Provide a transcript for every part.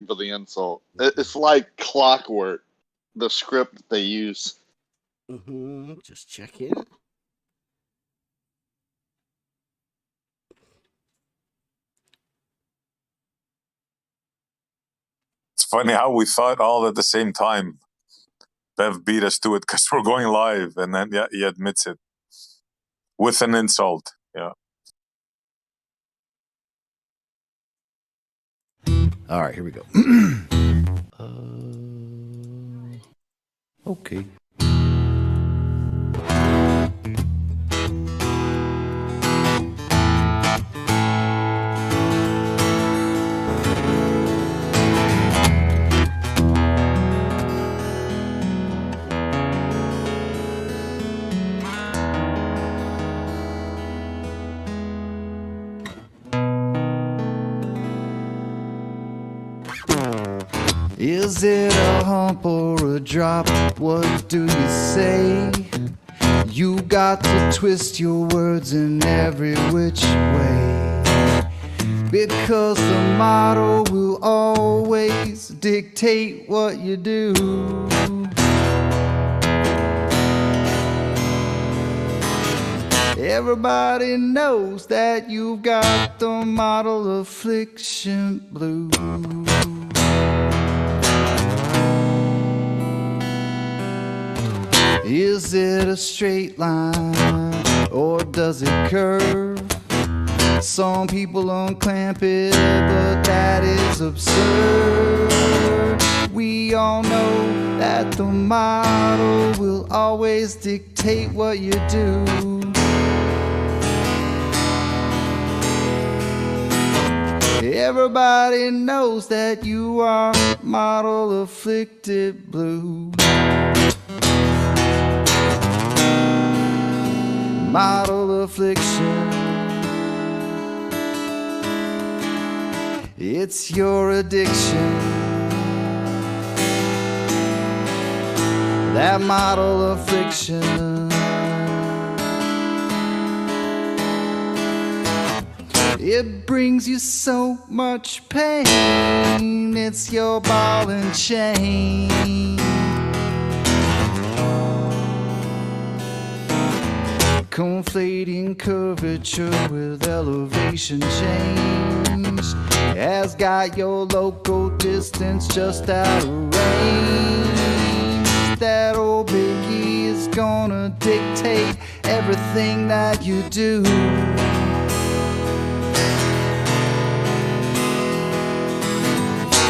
for the insult. It's like clockwork, the script that they use. Just checking. It's funny how we thought all at the same time. Bev beat us to it because we're going live, and then yeah, he admits it with an insult. Yeah. All right, here we go. Okay. Is it a hump or a drop? What do you say? You got to twist your words in every which way, because the motto will always dictate what you do. Everybody knows that you've got the model affliction blues. Is it a straight line or does it curve? Some people unclamp it, but that is absurd. We all know that the model will always dictate what you do. Everybody knows that you are model afflicted blue. Model affliction. It's your addiction. That model affliction. It brings you so much pain. It's your ball and chain. Conflating curvature with elevation change has got your local distance just out of range. That old biggie is gonna dictate everything that you do.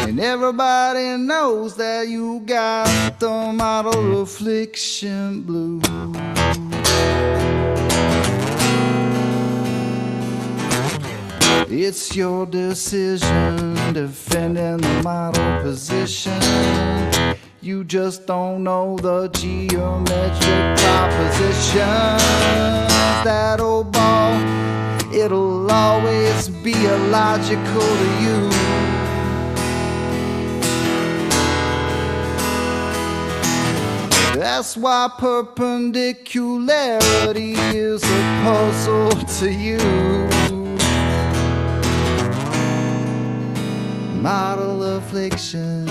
And everybody knows that you got the model affliction blue. It's your decision defending the model position. You just don't know the geometric proposition. That old ball, it'll always be illogical to you. That's why perpendicularity is a puzzle to you. Model affliction.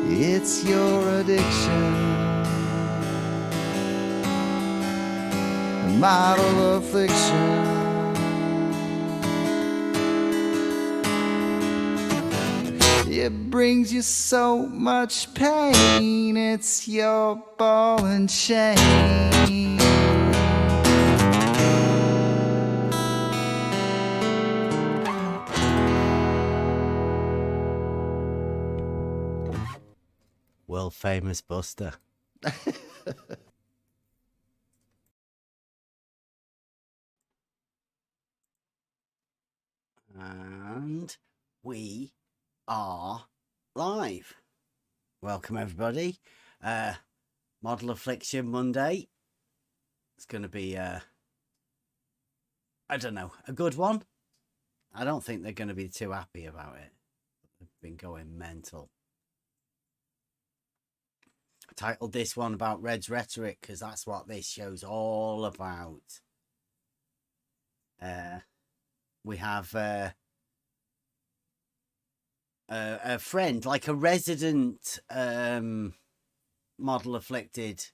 It's your addiction. Model affliction. It brings you so much pain. It's your ball and chain. World famous Buster. And we are live. Welcome everybody. Model Affliction Monday. It's going to be I don't know, a good one. I don't think they're going to be too happy about it. They've been going mental. I titled this one about Red's Rhetoric because that's what this show's all about. We have a friend, like a resident model afflicted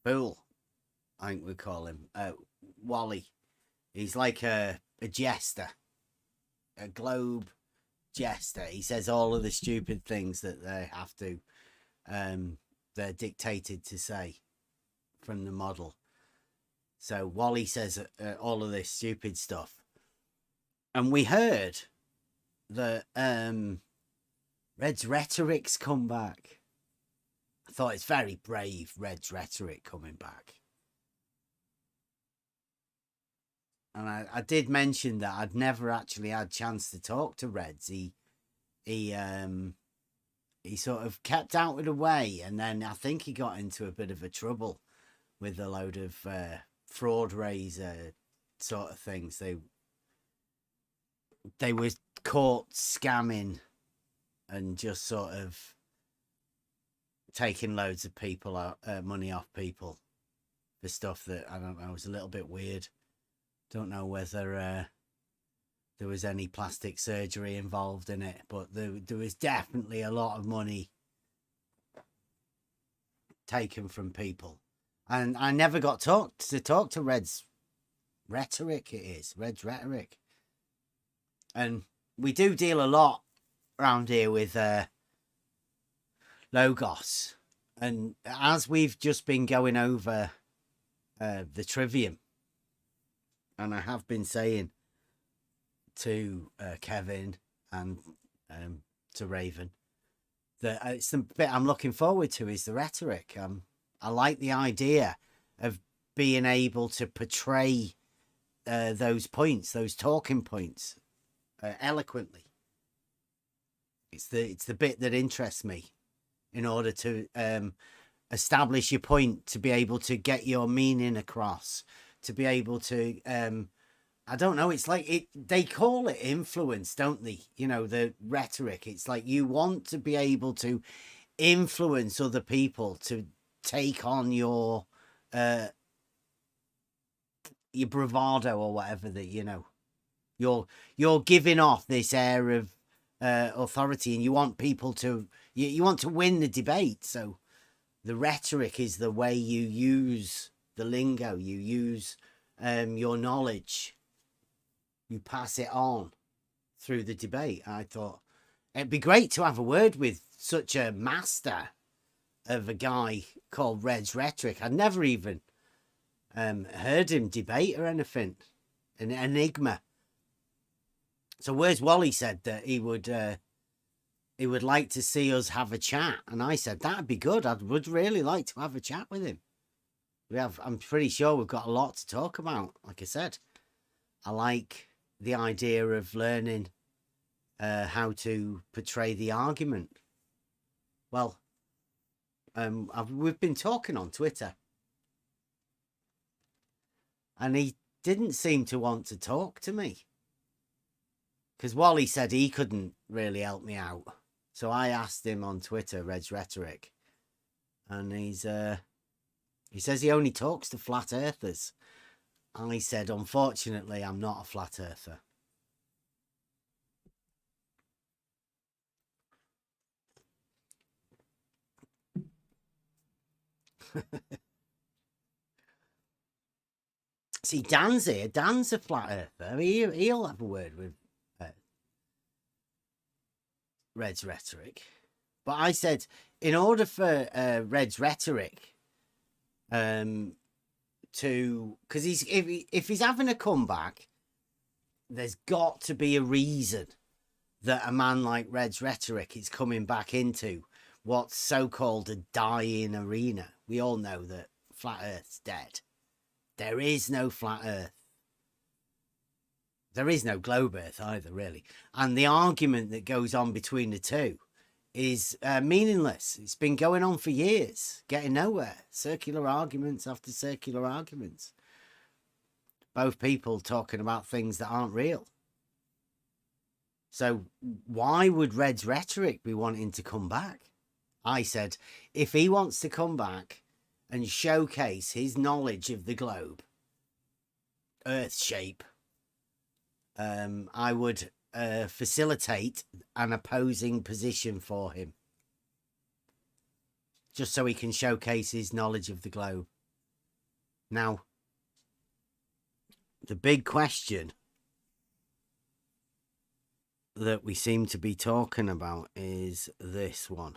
fool, I think we call him, Wally. He's like a jester, a globe jester. He says all of the stupid things that they have to, they're dictated to say from the model. So Wally says all of this stupid stuff. And we heard that Red's Rhetoric's come back. I thought it's very brave, Red's Rhetoric coming back. And I did mention that I'd never actually had a chance to talk to Reds. He sort of kept out of the way, and then I think he got into a bit of a trouble with a load of fraud raiser sort of things. They were caught scamming and just sort of taking loads of people out, money off people for stuff that, I don't know, was a little bit weird. Don't know whether there was any plastic surgery involved in it, but there was definitely a lot of money taken from people. And I never got to talk to Red's Rhetoric, Red's Rhetoric. And we do deal a lot around here with Logos. And as we've just been going over the trivium, and I have been saying to Kevin and to Raven that it's the bit I'm looking forward to is the rhetoric. I like the idea of being able to portray those points, those talking points, eloquently. It's the bit that interests me in order to establish your point, to be able to get your meaning across, to be able to I don't know, it's like they call it influence, don't they? You know, the rhetoric. It's like you want to be able to influence other people to take on your bravado or whatever, that, you know, you're giving off this air of authority, and you want people to you want to win the debate. So the rhetoric is the way you use the lingo, you use your knowledge, you pass it on through the debate. I thought it'd be great to have a word with such a master of a guy called Red's Rhetoric. I'd never even heard him debate or anything. An enigma. So where's Wally said that he would like to see us have a chat, and I said that'd be good. I would really like to have a chat with him. I'm pretty sure we've got a lot to talk about. Like I said, I like the idea of learning how to portray the argument. Well, we've been talking on Twitter, and he didn't seem to want to talk to me, because Wally said he couldn't really help me out. So I asked him on Twitter, Red's Rhetoric, and he says he only talks to flat earthers. I said, unfortunately, I'm not a flat earther. See, Dan's here. Dan's a flat earther. He'll have a word with Red's Rhetoric. But I said, in order for Red's Rhetoric because if he's having a comeback, there's got to be a reason that a man like Red's Rhetoric is coming back into what's so-called a dying arena. We all know that flat Earth's dead. There is no flat Earth. There is no globe Earth either, really. And the argument that goes on between the two is meaningless. It's been going on for years, getting nowhere. Circular arguments after circular arguments. Both people talking about things that aren't real. So why would Red's Rhetoric be wanting to come back? I said, if he wants to come back and showcase his knowledge of the globe, Earth shape, I would facilitate an opposing position for him, just so he can showcase his knowledge of the globe. Now, the big question that we seem to be talking about is this one.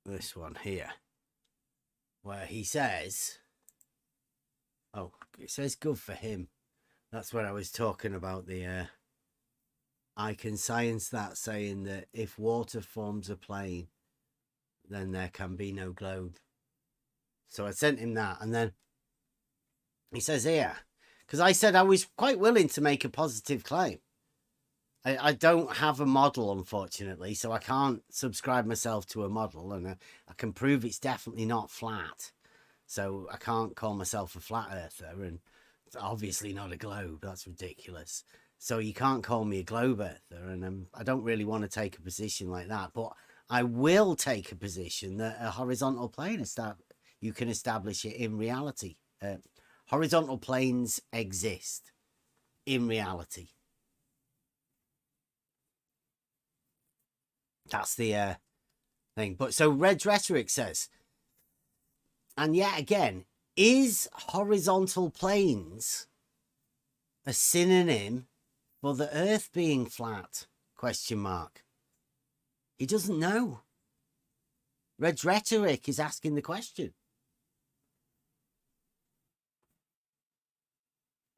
This one here, where he says, oh, it says good for him. That's what I was talking about. The I can science that, saying that if water forms a plane, then there can be no globe. So I sent him that, and then he says here, because I said I was quite willing to make a positive claim. I don't have a model, unfortunately, so I can't subscribe myself to a model, and I can prove it's definitely not flat. So I can't call myself a flat earther, and it's obviously not a globe. That's ridiculous. So you can't call me a globe earther, and I don't really want to take a position like that. But I will take a position that a horizontal plane you can establish it in reality. Horizontal planes exist in reality. That's the thing. But so Rhetoric says, and yet again, is horizontal planes a synonym for the Earth being flat? Question mark. He doesn't know. Rhetoric is asking the question.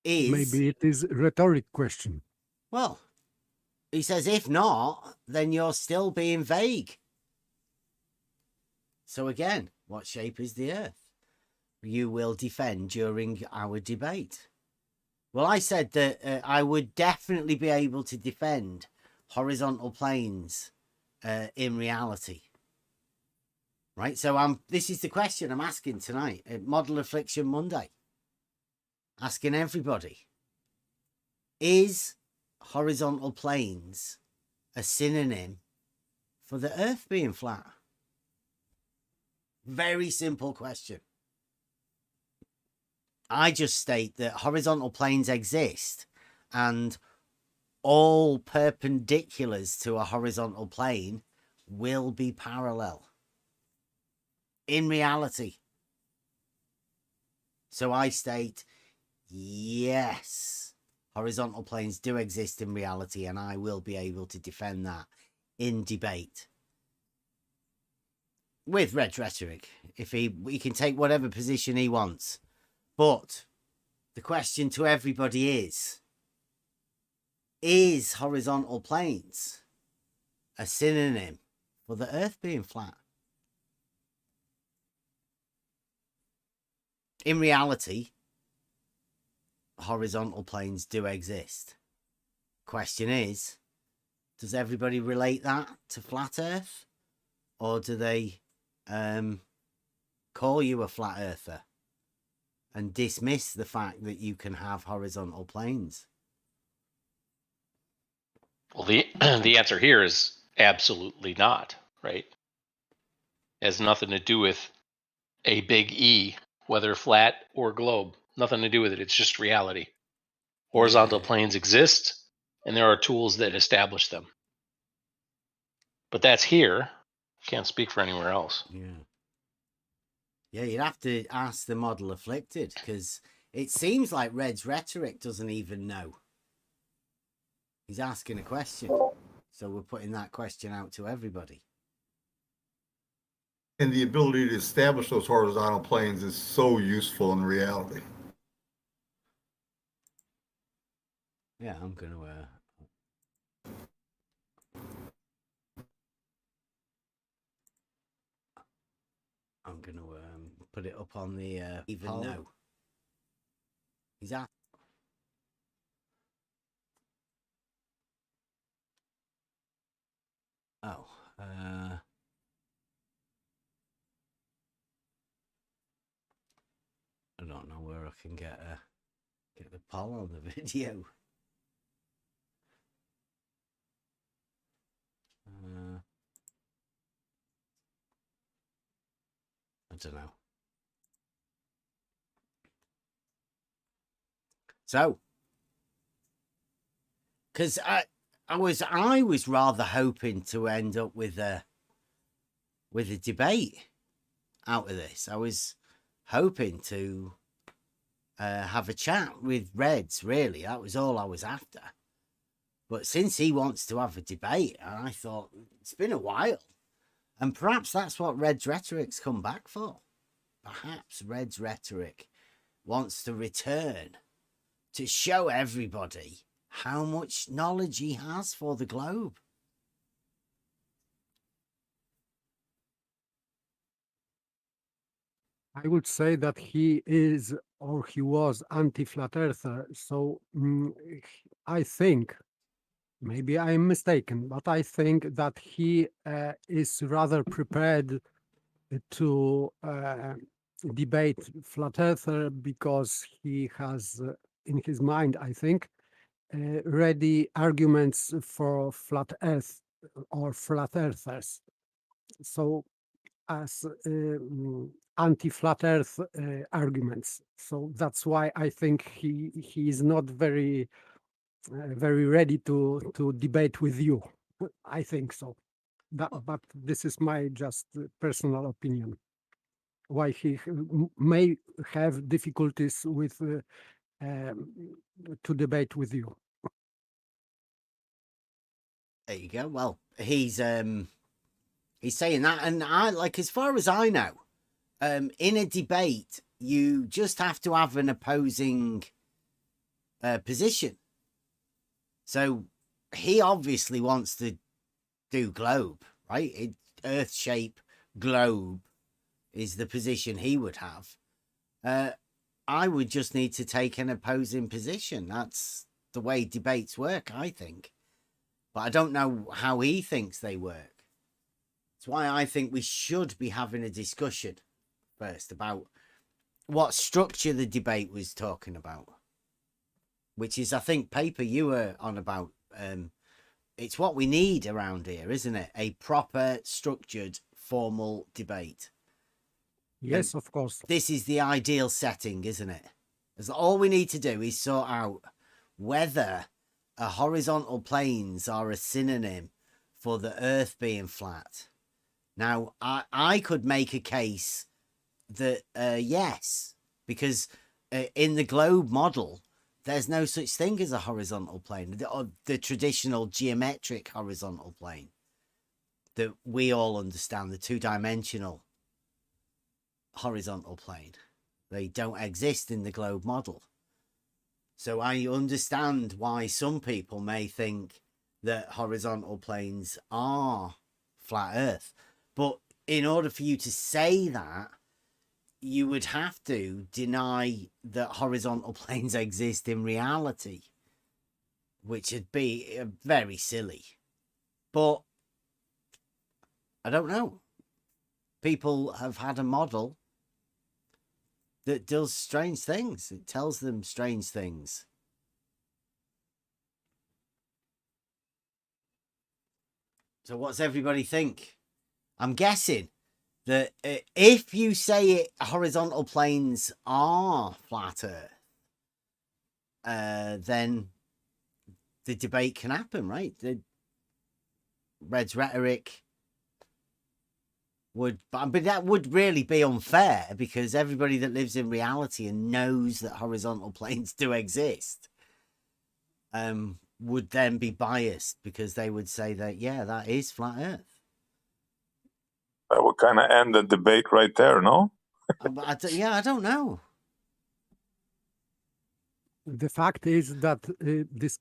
Maybe it is a rhetoric question. Well, he says, if not, then you're still being vague. So again, what shape is the Earth? You will defend during our debate. Well, I said that I would definitely be able to defend horizontal planes in reality. Right? So this is the question I'm asking tonight at Model Affliction Monday. Asking everybody. Is horizontal planes a synonym for the Earth being flat? Very simple question. I just state that horizontal planes exist and all perpendiculars to a horizontal plane will be parallel in reality. So I state, yes, horizontal planes do exist in reality, and I will be able to defend that in debate with Rhetoric. If he can take whatever position he wants. But the question to everybody is horizontal planes a synonym for the Earth being flat? In reality, horizontal planes do exist. Question is, does everybody relate that to flat Earth? Or do they call you a flat earther and dismiss the fact that you can have horizontal planes? Well, the answer here is absolutely not, right? It has nothing to do with a big E, whether flat or globe. Nothing to do with it. It's just reality. Horizontal planes exist, and there are tools that establish them. But that's here. Can't speak for anywhere else. Yeah, you'd have to ask the Model Afflicted, because it seems like Red's Rhetoric doesn't even know. He's asking a question. So we're putting that question out to everybody. And the ability to establish those horizontal planes is so useful in reality. Yeah, I'm going to... I'm going to put it up on the... even know. He's asked... Oh, I don't know where I can get the poll on the video. I don't know. So, because I was rather hoping to end up with a debate out of this. I was hoping to have a chat with Reds. Really, that was all I was after. But since he wants to have a debate, I thought it's been a while, and perhaps that's what Red's Rhetoric's come back for. Perhaps Red's Rhetoric wants to return to show everybody how much knowledge he has for the globe. I would say that he is, or he was, anti-flat earther. So I think, maybe I'm mistaken, but I think that he is rather prepared to debate flat earther because he has in his mind, I think, ready arguments for flat earth or flat earthers. So as anti-flat earth arguments. So that's why I think he is not very ready to debate with you. I think so. But this is my just personal opinion. Why he may have difficulties with to debate with you. There you go. Well, he's saying that, and I, like, as far as I know, in a debate you just have to have an opposing position. So he obviously wants to do globe, right? Earth shape globe is the position he would have. I would just need to take an opposing position. That's the way debates work, I think. But I don't know how he thinks they work. That's why I think we should be having a discussion first about what structure the debate was talking about. Which is, I think, paper you were on about. It's what we need around here, isn't it? A proper, structured, formal debate. Yes, of course. This is the ideal setting, isn't it? As all we need to do is sort out whether horizontal planes are a synonym for the Earth being flat. Now, I could make a case that yes, because in the globe model, there's no such thing as a horizontal plane, the traditional geometric horizontal plane that we all understand, the two-dimensional horizontal plane. They don't exist in the globe model. So I understand why some people may think that horizontal planes are flat Earth. But in order for you to say that, you would have to deny that horizontal planes exist in reality, which would be very silly. But I don't know. People have had a model that does strange things. It tells them strange things. So what's everybody think? I'm guessing that if you say it, horizontal planes are flat Earth, then the debate can happen, right? The Red's Rhetoric would, but that would really be unfair, because everybody that lives in reality and knows that horizontal planes do exist would then be biased, because they would say that, yeah, that is flat Earth. That would kind of end the debate right there, no? I don't know. The fact is that this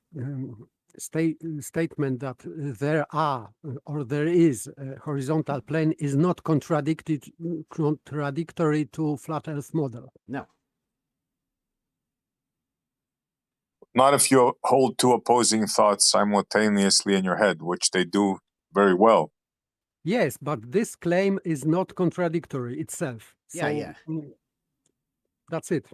statement that there are or there is a horizontal plane is not contradictory to flat Earth model. No. Not if you hold two opposing thoughts simultaneously in your head, which they do very well. Yes, but this claim is not contradictory itself. So, Yeah. That's it.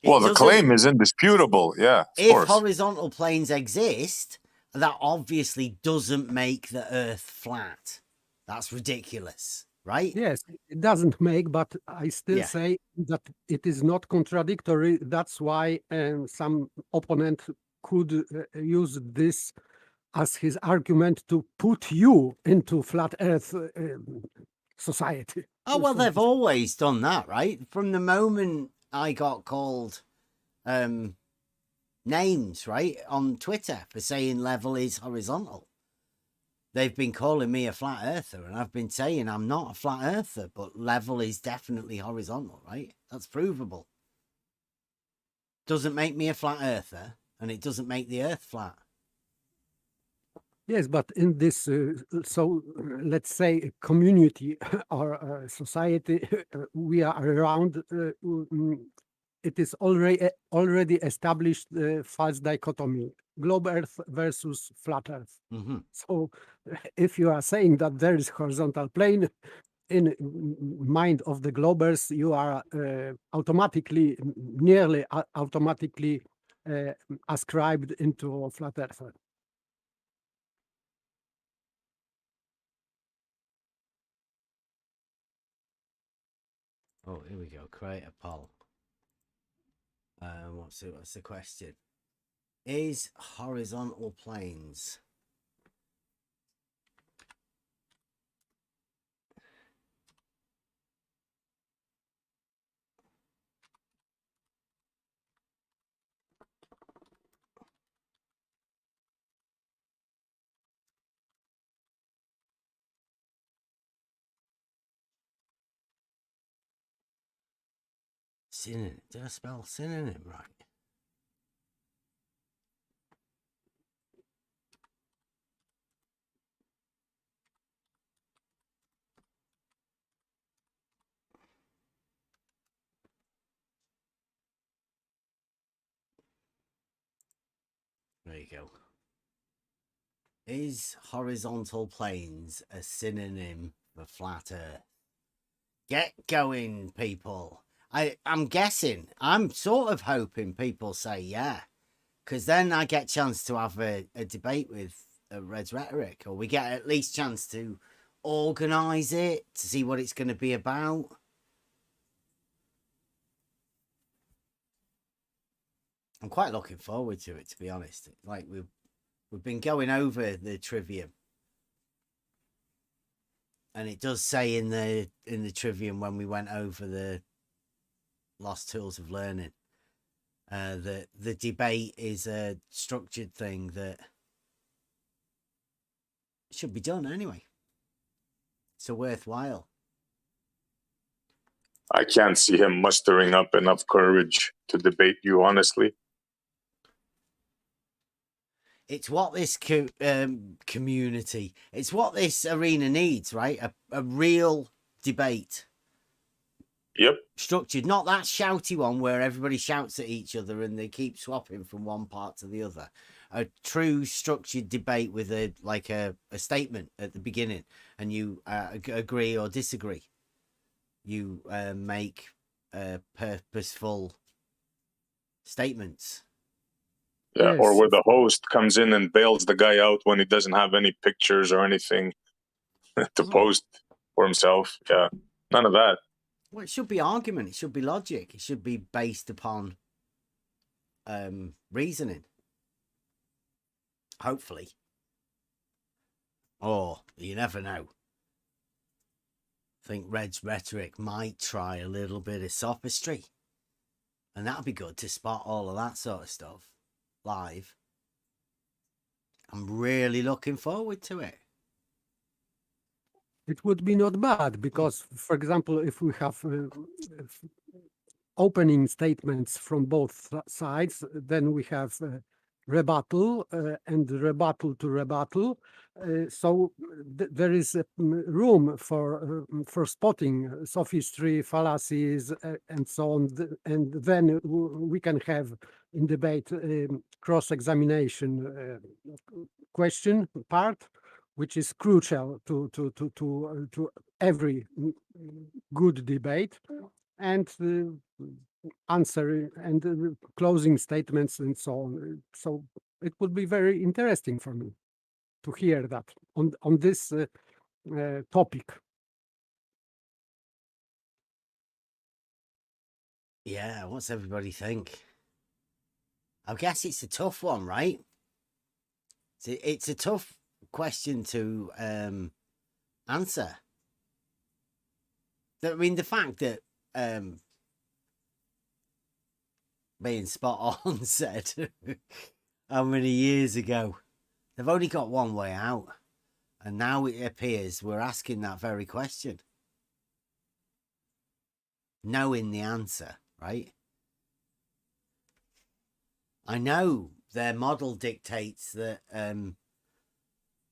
Well, the claim is indisputable, yeah. If horizontal planes exist, that obviously doesn't make the Earth flat. That's ridiculous. right? Yes, it doesn't make, but I still Yeah. say that it is not contradictory. That's why some opponent could use this as his argument to put you into flat Earth society. Oh, well, So they've to speak. always done that, right? From the moment I got called names, right, on Twitter for saying level is horizontal. They've been calling me a flat earther, and I've been saying I'm not a flat earther, but level is definitely horizontal, right? That's provable. Doesn't make me a flat earther, and it doesn't make the earth flat. Yes, but in this, let's say, community or society we are around, it is already established false dichotomy: globe Earth versus flat Earth. Mm-hmm. So, if you are saying that there is horizontal plane in mind of the globers, you are automatically, nearly automatically, ascribed into a flat Earth. Oh, here we go. Create a poll. What's the question? Is horizontal planes synonym? Did I spell synonym right? There you go. Is horizontal planes a synonym for flat Earth? Get going, people. I'm guessing. I'm sort of hoping people say yeah, because then I get a chance to have a debate with Red's Rhetoric, or we get at least chance to organise it, to see what it's going to be about. I'm quite looking forward to it, to be honest. Like we've been going over the trivium, and it does say in the trivium when we went over the lost tools of learning that the debate is a structured thing that should be done anyway. So worthwhile. I can't see him mustering up enough courage to debate you, honestly. It's what this community, it's what this arena needs, right? A real debate. Yep. Structured, not that shouty one where everybody shouts at each other and they keep swapping from one part to the other. A true structured debate with a statement at the beginning, and you agree or disagree. You make purposeful statements. Yeah, Yes. or where the host comes in and bails the guy out when he doesn't have any pictures or anything to post for himself. Yeah, none of that. Well, it should be argument. It should be logic. It should be based upon reasoning. Hopefully. Or you never know. I think Red's Rhetoric might try a little bit of sophistry. And that'd be good to spot all of that sort of stuff live. I'm really looking forward to it. It would be not bad because, for example, if we have opening statements from both sides, then we have rebuttal and rebuttal to rebuttal. So there is room for spotting sophistry, fallacies, and so on. And then we can have in debate cross-examination question part, which is crucial to every good debate, and answer and closing statements and so on. So it would be very interesting for me to hear that on this topic. Yeah, what's everybody think? I guess it's a tough one, right? It's a tough question to answer. I mean, the fact that being spot on said how many years ago, they've only got one way out. And now it appears we're asking that very question. Knowing the answer, right? I know their model dictates that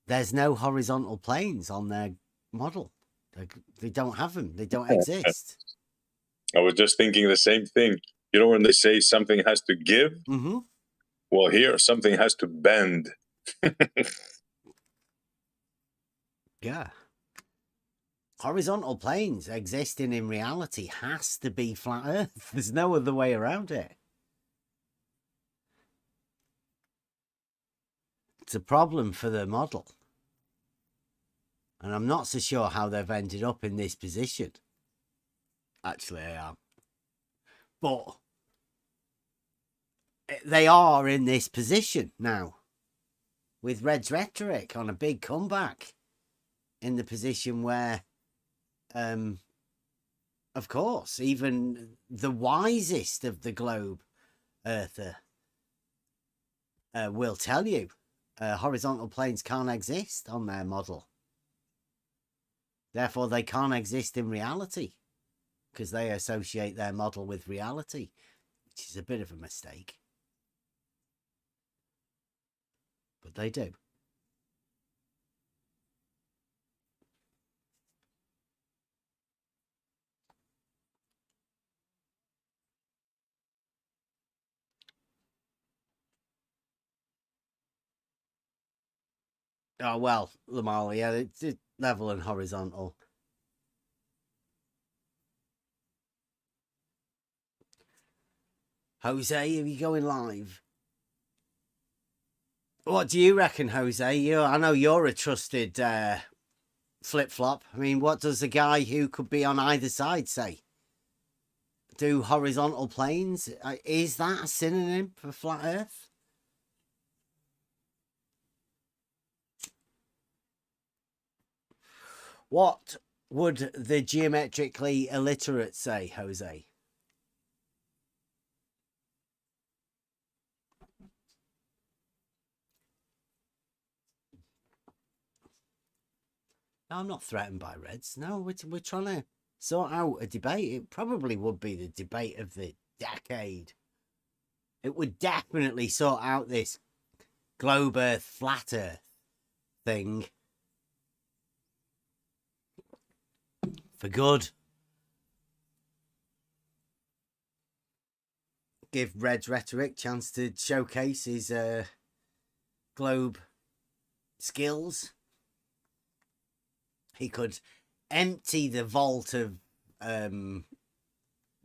there's no horizontal planes on their model. They don't have them. They don't exist. I was just thinking the same thing. You know, when they say something has to give, Mm-hmm. well, here something has to bend. Yeah. Horizontal planes existing in reality has to be flat Earth. There's no other way around it. It's a problem for the model. And I'm not so sure how they've ended up in this position. Actually, I am. But they are in this position now. With Red's Rhetoric on a big comeback. In the position where, of course, even the wisest of the globe earther will tell you horizontal planes can't exist on their model. Therefore, they can't exist in reality because they associate their model with reality, which is a bit of a mistake. But they do. Oh, well, Lamal, yeah, it's level and horizontal. Jose, are you going live? What do you reckon, Jose? I know you're a trusted flip-flop. I mean, what does a guy who could be on either side say? Do horizontal planes? Is that a synonym for flat Earth? What would the geometrically illiterate say, Jose? No, I'm not threatened by Reds. No, we're trying to sort out a debate. It probably would be the debate of the decade. It would definitely sort out this globe Earth, flat Earth thing for good. Give Red's Rhetoric chance to showcase his globe skills. He could empty the vault of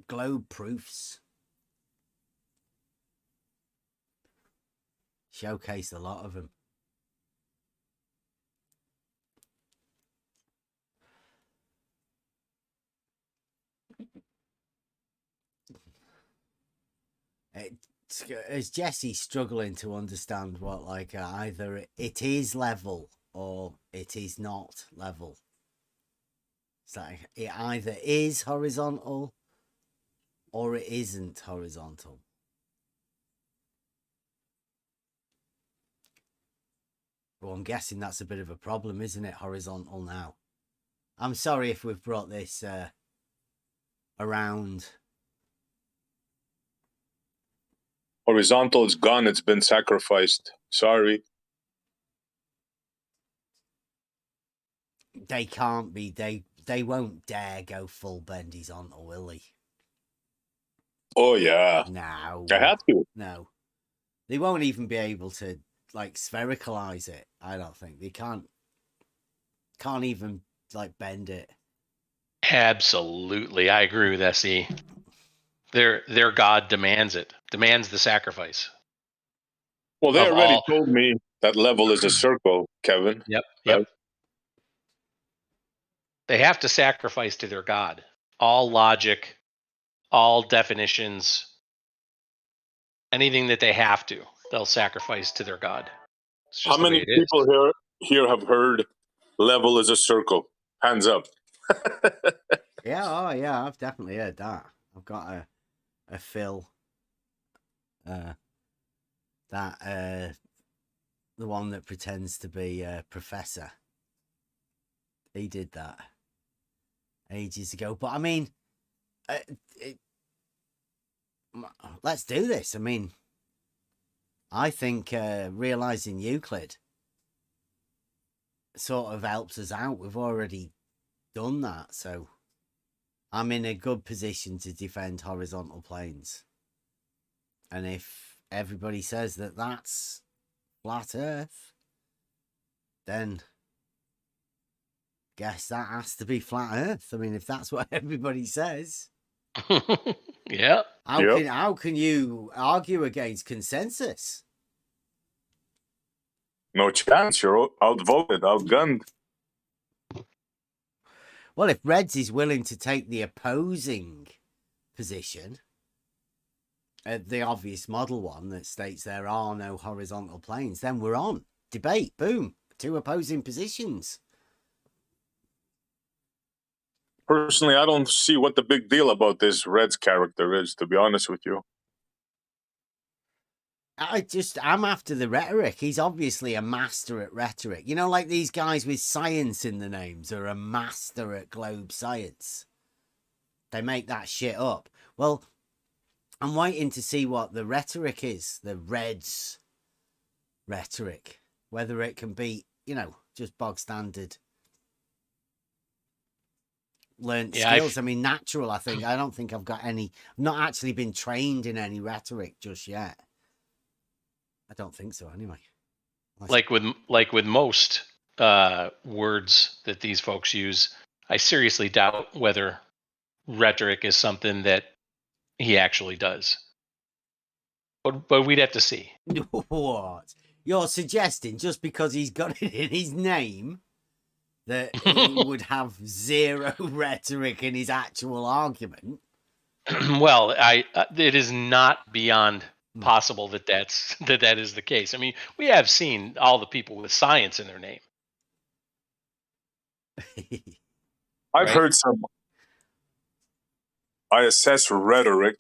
globe proofs. Showcase a lot of them. Is Jesse struggling to understand what, like, either it is level or it is not level? It's like it either is horizontal or it isn't horizontal. Well, I'm guessing that's a bit of a problem, isn't it? Horizontal now. I'm sorry if we've brought this around. Horizontal is gone. It's been sacrificed. Sorry. They can't be. They won't dare go full bendies onto, will they? Oh, yeah. No. I have to. No. They won't even be able to, like, sphericalize it. I don't think. They can't even, like, bend it. Absolutely. I agree with SE. Their God demands it. Demands the sacrifice. Well, they Of already all- told me that level is a circle, Kevin. Yep. Right? They have to sacrifice to their God. All logic all definitions, anything that they have to, they'll sacrifice to their god. It's just How the way many it is. people here have heard level is a circle? Hands up. Yeah, oh yeah, I've definitely heard that. I've got a Phil, the one that pretends to be a professor. He did that ages ago. But I mean, let's do this. I mean, I think realizing Euclid sort of helps us out. We've already done that, so I'm in a good position to defend horizontal planes. And if everybody says that that's flat Earth, then guess that has to be flat Earth. I mean, if that's what everybody says, Yeah. how can you argue against consensus? No chance. You're outvoted, outgunned. Well, if Reds is willing to take the opposing position, the obvious model one that states there are no horizontal planes, then we're on. Debate, boom, 2 opposing positions. Personally, I don't see what the big deal about this Reds character is, to be honest with you. I'm after the rhetoric. He's obviously a master at rhetoric. You know, like these guys with science in the names are a master at globe science. They make that shit up. Well, I'm waiting to see what the rhetoric is, the Reds rhetoric. Whether it can be, you know, just bog standard learned skills. I mean, natural, I think. I don't think I've got any. I've not actually been trained in any rhetoric just yet. I don't think so, anyway. Like with most words that these folks use, I seriously doubt whether rhetoric is something that he actually does. But we'd have to see. What? You're suggesting just because he's got it in his name that he would have zero rhetoric in his actual argument? Well, it is not beyond possible that that is the case. I mean, we have seen all the people with science in their name. I've Right. heard some. I assess rhetoric,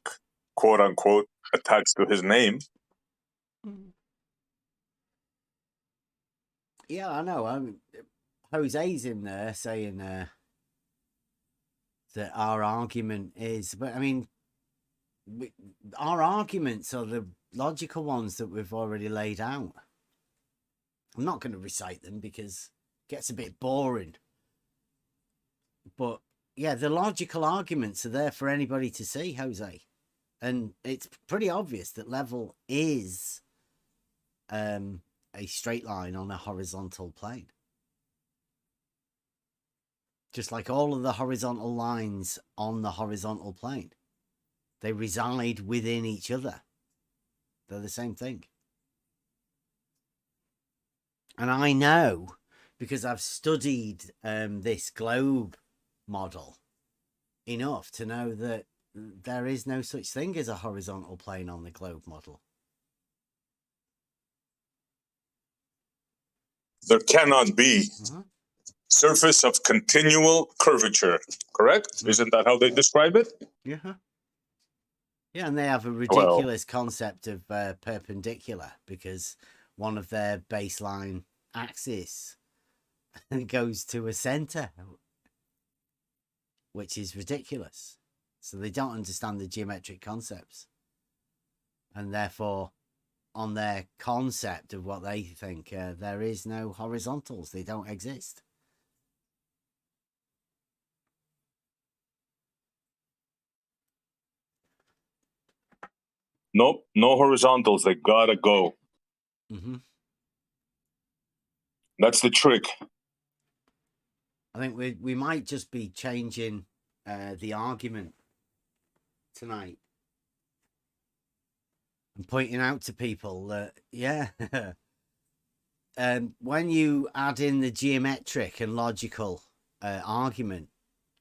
quote unquote, attached to his name. Yeah, I know. I mean, Jose's in there saying that our argument is, but I mean, our arguments are the logical ones that we've already laid out. I'm not going to recite them because it gets a bit boring. But yeah, the logical arguments are there for anybody to see, Jose. And it's pretty obvious that level is a straight line on a horizontal plane. Just like all of the horizontal lines on the horizontal plane. They reside within each other. They're the same thing. And I know, because I've studied this globe model enough to know that there is no such thing as a horizontal plane on the globe model. There cannot be surface of continual curvature, correct? Isn't that how they describe it? Yeah. Yeah, and they have a ridiculous concept of perpendicular because one of their baseline axes goes to a center, which is ridiculous. So they don't understand the geometric concepts. And therefore, on their concept of what they think, there is no horizontals. They don't exist. Nope, no horizontals. They gotta go. Mm-hmm. That's the trick. I think we might just be changing the argument tonight and pointing out to people that, yeah, when you add in the geometric and logical argument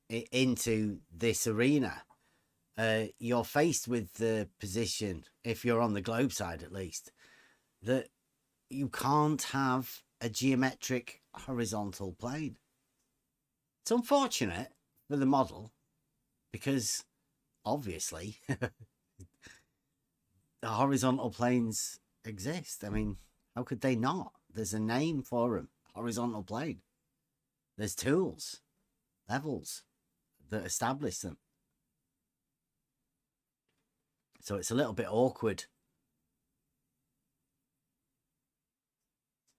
into this arena, you're faced with the position, if you're on the globe side at least, that you can't have a geometric horizontal plane. It's unfortunate for the model because obviously the horizontal planes exist. I mean, how could they not? There's a name for them, horizontal plane. There's tools, levels that establish them. So it's a little bit awkward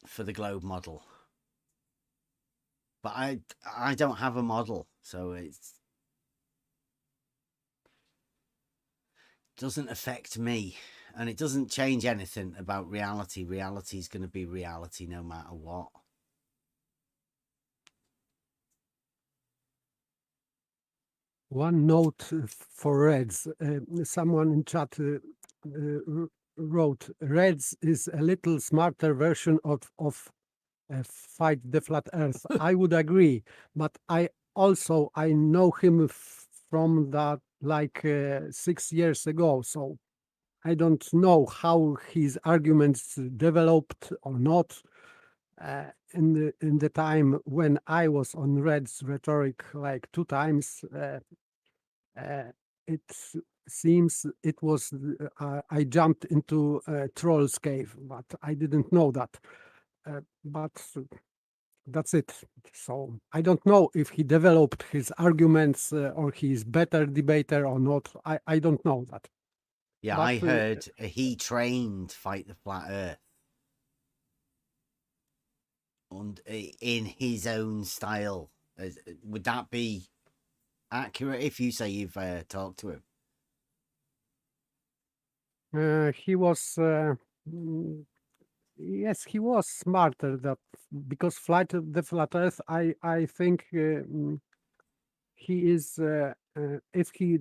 for the globe model. But I don't have a model, so it doesn't affect me. And it doesn't change anything about reality. Reality is going to be reality no matter what. One note for Reds. Someone in chat wrote, Reds is a little smarter version of Fight the Flat Earth. I would agree, but I know him from that like 6 years ago, so I don't know how his arguments developed or not. In the time when I was on Red's Rhetoric like 2 times, it seems it was I jumped into Troll's cave, but I didn't know that. But that's it. So I don't know if he developed his arguments or he's better debater or not. I don't know that. Yeah, But, I heard he trained Fight the Flat Earth and in his own style. Would that be accurate if you say you've talked to him? He was yes, he was smarter that because the Flat Earth, I think he is if he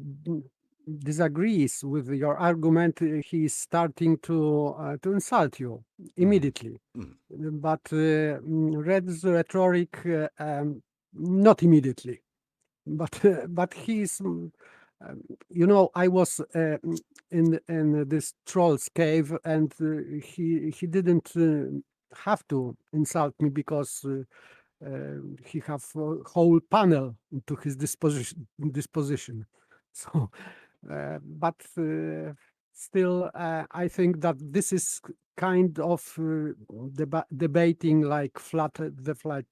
disagrees with your argument, he's starting to insult you immediately. But Red's Rhetoric, not immediately. But he's you know, I was in this troll's cave, and he didn't have to insult me because he have a whole panel to his disposition. So, but still, I think that this is kind of debating like Fight the Flat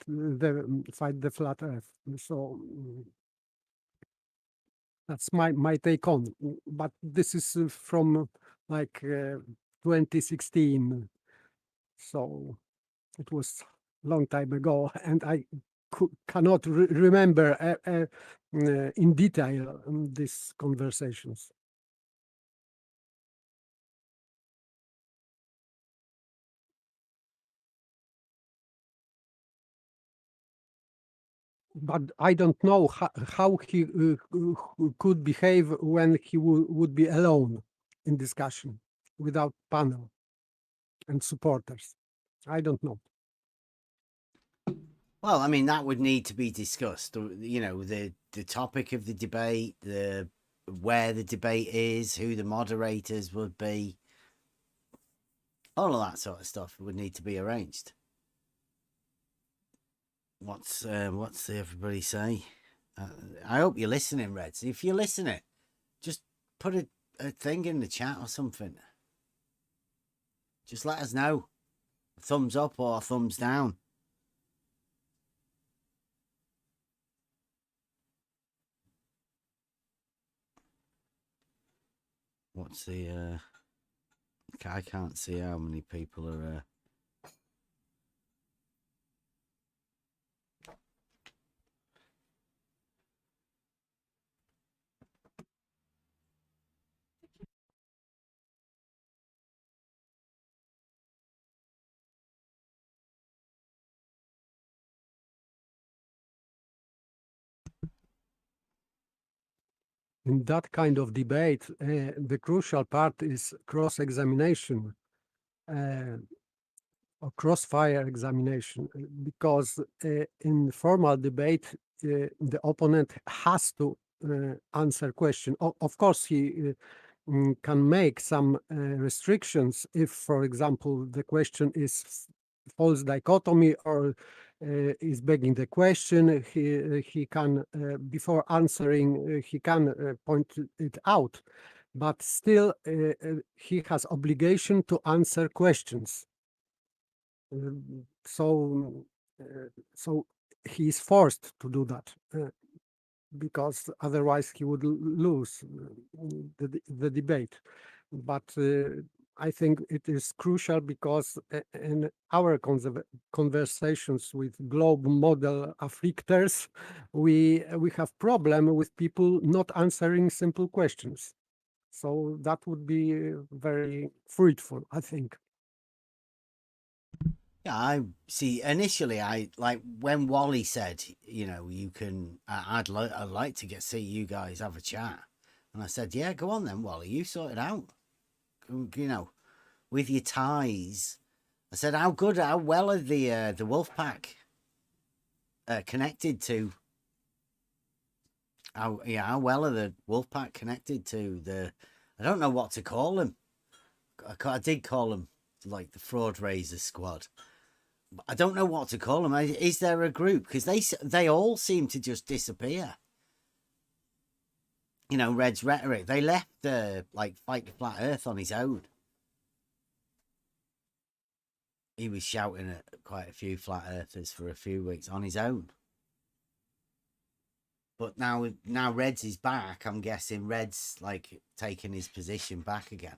Earth. So that's my take on. But this is from like 2016, so it was long time ago, and I cannot remember in detail these conversations. But I don't know how he could behave when he would be alone in discussion without panel and supporters. I don't know. Well, I mean, that would need to be discussed. You know, the topic of the debate, where the debate is, who the moderators would be, all of that sort of stuff would need to be arranged. What's everybody say? I hope you're listening, Reds. If you're listening, just put a thing in the chat or something. Just let us know. Thumbs up or thumbs down. What's the I can't see how many people are In that kind of debate, the crucial part is cross-examination or crossfire examination, because in formal debate, the opponent has to answer question. Of course, he can make some restrictions if, for example, the question is false dichotomy or is begging the question. He can, before answering, he can point it out, but still he has obligation to answer questions. So he is forced to do that because otherwise he would lose the debate. But I think it is crucial because in our conversations with globe model afflictors, we have problem with people not answering simple questions. So that would be very fruitful, I think. Yeah, I see. Initially, I like when Wally said, you know, you can. I'd like to see you guys have a chat, and I said, yeah, go on then, Wally. You sort it out. You know, with your ties. I said, how well are the wolf pack connected to? How well are the wolf pack connected to the? I don't know what to call them. I did call them like the fraud raiser squad. I don't know what to call them. Is there a group? Because they all seem to just disappear. You know, Red's Rhetoric. They left like Fight the Flat Earth on his own. He was shouting at quite a few flat earthers for a few weeks on his own. But now Red's is back. I'm guessing Red's like taking his position back again.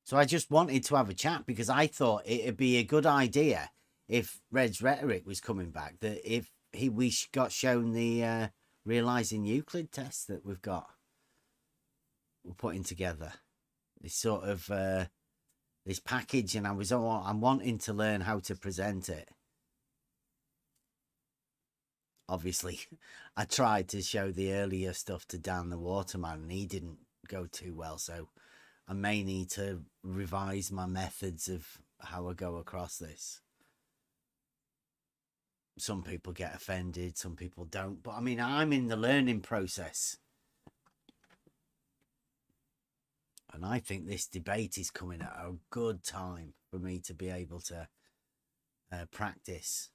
So I just wanted to have a chat because I thought it'd be a good idea if Red's Rhetoric was coming back, that if we got shown the realizing Euclid tests that we're putting together. This sort of this package, and I'm wanting to learn how to present it. Obviously, I tried to show the earlier stuff to Dan the Waterman, and he didn't go too well, so I may need to revise my methods of how I go across this. Some people get offended, some people don't. But I mean, I'm in the learning process. And I think this debate is coming at a good time for me to be able to practice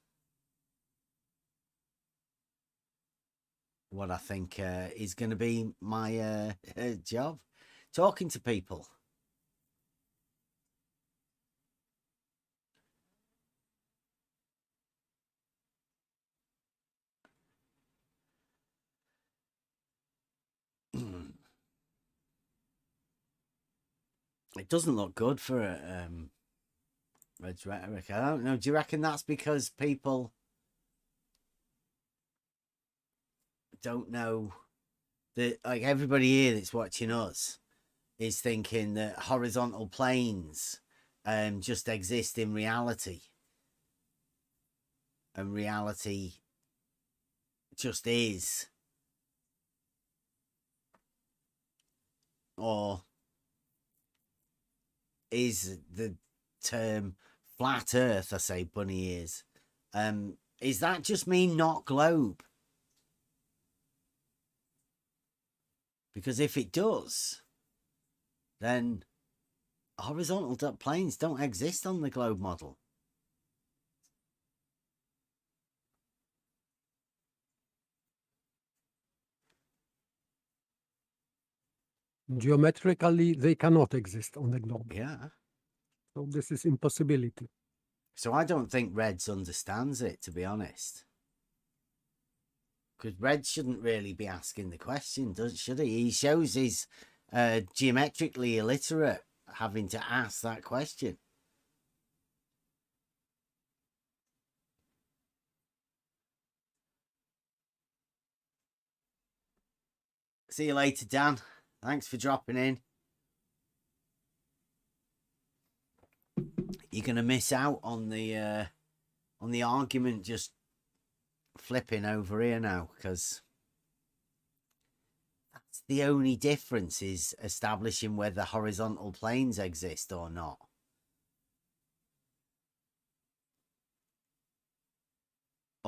what I think is going to be my job. Talking to people. It doesn't look good for Red's Rhetoric. I don't know. Do you reckon that's because people don't know that, like, everybody here that's watching us is thinking that horizontal planes just exist in reality, and reality just is, or is the term flat earth, I say bunny ears, is that just mean not globe? Because if it does, then horizontal planes don't exist on the globe model. Geometrically, they cannot exist on the globe. Yeah. So this is impossibility. So I don't think Reds understands it, to be honest. Because Red shouldn't really be asking the question, should he? He shows he's geometrically illiterate having to ask that question. See you later, Dan. Thanks for dropping in. You're going to miss out on the argument just flipping over here now, because that's the only difference, is establishing whether horizontal planes exist or not.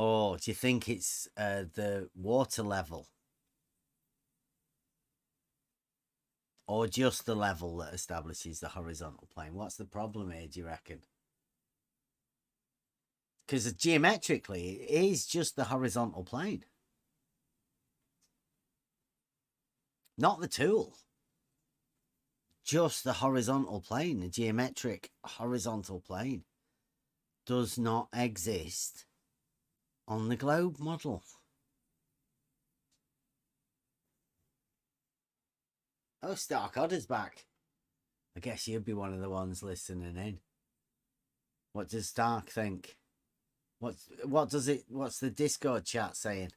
Or do you think it's the water level? Or just the level that establishes the horizontal plane? What's the problem here, do you reckon? Because geometrically, it is just the horizontal plane. Not the tool. Just the horizontal plane, the geometric horizontal plane, does not exist on the globe model. Oh, Stark Odder's back. I guess you'd be one of the ones listening in. What does Stark think? What's the Discord chat saying?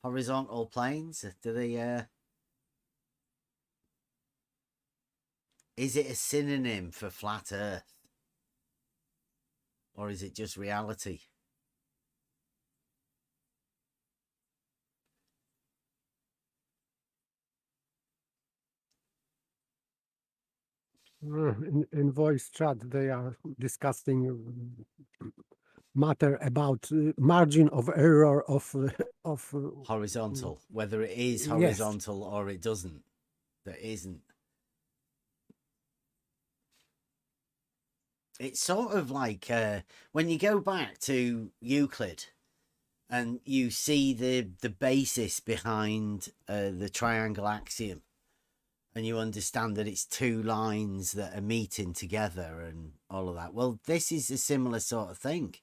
Horizontal planes? Do they is it a synonym for flat Earth? Or is it just reality? In voice chat, they are discussing matter about margin of error of Horizontal. Whether it is yes. horizontal or it doesn't. There isn't. It's sort of like when you go back to Euclid and you see the basis behind the triangle axiom, and you understand that it's two lines that are meeting together and all of that. Well, this is a similar sort of thing.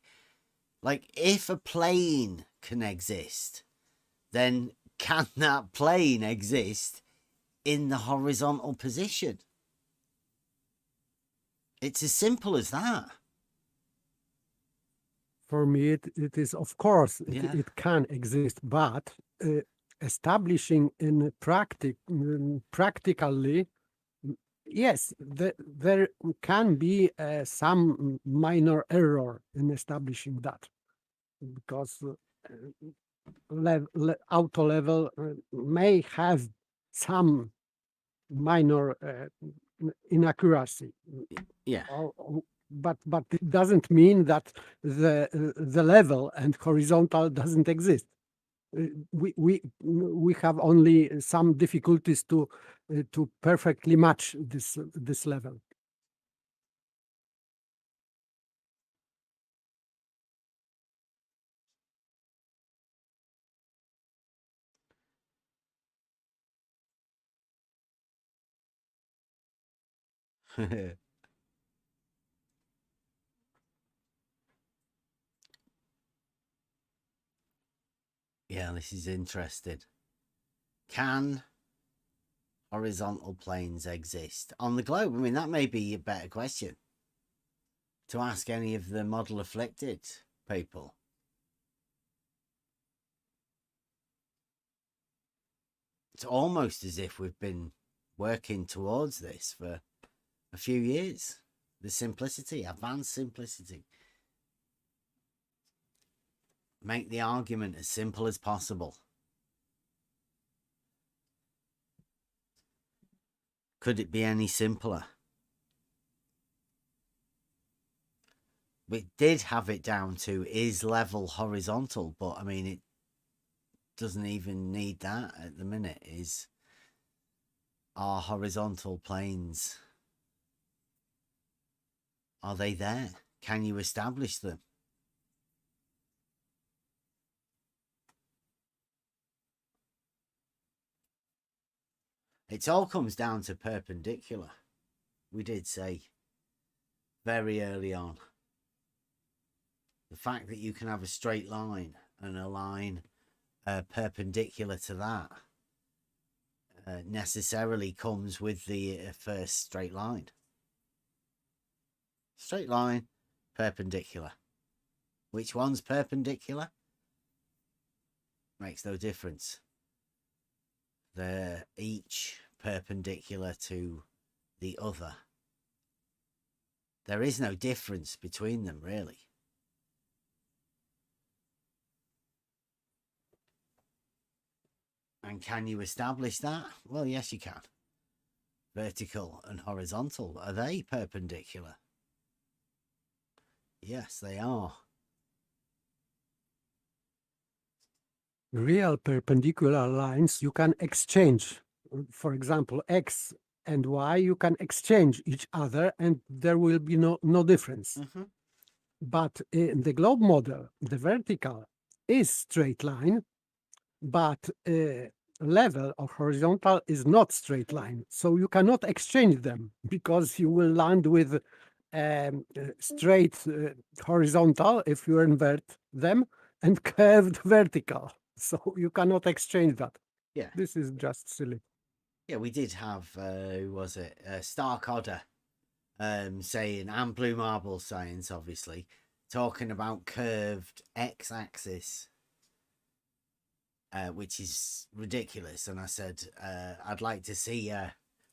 Like, if a plane can exist, then can that plane exist in the horizontal position? It's as simple as that. For me, it is, of course, Yeah. it can exist, but establishing in practically, yes, there can be some minor error in establishing that, because auto level may have some minor inaccuracy. Yeah. But it doesn't mean that the level and horizontal doesn't exist. We have only some difficulties to perfectly match this level. Yeah, this is interesting. Can horizontal planes exist on the globe? I mean, that may be a better question to ask any of the model afflicted people. It's almost as if we've been working towards this for a few years. The simplicity, advanced simplicity. Make the argument as simple as possible. Could it be any simpler? We did have it down to is level horizontal, but I mean, it doesn't even need that at the minute. Are horizontal planes, are they there? Can you establish them? It all comes down to perpendicular. We did say very early on. The fact that you can have a straight line and a line perpendicular to that necessarily comes with the first straight line. Straight line, perpendicular. Which one's perpendicular? Makes no difference. They're each perpendicular to the other. There is no difference between them, really. And can you establish that? Well, yes, you can. Vertical and horizontal, are they perpendicular? Yes, they are. real perpendicular lines you can exchange. For example, X and Y, you can exchange each other and there will be no difference. But in the globe model, the vertical is straight line, but level or horizontal is not straight line. So you cannot exchange them because you will land with straight horizontal if you invert them and curved vertical. So you cannot exchange that. Yeah. This is just silly. Yeah, we did have, who was it? Stark Odder saying, and Blue Marble Science, obviously, talking about curved x-axis, which is ridiculous. And I said, I'd like to see an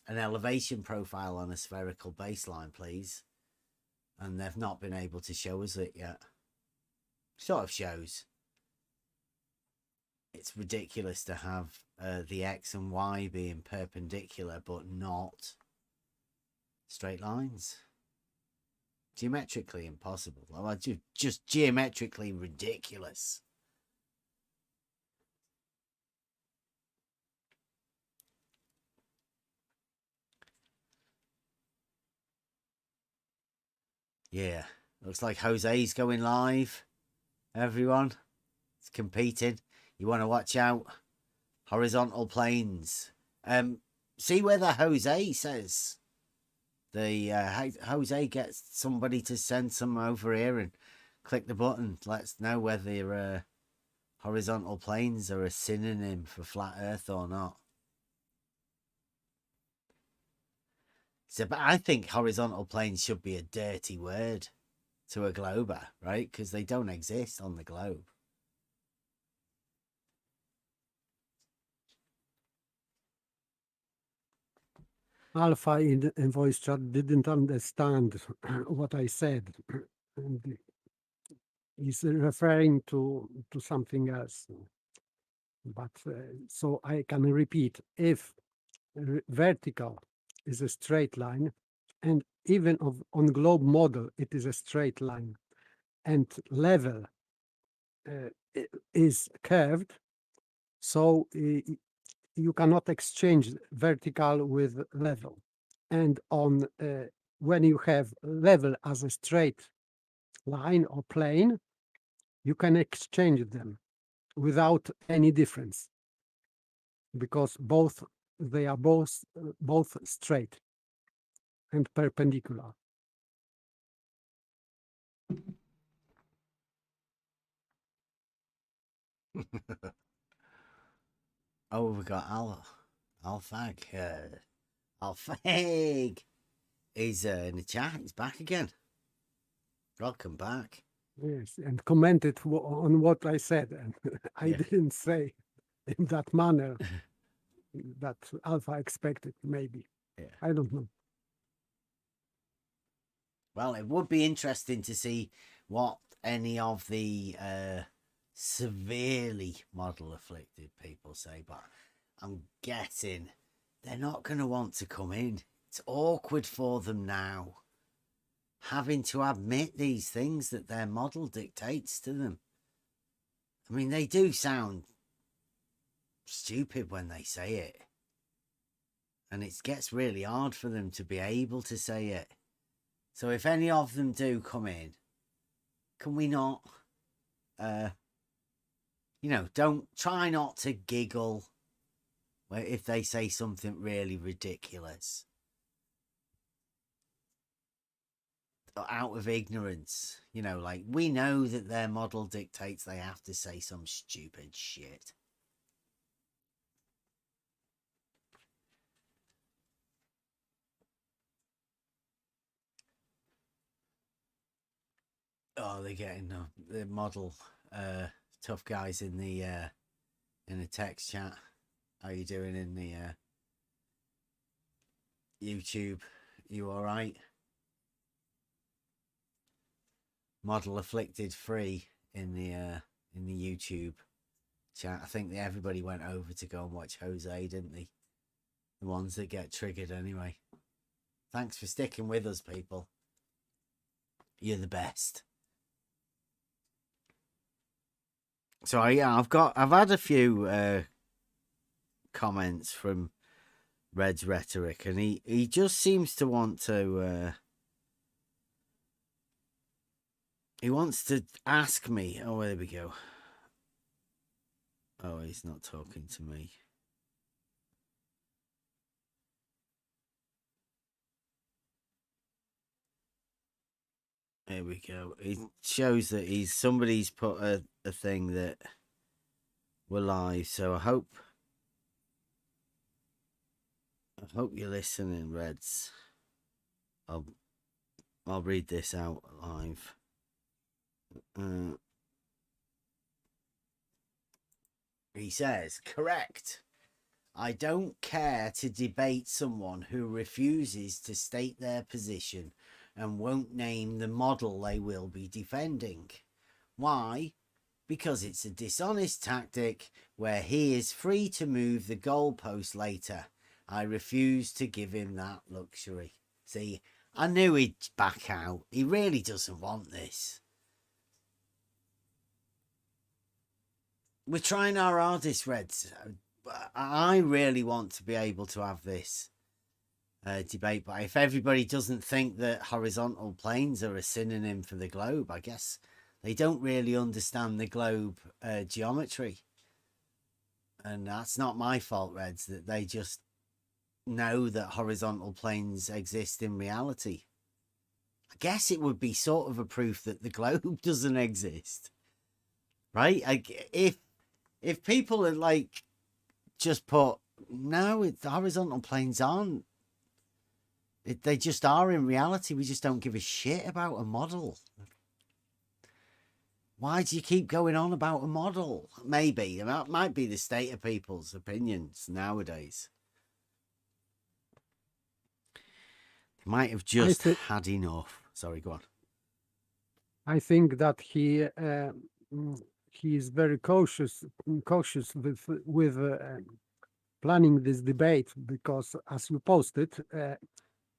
elevation profile on a spherical baseline, please. And they've not been able to show us it yet. Sort of shows. It's ridiculous to have the X and Y being perpendicular, but not straight lines. Geometrically impossible. Well, just geometrically ridiculous. Yeah, looks like Jose's going live. Everyone, it's competing. You want to watch out. Horizontal planes. See whether Jose says Jose gets somebody to send some over here and click the button. Let's know whether horizontal planes are a synonym for flat Earth or not. So, but I think horizontal planes should be a dirty word to a glober, right? Because they don't exist on the globe. Alpha in voice chat didn't understand what I said. And he's referring to something else. But so I can repeat, if vertical is a straight line, and even on globe model, it is a straight line, and level is curved, so you cannot exchange vertical with level. And on when you have level as a straight line or plane, you can exchange them without any difference, because they are both straight and perpendicular. Oh, we got Alfag. Alfag is in the chat. He's back again. Welcome back. Yes, and commented on what I said, and I didn't say in that manner that Alpha expected, maybe. Yeah. I don't know. Well, it would be interesting to see what any of the severely model afflicted people say, but I'm guessing they're not going to want to come in. It's awkward for them now, having to admit these things that their model dictates to them. I mean, they do sound stupid when they say it, and it gets really hard for them to be able to say it. So if any of them do come in, can we not, don't try not to giggle if they say something really ridiculous out of ignorance. Like, we know that their model dictates they have to say some stupid shit. Oh, they're getting the model tough guys in the text chat. How you doing in the YouTube? You all right? Model afflicted free in the YouTube chat. I think everybody went over to go and watch Jose, didn't they? The ones that get triggered anyway. Thanks for sticking with us, people. You're the best. So I've had a few comments from Red's Rhetoric, and he just seems to want to he wants to ask me. Oh, there we go. Oh, he's not talking to me. There we go. It shows that somebody's put a thing that we're live. So I hope you're listening, Reds. I'll read this out live. He says, correct. I don't care to debate someone who refuses to state their position and won't name the model they will be defending. Why? Because it's a dishonest tactic where he is free to move the goalpost later. I refuse to give him that luxury. See, I knew he'd back out. He really doesn't want this. We're trying our hardest, Reds. I really want to be able to have this debate, but if everybody doesn't think that horizontal planes are a synonym for the globe, I guess they don't really understand the globe geometry. And that's not my fault, Reds, that they just know that horizontal planes exist in reality. I guess it would be sort of a proof that the globe doesn't exist, right? Like if people are like just put no, the horizontal planes aren't. They just are in reality. We just don't give a shit about a model. Why do you keep going on about a model? Maybe that might be the state of people's opinions nowadays. They might have just had enough. Sorry, go on. I think that he is very cautious with planning this debate, because as you posted,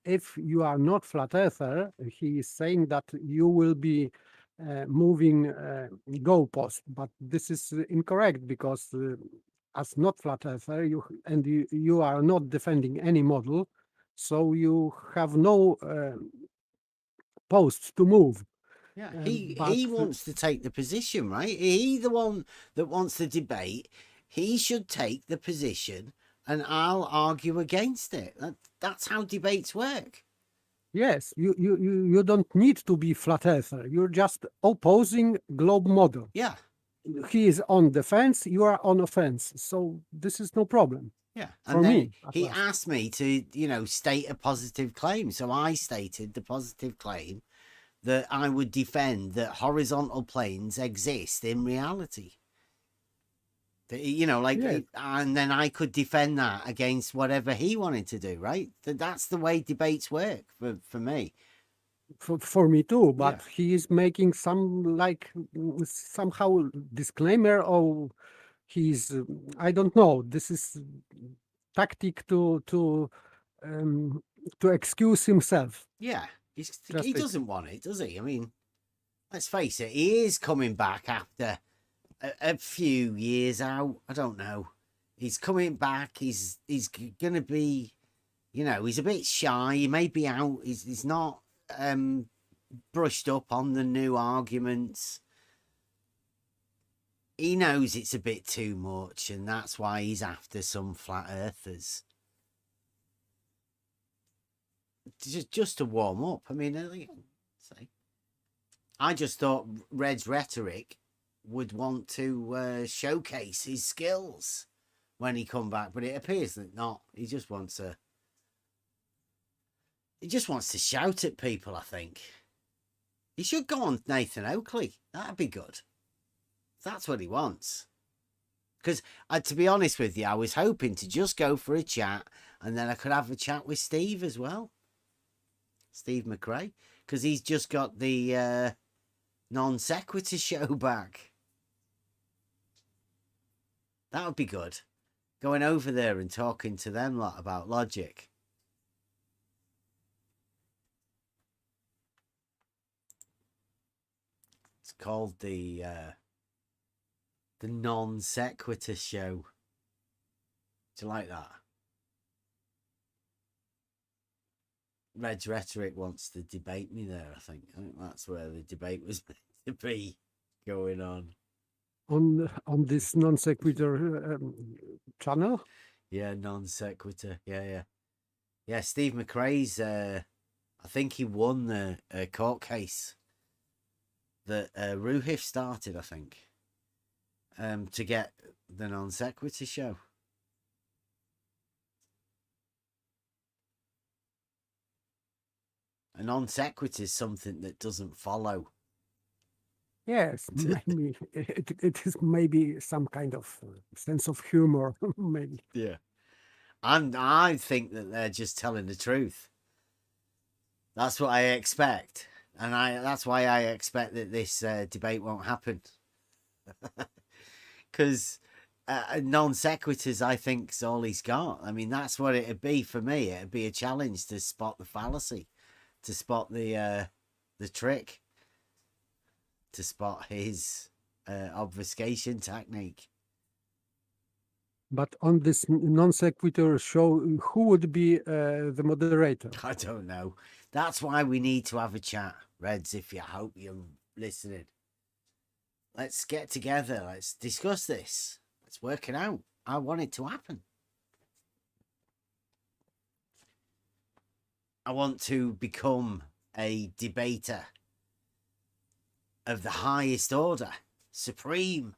if you are not flat earther, he is saying that you will be moving goalpost, but this is incorrect, because as not flat earther, you are not defending any model, so you have no posts to move. Yeah, he wants to take the position, right? He the one that wants the debate. He should take the position, and I'll argue against it. That's how debates work. Yes, you don't need to be flat earther. You're just opposing globe model. Yeah. He is on defense, you are on offense. So this is no problem. Yeah. For me. He asked me to, state a positive claim. So I stated the positive claim that I would defend that horizontal planes exist in reality. And then I could defend that against whatever he wanted to do, right? That's the way debates work for me. For me too, but he is making some somehow disclaimer, or he's I don't know. This is tactic to excuse himself. Yeah, he doesn't want it, does he? I mean, let's face it, he is coming back after a few years out. I don't know. He's coming back. He's gonna be, he's a bit shy. He may be out. He's not brushed up on the new arguments. He knows it's a bit too much, and that's why he's after some flat earthers. Just to warm up. I mean, I just thought Red's Rhetoric would want to showcase his skills when he come back, but it appears that not. He just wants to shout at people, I think. He should go on Nathan Oakley. That'd be good. That's what he wants. Because, to be honest with you, I was hoping to just go for a chat, and then I could have a chat with Steve as well. Steve McRae. Because he's just got the non sequitur show back. That would be good. Going over there and talking to them lot about logic. It's called the The non sequitur show. Do you like that? Rhetoric wants to debate me there, I think. I think that's where the debate was meant to be going on. On this non sequitur channel. Yeah, non sequitur. Yeah. Steve McRae's. I think he won the court case that Ruhif started. I think to get the non sequitur show. A non sequitur is something that doesn't follow. Yes, maybe it is maybe some kind of sense of humor, maybe. Yeah. And I think that they're just telling the truth. That's what I expect. And that's why I expect that this debate won't happen. Because non sequiturs, I think, is all he's got. I mean, that's what it'd be for me. It'd be a challenge to spot the fallacy, to spot the trick, to spot his obfuscation technique. But on this non sequitur show, who would be the moderator? I don't know. That's why we need to have a chat, Reds, if you hope you're listening. Let's get together. Let's discuss this. Let's work it out. I want it to happen. I want to become a debater of the highest order, supreme.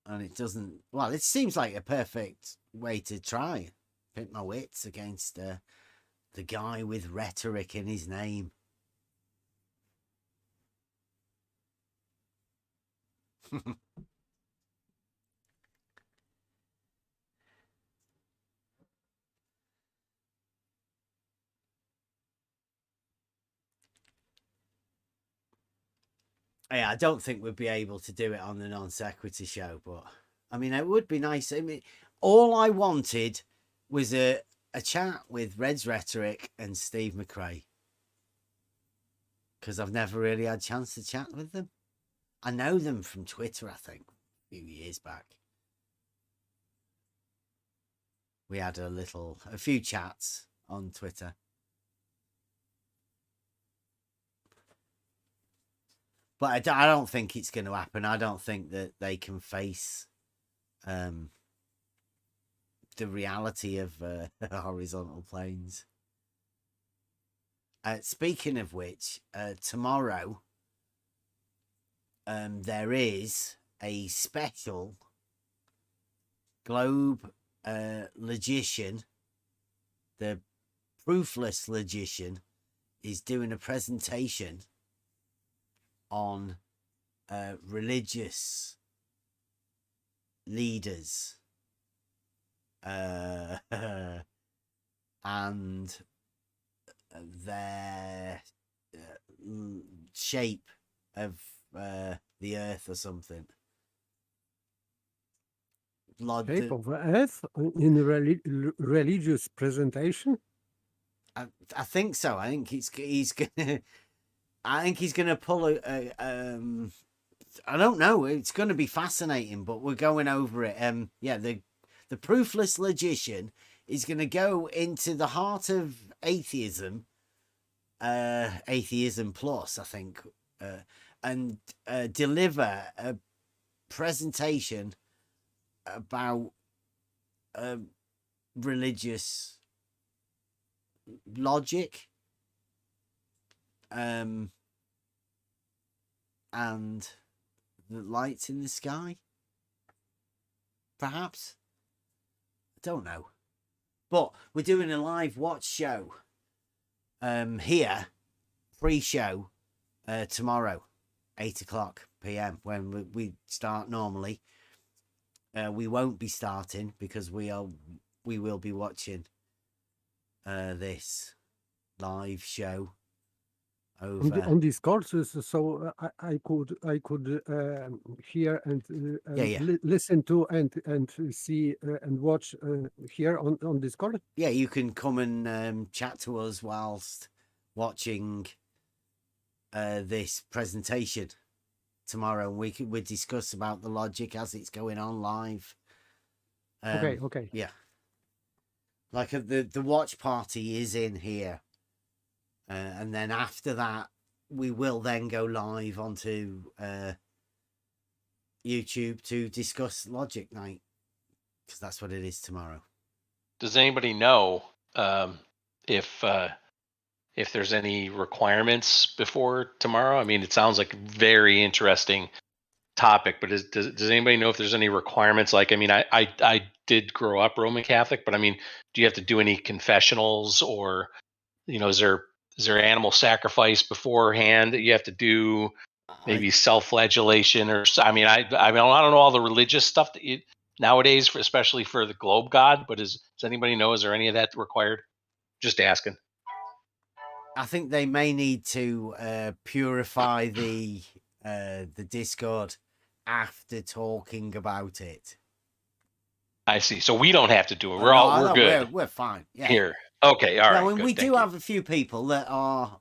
And it doesn't, well, it seems like a perfect way to try pit my wits against the guy with rhetoric in his name. Yeah, I don't think we'd be able to do it on the non sequitur show, but I mean, it would be nice. I mean, all I wanted was a chat with Red's Rhetoric and Steve McRae, because I've never really had a chance to chat with them. I know them from Twitter, I think, a few years back. We had a few chats on Twitter. But I don't think it's going to happen. I don't think that they can face the reality of horizontal planes. Speaking of which, tomorrow there is a special globe logician. The Proofless logician is doing a presentation on religious leaders and their shape of the earth or something. Shape of Earth in a religious presentation? I think so. I think he's gonna. I think he's gonna pull a I don't know. It's going to be fascinating, but we're going over it. Yeah, the Proofless logician is going to go into the heart of atheism, atheism plus, I think, and deliver a presentation about religious logic, and the lights in the sky, perhaps. I don't know, but we're doing a live watch show here, free show, tomorrow, 8:00 p.m. when we start normally. We won't be starting because we will be watching this live show over on Discord, so I could hear and listen to and see and watch here on Discord. Yeah, you can come and chat to us whilst watching this presentation tomorrow. We discuss about the logic as it's going on live. Okay. Yeah. Like the watch party is in here. And then after that, we will then go live onto YouTube to discuss Logic Night, because that's what it is tomorrow. Does anybody know if there's any requirements before tomorrow? I mean, it sounds like a very interesting topic, but does anybody know if there's any requirements? Like, I mean, I did grow up Roman Catholic, but I mean, do you have to do any confessionals, or is there animal sacrifice beforehand that you have to do? Maybe self-flagellation, or I mean, I don't know all the religious stuff that nowadays, especially for the globe god. But does anybody know? Is there any of that required? Just asking. I think they may need to purify the Discord after talking about it. I see. So we don't have to do it. We're good. We're fine. Yeah. Here. Okay. All right. And Good, we thank do you. have a few people that are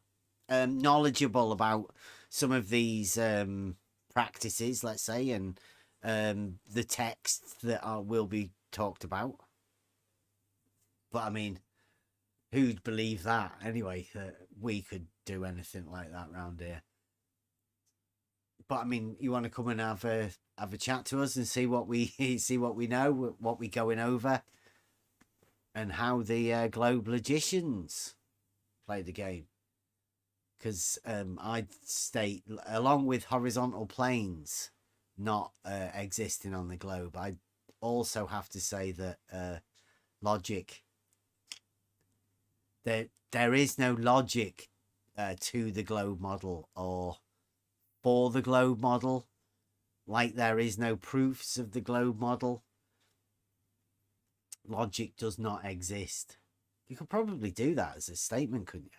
knowledgeable about some of these practices, let's say, and the texts that will be talked about. But I mean, who'd believe that anyway? That we could do anything like that round here. But I mean, you want to come and have a chat to us and see what we know, what we're going over, and how the globe logicians play the game. Because I'd state, along with horizontal planes not existing on the globe, I also have to say that logic, there is no logic to the globe model or for the globe model, like there is no proofs of the globe model. Logic does not exist. You could probably do that as a statement, couldn't you?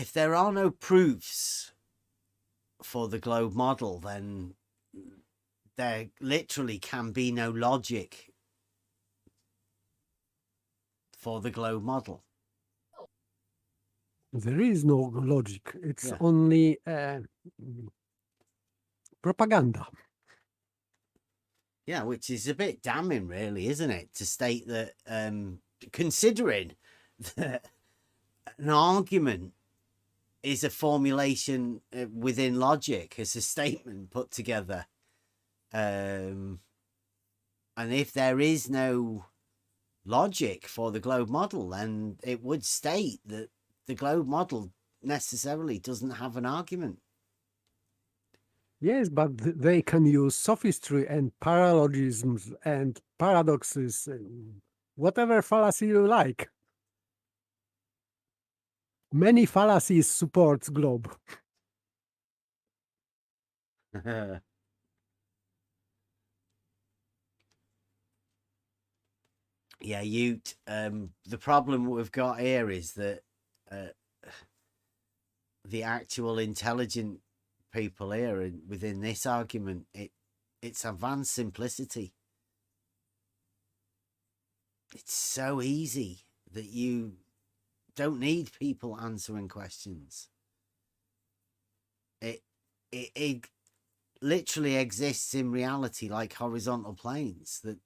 If there are no proofs for the globe model, then there literally can be no logic for the globe model. There is no logic. It's Yeah. only propaganda. Yeah, which is a bit damning, really, isn't it? To state that, considering that an argument is a formulation within logic, as a statement put together. And if there is no logic for the globe model, then it would state that the globe model necessarily doesn't have an argument. Yes, but they can use sophistry and paralogisms and paradoxes, and whatever fallacy you like. Many fallacies supports globe. Yeah, the problem we've got here is that the actual intelligent people here within this argument, it's advanced simplicity. It's so easy that you don't need people answering questions. It literally exists in reality like horizontal planes that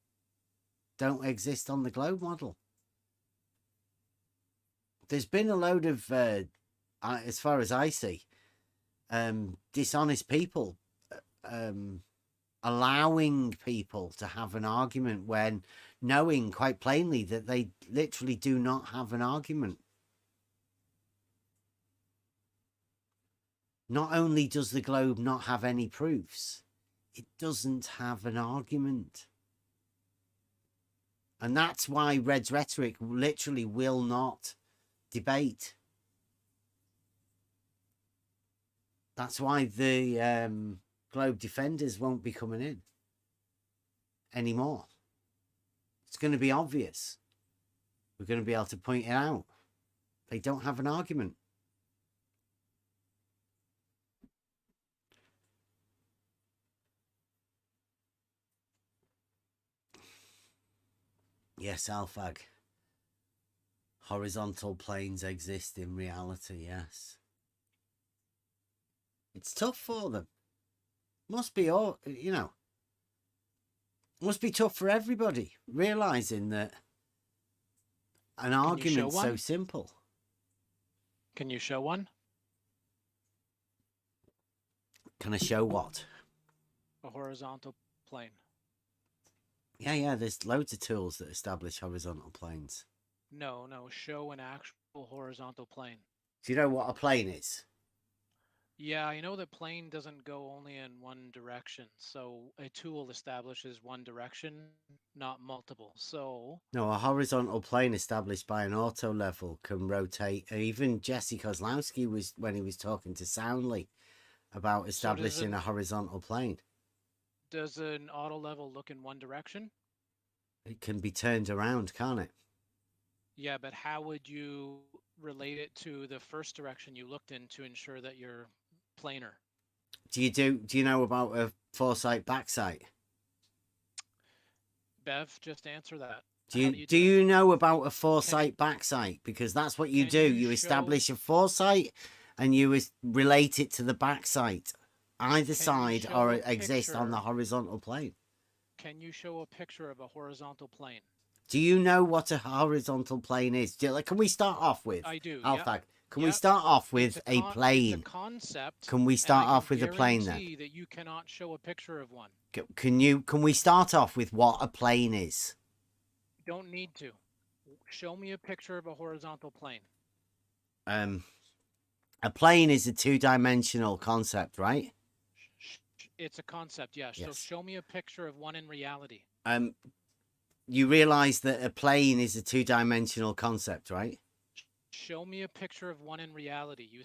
don't exist on the globe model. There's been a load of, as far as I see, dishonest people allowing people to have an argument when knowing quite plainly that they literally do not have an argument. Not only does the globe not have any proofs, it doesn't have an argument. And that's why Rhetoric literally will not debate. That's why the globe defenders won't be coming in anymore. It's going to be obvious. We're going to be able to point it out. They don't have an argument. Yes, Alfag. Horizontal planes exist in reality, yes. It's tough for them. Must be all, you know, must be tough for everybody, realizing that an argument's so simple. Can you show one? Can I show what? A horizontal plane. Yeah, there's loads of tools that establish horizontal planes. No, show an actual horizontal plane. Do you know what a plane is? Yeah, I know that plane doesn't go only in one direction. So a tool establishes one direction, not multiple. So No, a horizontal plane established by an auto level can rotate. Even Jesse Kozlowski was, when he was talking to Soundly about establishing a horizontal plane. Does an auto level look in one direction? It can be turned around, can't it? Yeah, but how would you relate it to the first direction you looked in to ensure that you're planar? Do you know about a foresight backsight? Bev, just answer that. Do you know about a foresight backsight? Because that's what you do. You establish a foresight and you relate it to the backsight, either side, or it exists on the horizontal plane. Can you show a picture of a horizontal plane? Do you know what a horizontal plane is? Can we start off with? I do. Alphag, can we start off with a plane? It's a concept. Can we start off with a plane then? That you cannot show a picture of one. Can we start off with what a plane is? Don't need to. Show me a picture of a horizontal plane. A plane is a two-dimensional concept, right? It's a concept, yes. So show me a picture of one in reality. You realize that a plane is a two-dimensional concept, right? Show me a picture of one in reality. You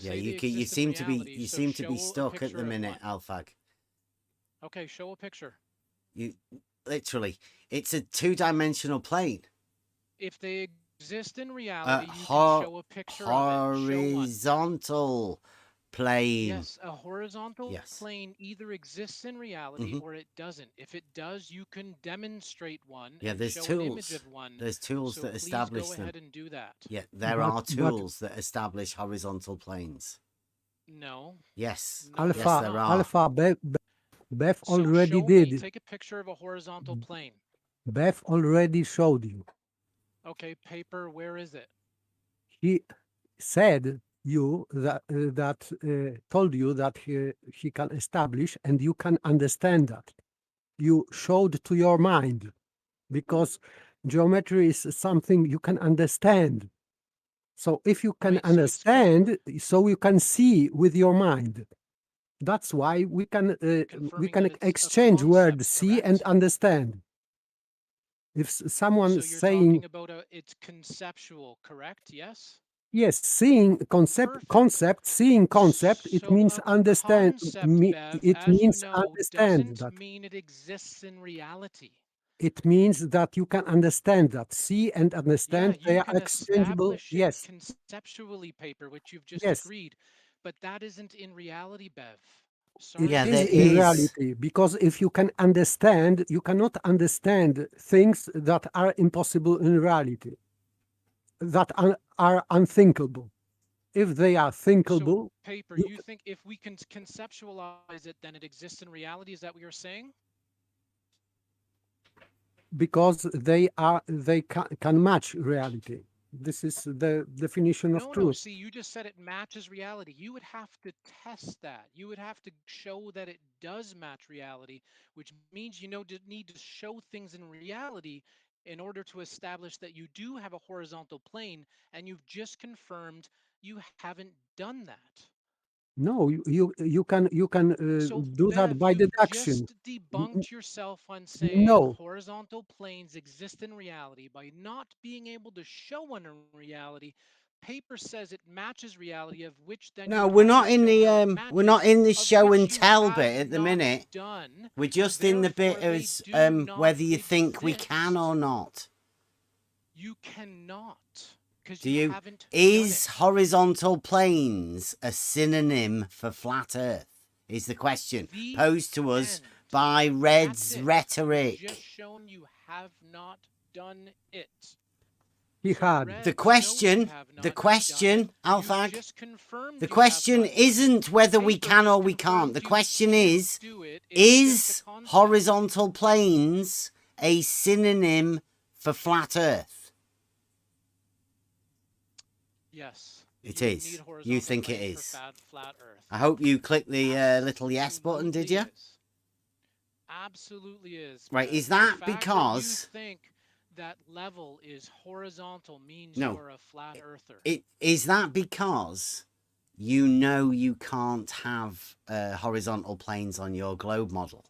seem to be stuck at the minute, Alphag. Okay, show a picture. Literally, it's a two-dimensional plane. If they exist in reality, you can show a picture of it. Horizontal plane. Yes, a horizontal plane either exists in reality or it doesn't. If it does, you can demonstrate one. Yeah, there's show tools. An image of one. There's tools that establish them. Go ahead and do that. Yeah, there are tools that establish horizontal planes. No. Yes. Alpha. Yes, there are. Alpha. Beth already did. Take a picture of a horizontal plane. Beth already showed you. Okay, paper. Where is it? He said told you that he can establish, and you can understand that. You showed to your mind, because geometry is something you can understand. So if you can understand, so you can see with your mind. That's why we can exchange words see and understand. If someone you're saying talking about it's conceptual, correct? Yes. Yes, seeing concept, seeing concept, it means understand. It means understand that. Doesn't mean it exists in reality. It means that you can understand that. See and understand, they are exchangeable. Yes. Conceptually, paper, which you've just agreed, but that isn't in reality, Bev. Sorry. It is in reality, because if you can understand, you cannot understand things that are impossible in reality, that are unthinkable. If they are thinkable. So, paper, you think if we can conceptualize it, then it exists in reality? Is that what you're saying? Because they can match reality. This is the definition of truth. No, see, you just said it matches reality. You would have to test that. You would have to show that it does match reality, which means you need to show things in reality in order to establish that you do have a horizontal plane, and you've just confirmed you haven't done that. No, you can do that by deduction. Just debunked yourself on saying horizontal planes exist in reality by not being able to show one in reality. Paper says it matches reality, of which then we're not in the show and tell bit at the minute. We're just in the bit as whether you think we can or not. You cannot. Is horizontal planes a synonym for flat Earth? Is the question posed to us by Red's Rhetoric. Just shown you have not done it. he So had. red, The you know you question, have the not, you've done it. question, You've Alfag, just confirmed the you have question not done it. isn't whether we Paper can just or we can't. confirmed The you question can't is do it. It's just a concept. horizontal planes a synonym for flat Earth? Yes. It you is. Need You horizontal think it planes is? for flat Earth. I hope you clicked the little yes button, did you? Absolutely is. Absolutely is. Right, Bev. is The that fact that you because think that level is horizontal means No. you're a flat earther. is that because you know you can't have horizontal planes on your globe model?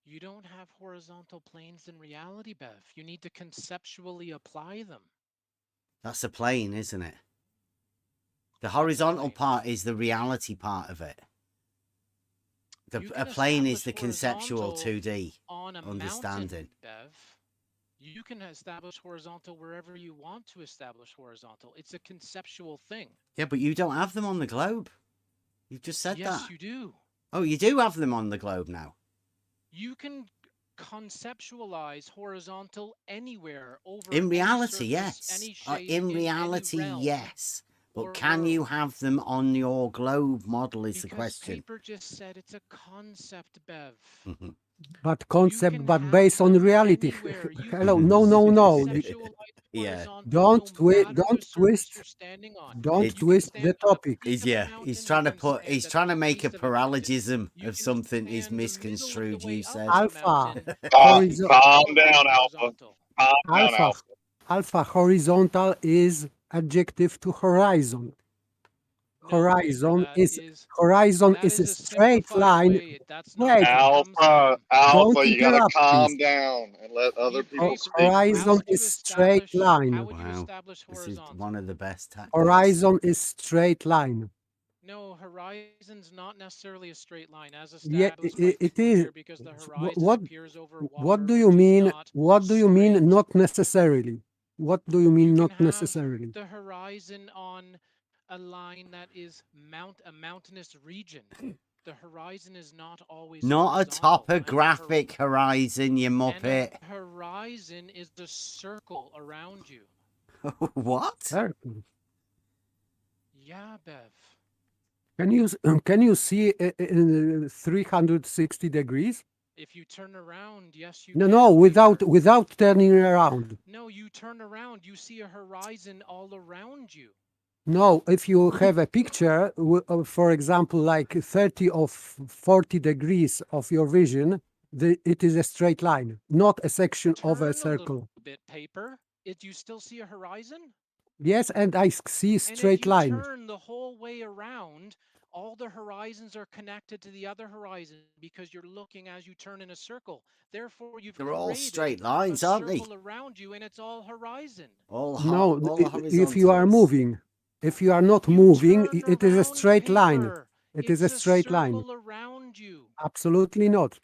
You don't have horizontal planes in reality, Bev. You need to conceptually apply them. That's a plane, isn't it? The What's a horizontal plane? part is the reality part of it. You A can plane is establish the conceptual horizontal 2D on a understanding. mountain, Bev. You can establish horizontal wherever you want to establish horizontal. It's a conceptual thing. Yeah, but you don't have them on the globe. You've just said Yes, that. you do. Oh, you do have them on the globe now. You can conceptualize horizontal anywhere over In reality, any yes. surface, any shape, In in reality, any realm yes. But or can you world. have them on your globe model is the Because question. paper just said it's a concept, Bev. Mhm. But You concept, can but have based on them reality. anywhere. You Hello, can no. conceptualize Yeah. horizontal Don't no matter the don't surface twist, you're standing on. don't It- You can twist the stand on a topic. peak He's of a he's mountain, trying you to can put he's stand trying to at the make a base of a mountain. paralogism You of can something he's stand the middle of the misconstrued. way You up said. a Alpha, mountain. Horizon- Calm down, Alpha. Horizontal. Calm down, alpha, Alpha. alpha. Horizontal is adjective to horizon. No, paper, Horizon that is that a is a straight simplified line. way. That's not Wait, where it comes Alpha, from. don't Alpha, you gotta interrupt, calm please. down and let other people Paper, speak, Horizon please. is straight line. How would you Wow. establish This is horizontal? one of the best tactics. Horizon is straight line. No, horizon's not necessarily a straight line, as Yeah, established by it is. Fourier, because the horizon What appears over water, what do you which is mean? not What do you mean? straight. Not necessarily. What do you mean? You Not can have necessarily. the horizon on a line that is a mountainous region. The horizon is not always Not a horizontal, topographic horizon, you and muppet. a horizon is the circle around you. What? Circle. Yeah, Bev. Can you see 360 degrees? If you turn around, yes, you No, can. no, Paper. without turning around. No, you turn around, you see a horizon all around you. No, if you have a picture, for example, like 30 or 40 degrees of your vision, it is a straight line, not a section of Turn a a circle. little bit, Paper. Do you still see a horizon? Yes, and I see And straight if you line. turn the whole way around, all the horizons are connected to the other horizon because you're looking as you turn in a circle. Therefore, you've They're all created straight a lines, aren't they? circle around you, and it's all horizon. No, all the if you are horizontals. moving, if you are not You moving, turn it is a around, straight line. Paper. It is It's a straight line. circle around you. Absolutely not.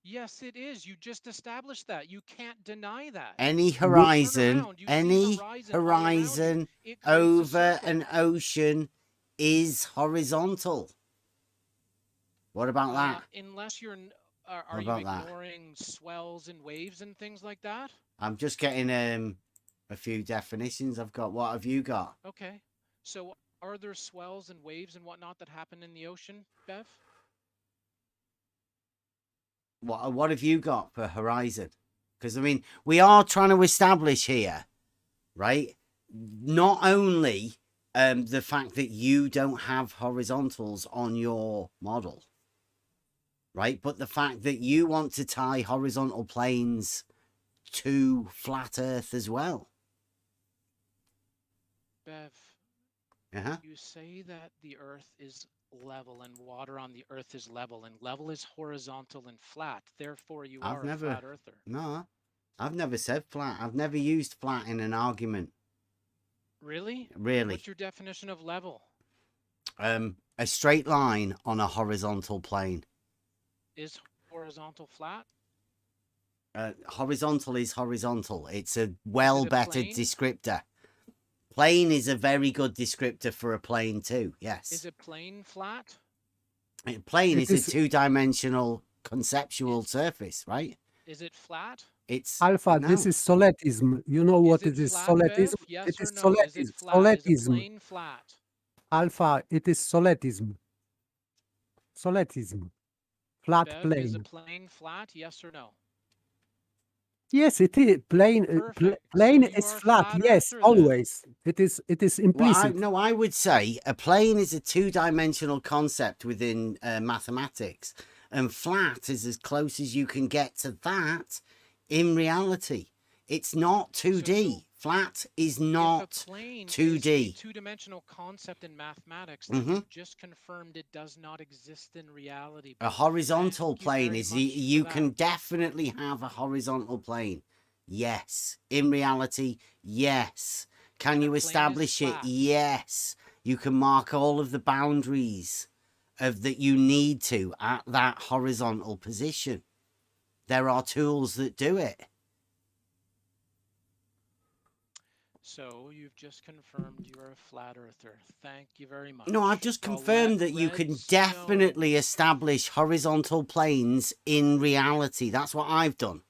Yes, it is. You just established that. You can't deny that. Any You turn horizon, around, you see any horizon all around you. horizon It creates a over circle. an ocean is horizontal. What about that? Unless you're, are What you about that? ignoring swells and waves and things like that? I'm just getting a few definitions I've got. What have you got? Okay. So are there swells and waves and whatnot that happen in the ocean, Bev? What have you got for horizon? Because I mean, we are trying to establish here, right? Not only the fact that you don't have horizontals on your model, right? But the fact that you want to tie horizontal planes to flat Earth as well. Bev, Uh-huh. you say that the Earth is level and water on the Earth is level, and level is horizontal and flat. Therefore, you are a flat earther. No, I've never said flat. I've never used flat in an argument. Really? Really. What's your definition of level? A straight line on a horizontal plane. Is horizontal flat? Horizontal is horizontal. It's a well-bettered plane? descriptor. Plane is a very good descriptor for a plane too. Yes. Is a plane flat? Plane It is is- a two-dimensional conceptual surface, right? Is it flat? It's Alpha, no. this is soletism. You know what Is it it is? flat, Bev? Soletism. Yes It or is no? Is it soletism. flat? Is a Soletism. plane flat? Alpha, it is soletism. Soletism. Flat Bev, is a plane. plane flat? Yes or no? Yes, it is. Plane. Perfect. Plane So you is are a flat. flat Yes, earther then. always. It is. It is Well, implicit. I would say a plane is a two-dimensional concept within mathematics, and flat is as close as you can get to that in reality. It's not 2D. Flat is If a not plane is a 2D. two-dimensional concept in mathematics, then you've just confirmed it does not exist in reality. A Bev. horizontal Thank you plane very is much you for can that. definitely have a horizontal plane. Yes. In reality, yes. Can And a you plane is establish it? flat. Yes. You can mark all of the boundaries that you need to at that horizontal position. There are tools that do it. So you've just confirmed you are a flat earther. Thank you very much. No, I've just I'll confirmed let that you can Reds definitely know. establish horizontal planes in reality. That's what I've done.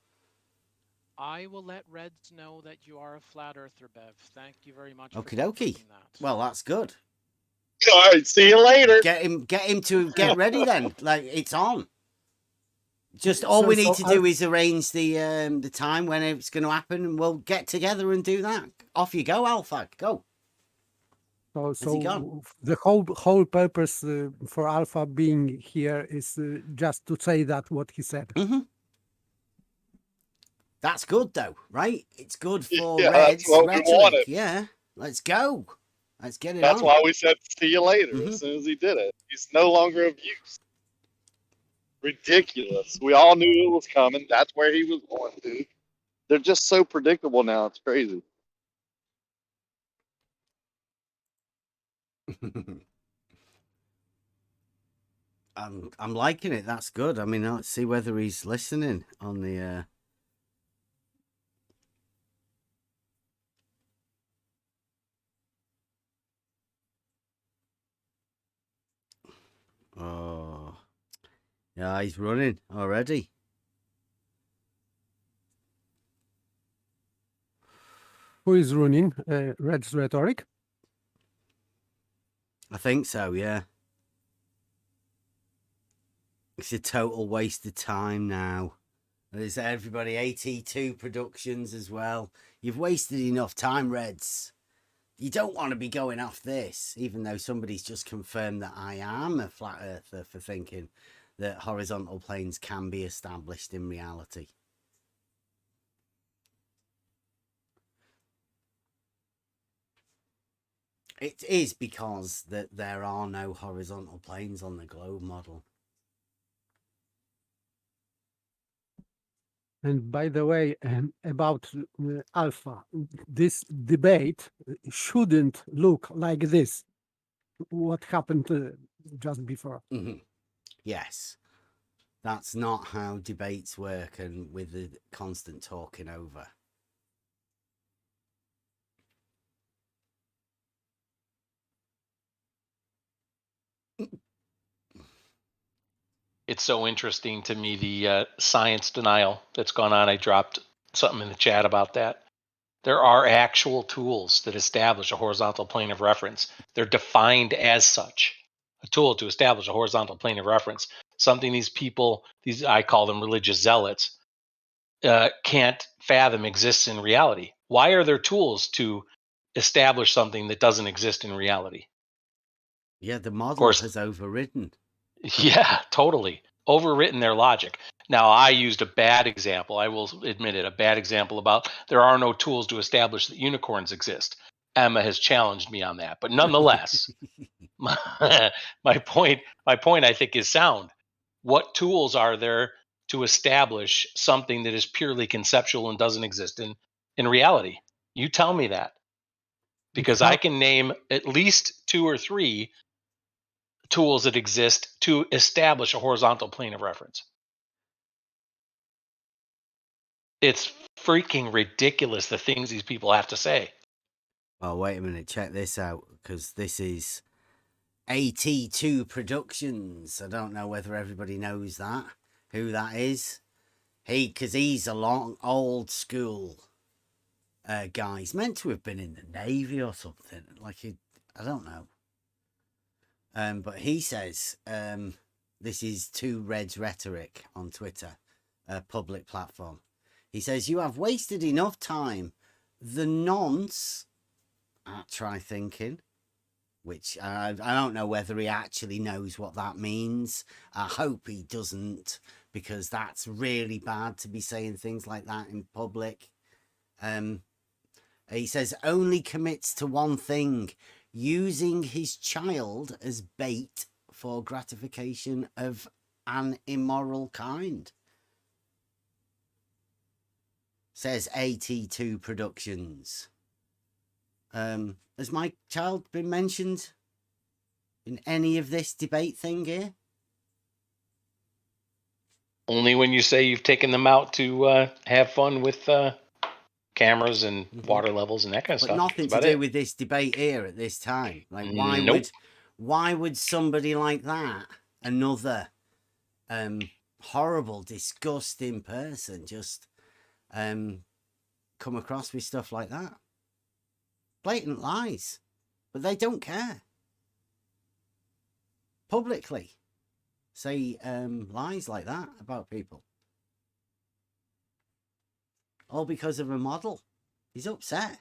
I will let Reds know that you are a flat earther, Bev. Thank you very much Okie for dokie. confirming that. Well, that's good. All right, see you later. Get him to get ready then. Like, it's on. Just all we need to do is arrange the time when it's going to happen, and we'll get together and do that. Off you go, Alpha. Go. So the whole purpose for Alpha being here is just to say that what he said. Mm-hmm. That's good though, right? It's good for Yeah, Red's that's what we rhetoric. wanted. Yeah, let's go. Let's get it That's on. why we said see you later Mhm. as soon as he did it. He's no longer of use. Ridiculous. We all knew it was coming. That's where he was going to. They're just so predictable now. It's crazy. I'm liking it. That's good. I mean, let's see whether he's listening on the. Oh, yeah, he's running already. Who is running Red's rhetoric? I think so. Yeah. It's a total waste of time now. There's everybody, AT2 Productions as well. You've wasted enough time, Reds. You don't want to be going off this, even though somebody's just confirmed that I am a flat earther for thinking that horizontal planes can be established in reality. It is because that there are no horizontal planes on the globe model. And by the way, about Alpha, this debate shouldn't look like this. What happened just before? Mm-hmm. Yes. That's not how debates work, and with the constant talking over. It's so interesting to me, the science denial that's gone on. I dropped something in the chat about that. There are actual tools that establish a horizontal plane of reference. They're defined as such. A tool to establish a horizontal plane of reference. Something these people, I call them religious zealots, can't fathom exists in reality. Why are there tools to establish something that doesn't exist in reality? Yeah, the model course. has overridden. Yeah, totally. Overwritten their logic. Now, I used a bad example. I will admit it, a bad example about there are no tools to establish that unicorns exist. Emma has challenged me on that. But nonetheless, my point, I think, is sound. What tools are there to establish something that is purely conceptual and doesn't exist in reality? You tell me that. Because I can name at least 2 or 3 tools that exist to establish a horizontal plane of reference. It's freaking ridiculous, the things these people have to say. Oh, wait a minute. Check this out, because this is AT2 Productions. I don't know whether everybody knows that, who that is. Because he's a long, old school guy. He's meant to have been in the Navy or something. Like, I don't know. But he says, this is to Red's Rhetoric on Twitter, a public platform. He says, you have wasted enough time. The nonce, try thinking, which I don't know whether he actually knows what that means. I hope he doesn't, because that's really bad to be saying things like that in public. He says, only commits to one thing, using his child as bait for gratification of an immoral kind. Says AT2 Productions. Has my child been mentioned in any of this debate thing here? Only when you say you've taken them out to have fun with cameras and water levels and that kind of But stuff. nothing to do with this debate here at this time. Like, why would somebody like that, another horrible, disgusting person, just come across with stuff like that? Blatant lies, but they don't care. Publicly say lies like that about people, all because of a model. He's upset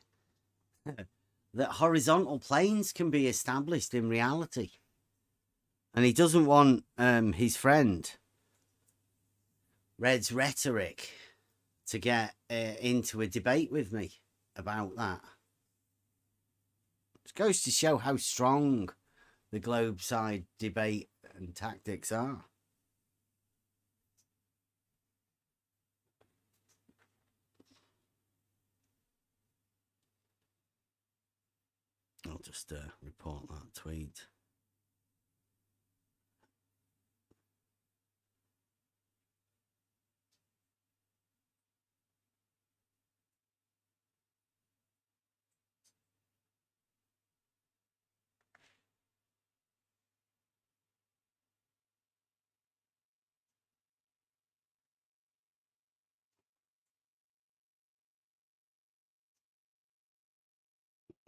that horizontal planes can be established in reality, and he doesn't want his friend Red's Rhetoric to get into a debate with me about that. It goes to show how strong the globe side debate and tactics are. I'll just report that tweet.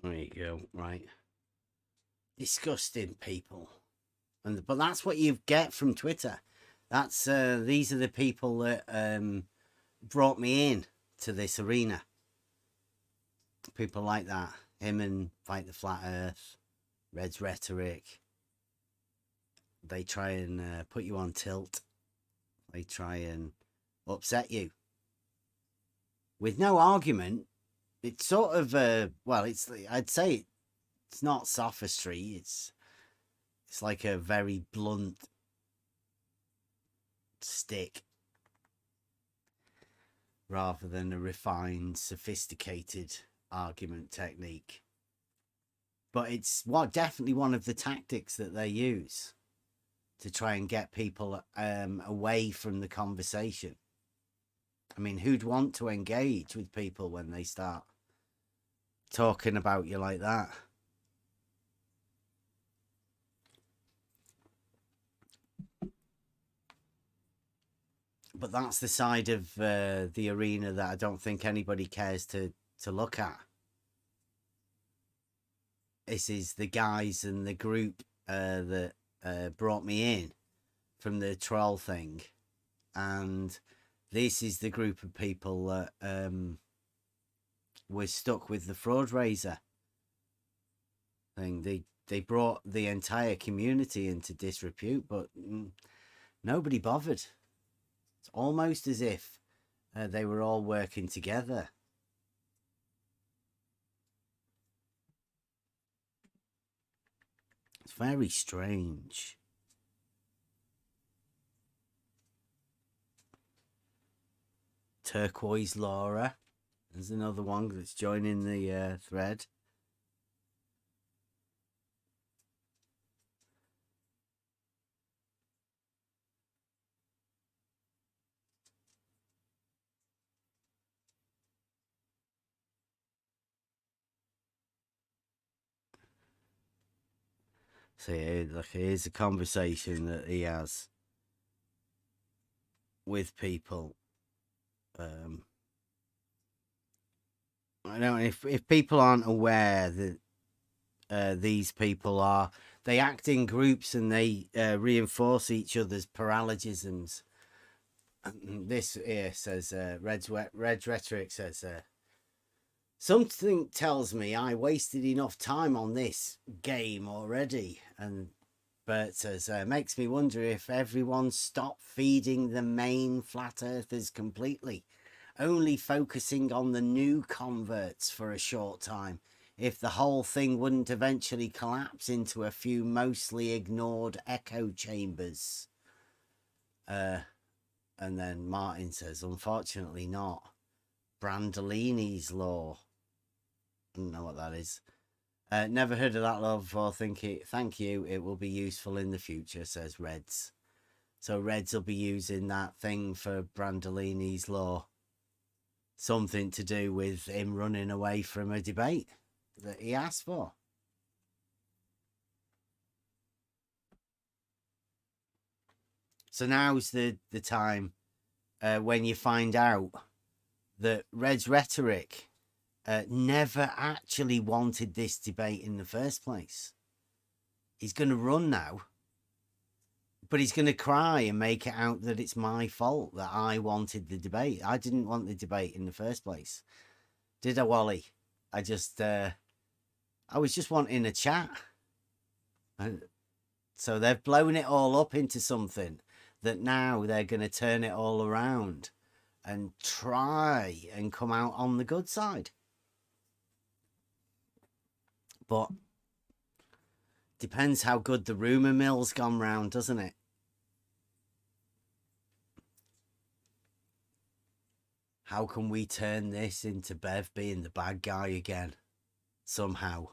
There you go. Right. Disgusting people. But that's what you get from Twitter. That's these are the people that brought me in to this arena. People like that. Him and Fight the Flat Earth, Red's Rhetoric. They try and put you on tilt. They try and upset you with no argument. It's sort of I'd say it's not sophistry. It's like a very blunt stick rather than a refined, sophisticated argument technique. But it's definitely one of the tactics that they use to try and get people away from the conversation. I mean, who'd want to engage with people when they start talking about you like that? But that's the side of the arena that I don't think anybody cares to look at. This is the guys and the group that brought me in from the troll thing. And this is the group of people that were stuck with the fraud raiser thing. They brought the entire community into disrepute, but nobody bothered. It's almost as if they were all working together. It's very strange. Turquoise Laura. There's another one that's joining the thread. So here's a conversation that he has with people I don't know if people aren't aware that these people they act in groups and they reinforce each other's paralogisms. This here says Red's Rhetoric says something tells me I wasted enough time on this game already. And Bert says makes me wonder if everyone stopped feeding the main flat earthers completely, only focusing on the new converts for a short time, if the whole thing wouldn't eventually collapse into a few mostly ignored echo chambers. And then Martin says, unfortunately not. Brandolini's law. I don't know what that is. Never heard of that law before. Thank you. It will be useful in the future, says Reds. So Reds will be using that thing for Brandolini's law. Something to do with him running away from a debate that he asked for. So now's the time when you find out that Red's Rhetoric never actually wanted this debate in the first place. He's going to run now, but he's going to cry and make it out that it's my fault that I wanted the debate. I didn't want the debate in the first place. Did I, Wally? I was just wanting a chat. So they've blown it all up into something that now they're going to turn it all around and try and come out on the good side. But depends how good the rumour mill's gone round, doesn't it? How can we turn this into Bev being the bad guy again? Somehow.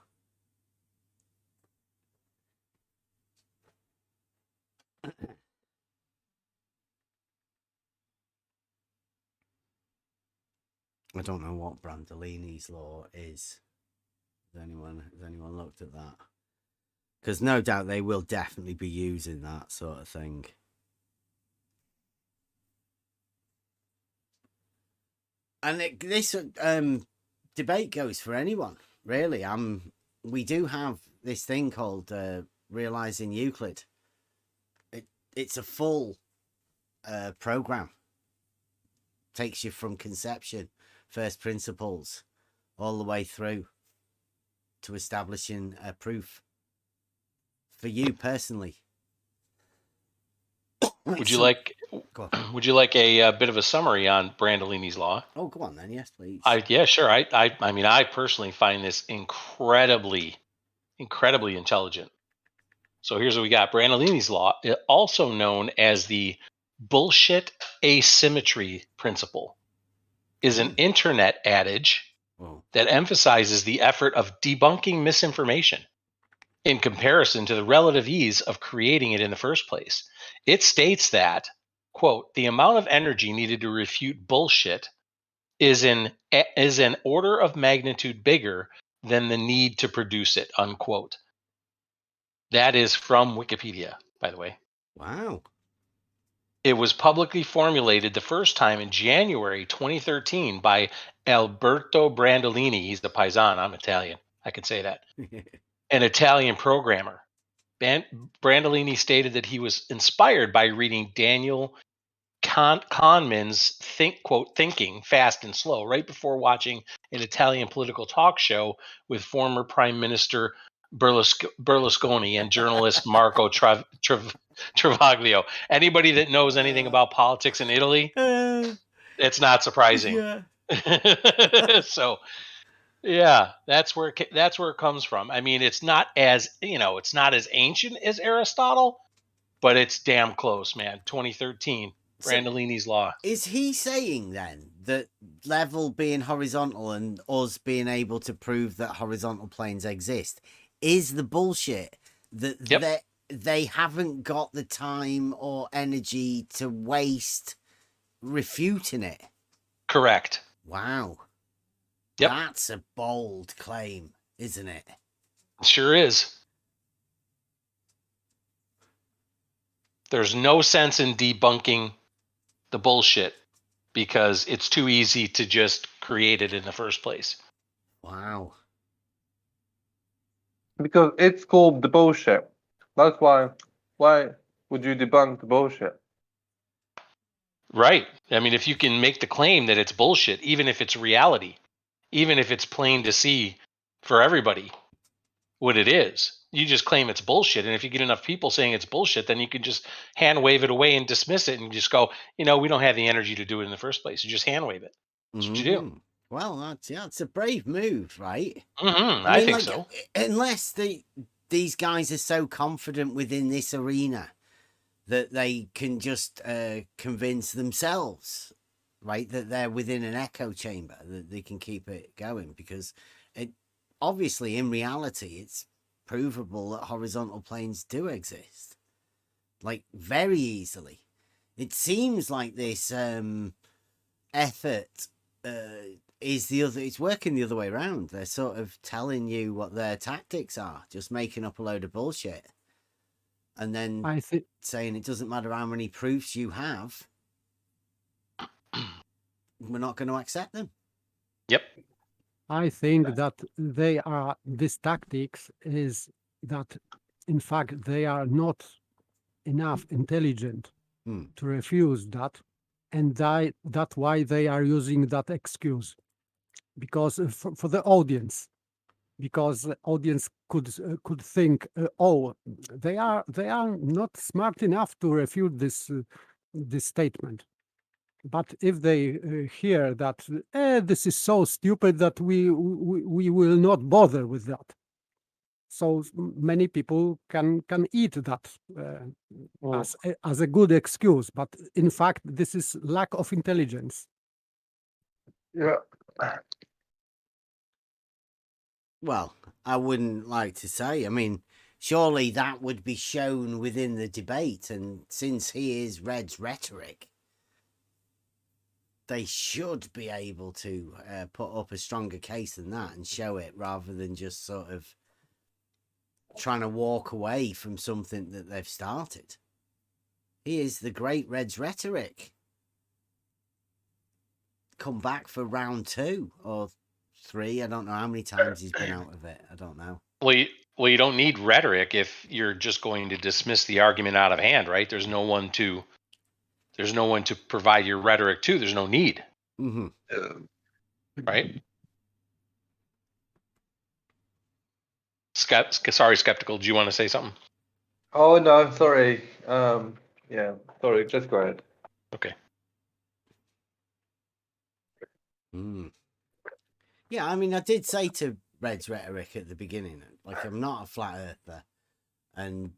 I don't know what Brandolini's law is. Has anyone looked at that? Because no doubt they will definitely be using that sort of thing. And this debate goes for anyone, really. We do have this thing called Realizing Euclid. It's a full program. Takes you from conception, first principles, all the way through to establishing a proof for you personally. Would you like a bit of a summary on Brandolini's law? Oh, go on then. Yes, please. Yeah, sure. I mean, I personally find this incredibly intelligent. So here's what we got. Brandolini's law, also known as the bullshit asymmetry principle, is an internet adage that emphasizes the effort of debunking misinformation in comparison to the relative ease of creating it in the first place. It states that, quote, the amount of energy needed to refute bullshit is an order of magnitude bigger than the need to produce it, unquote. That is from Wikipedia, by the way. Wow. It was publicly formulated the first time in January 2013 by Alberto Brandolini. He's the Paisan. I'm Italian. I can say that. An Italian programmer. Brandolini stated that he was inspired by reading Daniel Kahneman's Thinking Fast and Slow right before watching an Italian political talk show with former Prime Minister Berlusconi and journalist Marco Travaglio. Anybody that knows anything about politics in Italy, it's not surprising. Yeah. So, yeah, that's where it comes from. I mean, it's not as ancient as Aristotle, but it's damn close, man. 2013, Brandolini's law. Is he saying then that level being horizontal and us being able to prove that horizontal planes exist is the bullshit that they haven't got the time or energy to waste refuting it? Correct. Wow. Yep. That's a bold claim, isn't it? Sure is. There's no sense in debunking the bullshit because it's too easy to just create it in the first place. Wow. Because it's called the bullshit. That's why. Why would you debunk the bullshit? Right. I mean, if you can make the claim that it's bullshit, even if it's reality, even if it's plain to see for everybody what it is, you just claim it's bullshit. And if you get enough people saying it's bullshit, then you can just hand wave it away and dismiss it and just go, we don't have the energy to do it in the first place. You just hand wave it. That's what you do. Well, that's a brave move, right? I think so. Unless these guys are so confident within this arena that they can just convince themselves, right, that they're within an echo chamber, that they can keep it going, because obviously in reality it's provable that horizontal planes do exist, like very easily. It seems like this effort it's working the other way around. They're sort of telling you what their tactics are, just making up a load of bullshit, and then saying it doesn't matter how many proofs you have, we're not going to accept them. Yep. I think that this tactics is that, in fact, they are not enough intelligent to refuse that, and that's why they are using that excuse, because for the audience, because the audience could think, oh, they are not smart enough to refute this statement. But if they hear that this is so stupid that we will not bother with that, so many people can eat that as a good excuse. But in fact, this is lack of intelligence. Yeah. Well, I wouldn't like to say. I mean, surely that would be shown within the debate, and since he is Red's rhetoric, they should be able to put up a stronger case than that and show it, rather than just sort of trying to walk away from something that they've started. He is the great Red's rhetoric. Come back for round 2 or 3. I don't know how many times he's been out of it. I don't know. Well, you don't need rhetoric if you're just going to dismiss the argument out of hand, right? There's no one to provide your rhetoric to. There's no need. Right? Sorry, Skeptical. Do you want to say something? Oh no, sorry. Yeah, sorry. Just go ahead. Okay. Yeah, I mean, I did say to Red's rhetoric at the beginning, like, I'm not a flat earther, and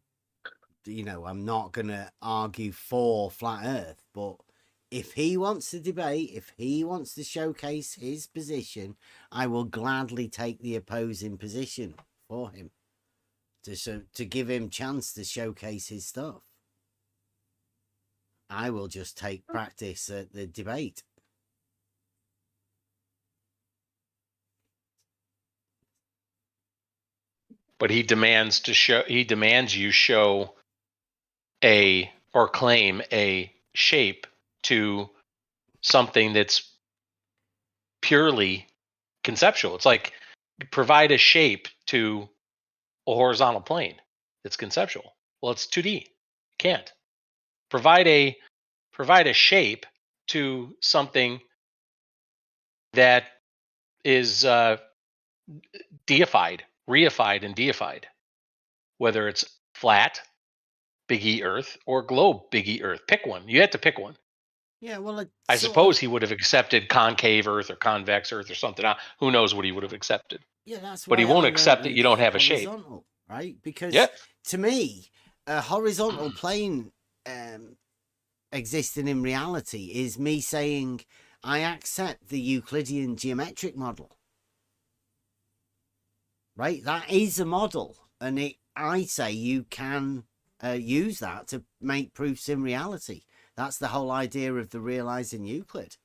I'm not gonna argue for flat Earth, but if he wants to debate, if he wants to showcase his position, I will gladly take the opposing position for him to give him chance to showcase his stuff. I will just take practice at the debate. But he demands you show or claim a shape to something that's purely conceptual. It's like provide a shape to a horizontal plane that's conceptual. Well, it's 2D. Can't. Provide a shape to something that is reified and deified, whether it's flat, big E Earth, or globe, big E Earth. Pick one. You had to pick one. Yeah, well, I suppose he would have accepted concave Earth or convex Earth or something. Who knows what he would have accepted? Yeah, that's but he won't accept that you don't have a shape, right? Because to me, a horizontal plane existing in reality is me saying I accept the Euclidean geometric model. Right, that is a model, and I say you can use that to make proofs in reality. That's the whole idea of the realizing Euclid.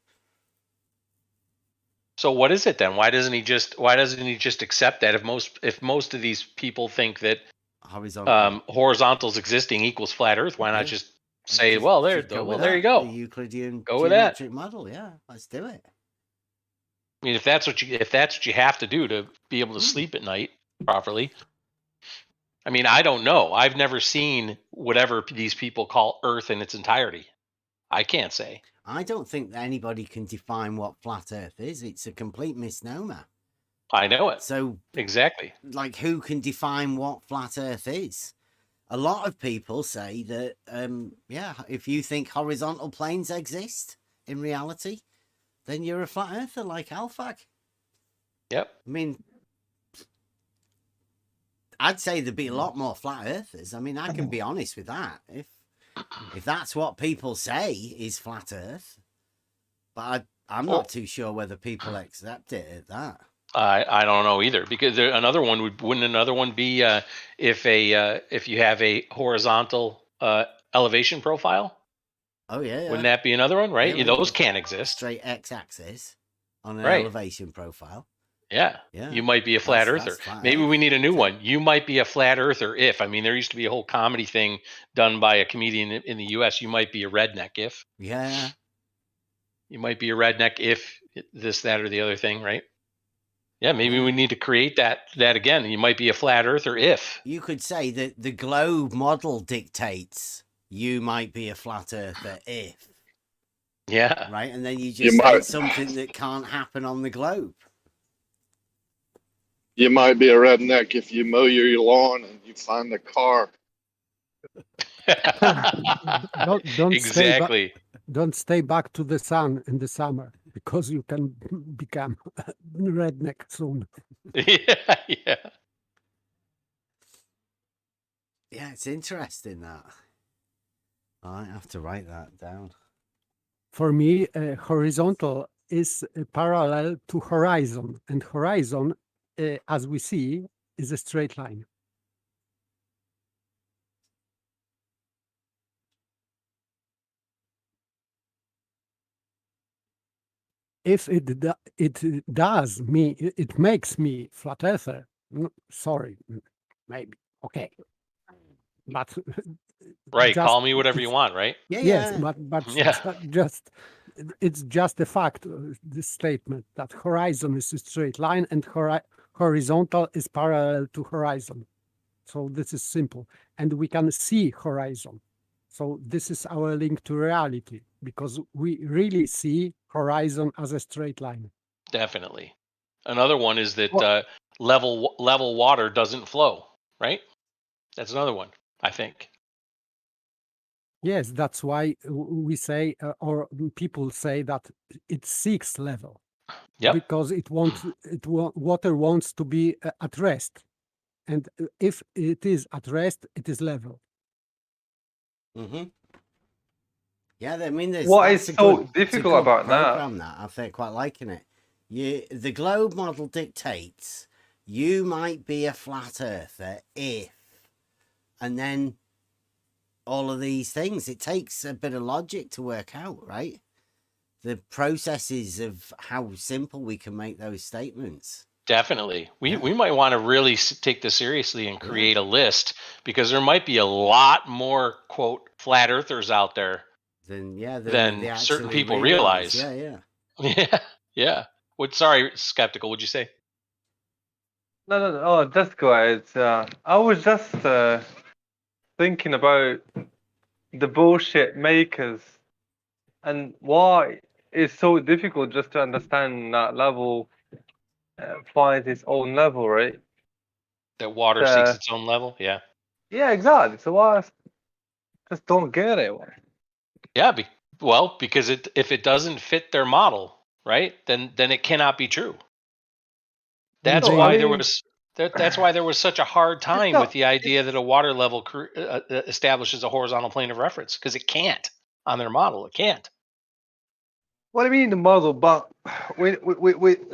So what is it then? Why doesn't he just accept that? If most of these people think that horizontals existing equals flat Earth, why not just say, Just- well, just go with there you that, go. the Euclidean Go with that. geometric model. Yeah, let's do it. I mean, if that's what you have to do to be able to sleep at night properly. I mean, I don't know. I've never seen whatever these people call Earth in its entirety. I can't say. I don't think that anybody can define what flat Earth is. It's a complete misnomer. I know it. So, Exactly. like, who can define what flat Earth is? A lot of people say that, if you think horizontal planes exist in reality, then you're a flat earther like Alphag. Yep. I mean, I'd say there'd be a lot more flat earthers. I mean, I can be honest with that. If that's what people say is flat Earth, but I'm not too sure whether people accept it at that. I don't know either, because wouldn't another one be if you have a horizontal elevation profile? Oh yeah, Wouldn't that be another one, right? Yeah, Those can't exist. Straight x-axis on an Right. elevation profile. Yeah. Yeah. You might be a flat That's earther. flat Maybe Earth. we need a new one. You might be a flat earther if. I mean, there used to be a whole comedy thing done by a comedian in the US. You might be a redneck if. Yeah. You might be a redneck if this, that, or the other thing, right? Yeah, maybe we need to create that again. You might be a flat earther if. You could say that the globe model dictates you might be a flat earther if. Yeah. Right? And then you You just say might. something that can't happen on the globe. You might be a redneck if you mow your lawn and you find a car. Exactly. Don't stay back to the sun in the summer because you can become redneck soon. Yeah, yeah. Yeah, it's interesting that. I have to write that down. For me, horizontal is parallel to horizon, and horizon, as we see, is a straight line. If it makes me flat earther. Sorry, maybe okay, but Right. just- Call me whatever you want, right? Yeah, yes, yeah. but Yeah. just it's just a fact. This statement that horizon is a straight line and horizontal is parallel to horizon. So this is simple, and we can see horizon. So this is our link to reality because we really see horizon as a straight line. Definitely. Another one is that level water doesn't flow, right? That's another one, I think. Yes, that's why we say, or people say that it's sixth level. Yep. Because water wants to be at rest, and if it is at rest, it is level. Mm-hmm. Yeah, I mean, What that's is a so good, it's a difficult good about that? program that I think quite liking it. The globe model dictates you might be a flat earther if, and then all of these things. It takes a bit of logic to work out, right? The processes of how simple we can make those statements. Definitely. We might want to really take this seriously and create a list, because there might be a lot more, quote, flat earthers out there than they certain actually people realize. Yeah. Yeah. Yeah. Sorry, skeptical, would you say? No. Oh, just go ahead. I was just thinking about the bullshit makers and why it's so difficult just to understand that level finds its own level, right? That water seeks its own level? Yeah. Yeah, exactly. So I just don't get it. Yeah, because if it doesn't fit their model, right, then it cannot be true. That's No, why I there mean- was that's why there was such a hard time not- with the idea that a water level establishes a horizontal plane of reference, because it can't on their model. It can't. What I mean the model, but we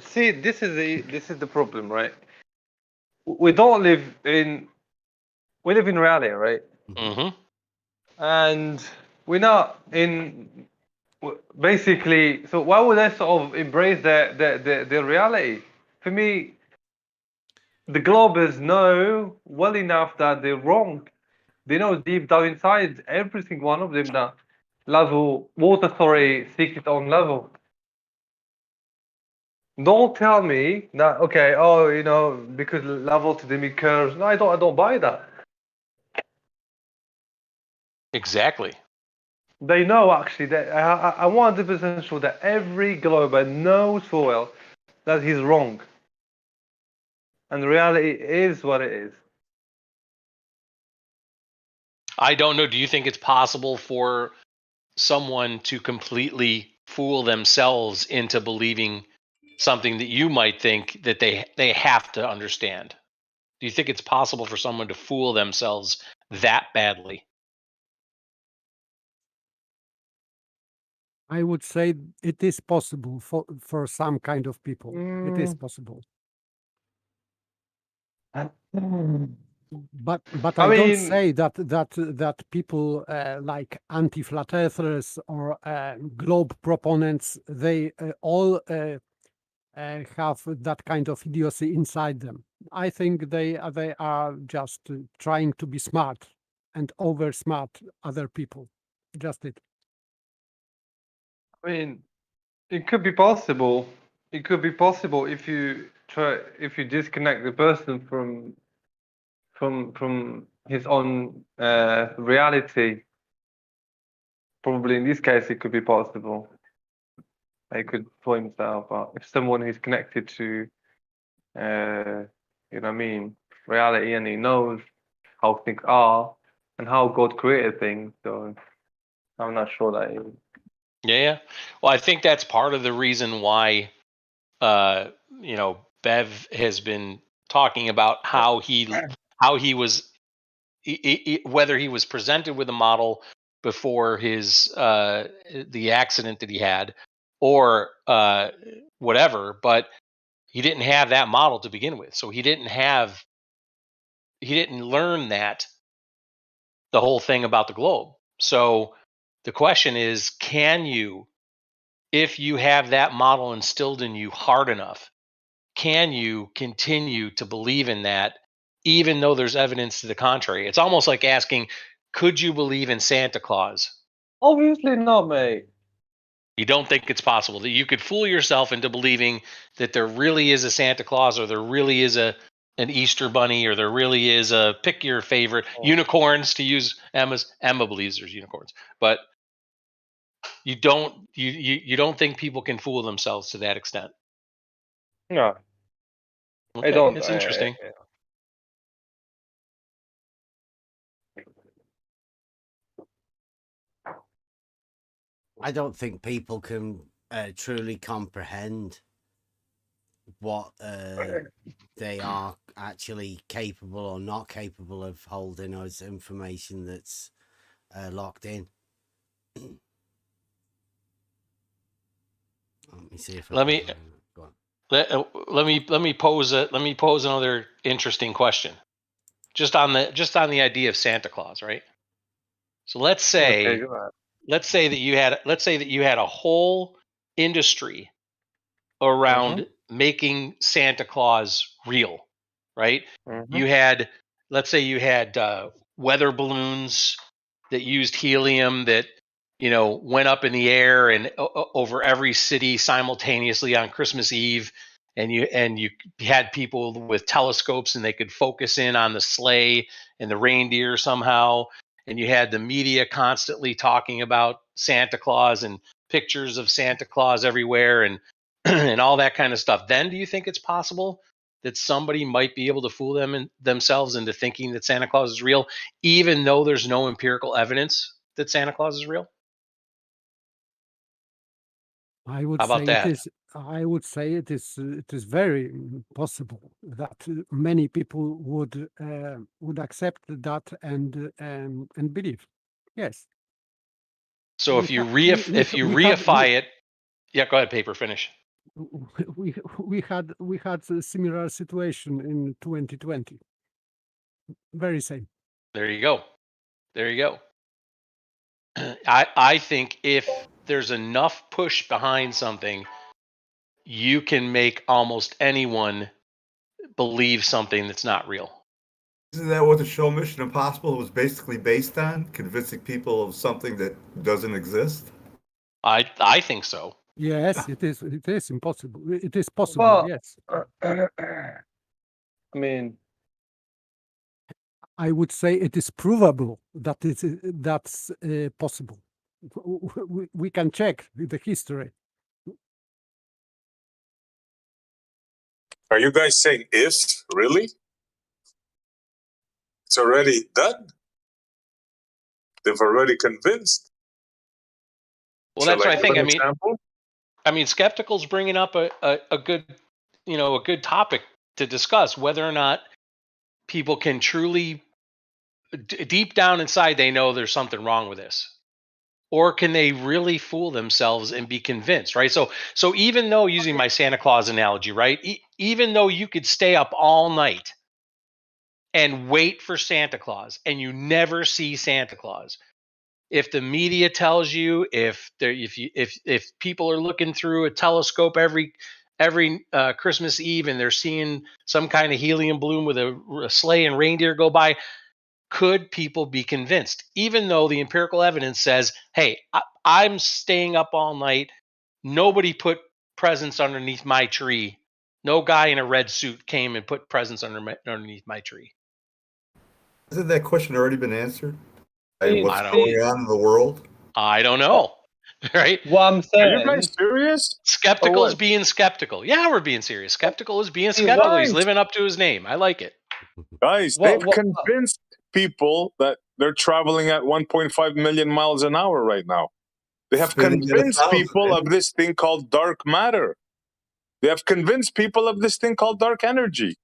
see this is the problem, right? We don't live in reality, right? Mm-hmm. And we're not in basically. So why would I sort of embrace the reality? For me, the globers know well enough that they're wrong. They know deep down inside, every single one of them, that level, water story seeks its own level. Don't tell me that, okay, oh, you know, because level to them curves. No, I don't buy that. Exactly. They know, actually, that I 100% sure that every glober knows full well that he's wrong. And the reality is what it is. I don't know. Do you think it's possible for someone to completely fool themselves into believing something that you might think that they have to understand? Do you think it's possible for someone to fool themselves that badly? I would say it is possible for some kind of people. It is possible. But I I don't mean, say that people like anti-flat earthers or globe proponents, they all have that kind of idiocy inside them. I think they are just trying to be smart and over smart other people. Just it. I mean, it could be possible. It could be possible if you disconnect the person from his own reality. Probably in this case, it could be possible. He could fool himself. But if someone who's connected to, you know what I mean, reality, and he knows how things are and how God created things, so I'm not sure that. Yeah. Well, I think that's part of the reason why, Bev has been talking about how he was, whether he was presented with a model before his the accident that he had, or whatever, but he didn't have that model to begin with, so he didn't learn that the whole thing about the globe. So the question is, can you, if you have that model instilled in you hard enough, can you continue to believe in that even though there's evidence to the contrary? It's almost like asking, could you believe in Santa Claus? Obviously not, mate. You don't think it's possible that you could fool yourself into believing that there really is a Santa Claus, or there really is an Easter bunny, or there really is a, pick your favorite, unicorns, to use Emma believes there's unicorns, but you don't think people can fool themselves to that extent. No, Okay, I don't. it's interesting. I don't think people can truly comprehend what they are actually capable or not capable of holding as information that's locked in. Let me see if I Let can me find it. Go on. let me pose another interesting question, just on the idea of Santa Claus, right? So let's say Okay, go ahead. let's say that you had a whole industry around making Santa Claus real, right? You had, let's say you had weather balloons that used helium that went up in the air and over every city simultaneously on Christmas Eve, and you had people with telescopes and they could focus in on the sleigh and the reindeer somehow, and you had the media constantly talking about Santa Claus and pictures of Santa Claus everywhere and and all that kind of stuff. Then do you think it's possible that somebody might be able to fool themselves into thinking that Santa Claus is real, even though there's no empirical evidence that Santa Claus is real? I would How about say it that? is. I would say it is. It is very possible that many people would accept that and believe. Yes. So if you we reify it, yeah, go ahead, paper, finish. we had a similar situation in 2020. Very same. There you go. There you go. I think if there's enough push behind something, you can make almost anyone believe something that's not real. Isn't that what the show Mission Impossible was basically based on? Convincing people of something that doesn't exist? I think so. Yes, it is. It is impossible. It is possible. Well, Yes, I mean, I would say it is provable that that's possible. We can check the history. Are you guys saying if? Really? It's already done. They've already convinced. Well, Shall that's what I give think. an example? I mean, skeptical's bringing up a good, a good topic to discuss, whether or not people can truly, deep down inside, they know there's something wrong with this, or can they really fool themselves and be convinced, right? So even though, using my Santa Claus analogy, right, even though you could stay up all night and wait for Santa Claus and you never see Santa Claus, if the media tells you, if people are looking through a telescope every Christmas Eve and they're seeing some kind of helium balloon with a sleigh and reindeer go by, could people be convinced, even though the empirical evidence says, hey, I'm staying up all night, nobody put presents underneath my tree, no guy in a red suit came and put presents underneath my tree? Hasn't that question already been answered? See, What's I don't- going on in the world? I don't know. Right? what I'm Are saying, you guys serious? Skeptical is what? being skeptical. Yeah, we're being serious. Skeptical is being See, skeptical. He's Guys, living up to his name. I like it. guys, What- they've what- convinced people that they're traveling at 1.5 million miles an hour right now. They have Spinning at convinced 1,000, people man. of this thing called dark matter. They have convinced people of this thing called dark energy.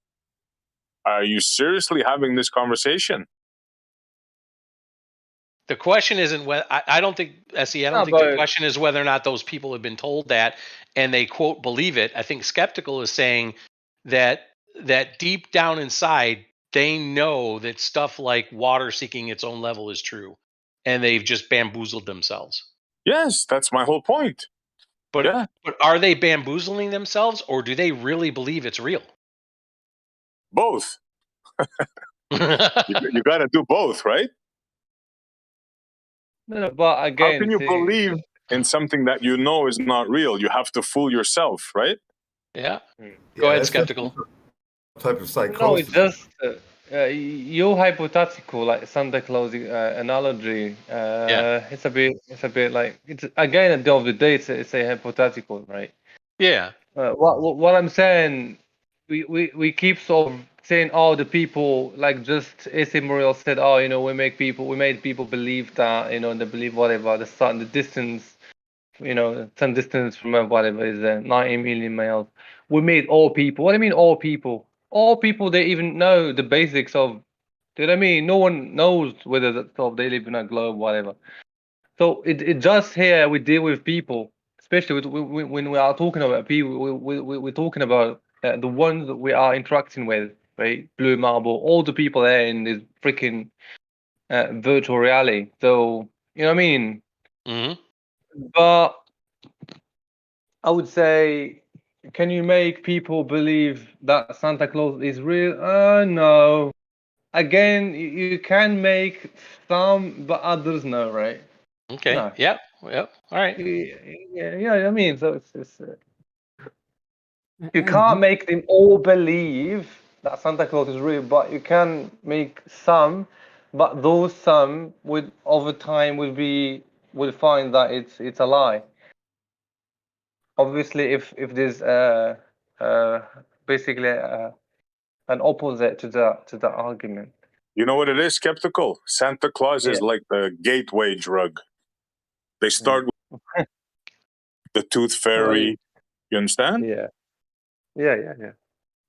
Are you seriously having this conversation? The question isn't whether I don't think SE. I don't No, think the but- question is whether or not those people have been told that and they quote believe it. I think skeptical is saying that deep down inside they know that stuff like water seeking its own level is true, and they've just bamboozled themselves. Yes, that's my whole point. But Yeah. but are they bamboozling themselves, or do they really believe it's real? Both. You got to do both, right? No, but How again, can you see, believe in something that you know is not real? You have to fool yourself, right? Yeah. Yeah, Go ahead, that's skeptical. Type of no, psychosis. it's just your hypothetical, like Santa Claus analogy. It's a bit like it's again at the end of the day, it's a hypothetical, right? Yeah. What I'm saying, we keep sort of saying, oh, the people, like just Muriel said, oh, we made people believe that, they believe whatever, the distance, some distance from whatever is 90 million miles. We made all people. What do you mean all people? All people, they even know the basics of, do you know what I mean? No one knows whether they live in a globe, whatever. So it just here we deal with people, especially when we are talking about people. We're talking about the ones that we are interacting with, right? Blue Marble, all the people there in this freaking virtual reality. So you know what I mean. Hmm. But I would say, can you make people believe that Santa Claus is real? No. Again, you can make some, but others no, right? Okay. No. Yep. All right. Yeah. I mean, so it's you And can't make them all believe that Santa Claus is real, but you can make some. But those some, would over time, will find that it's a lie. Obviously, if there's basically an opposite to the argument. You know what it is, skeptical? Santa Claus is Yeah. like the gateway drug. They start with the tooth fairy. You understand? Yeah.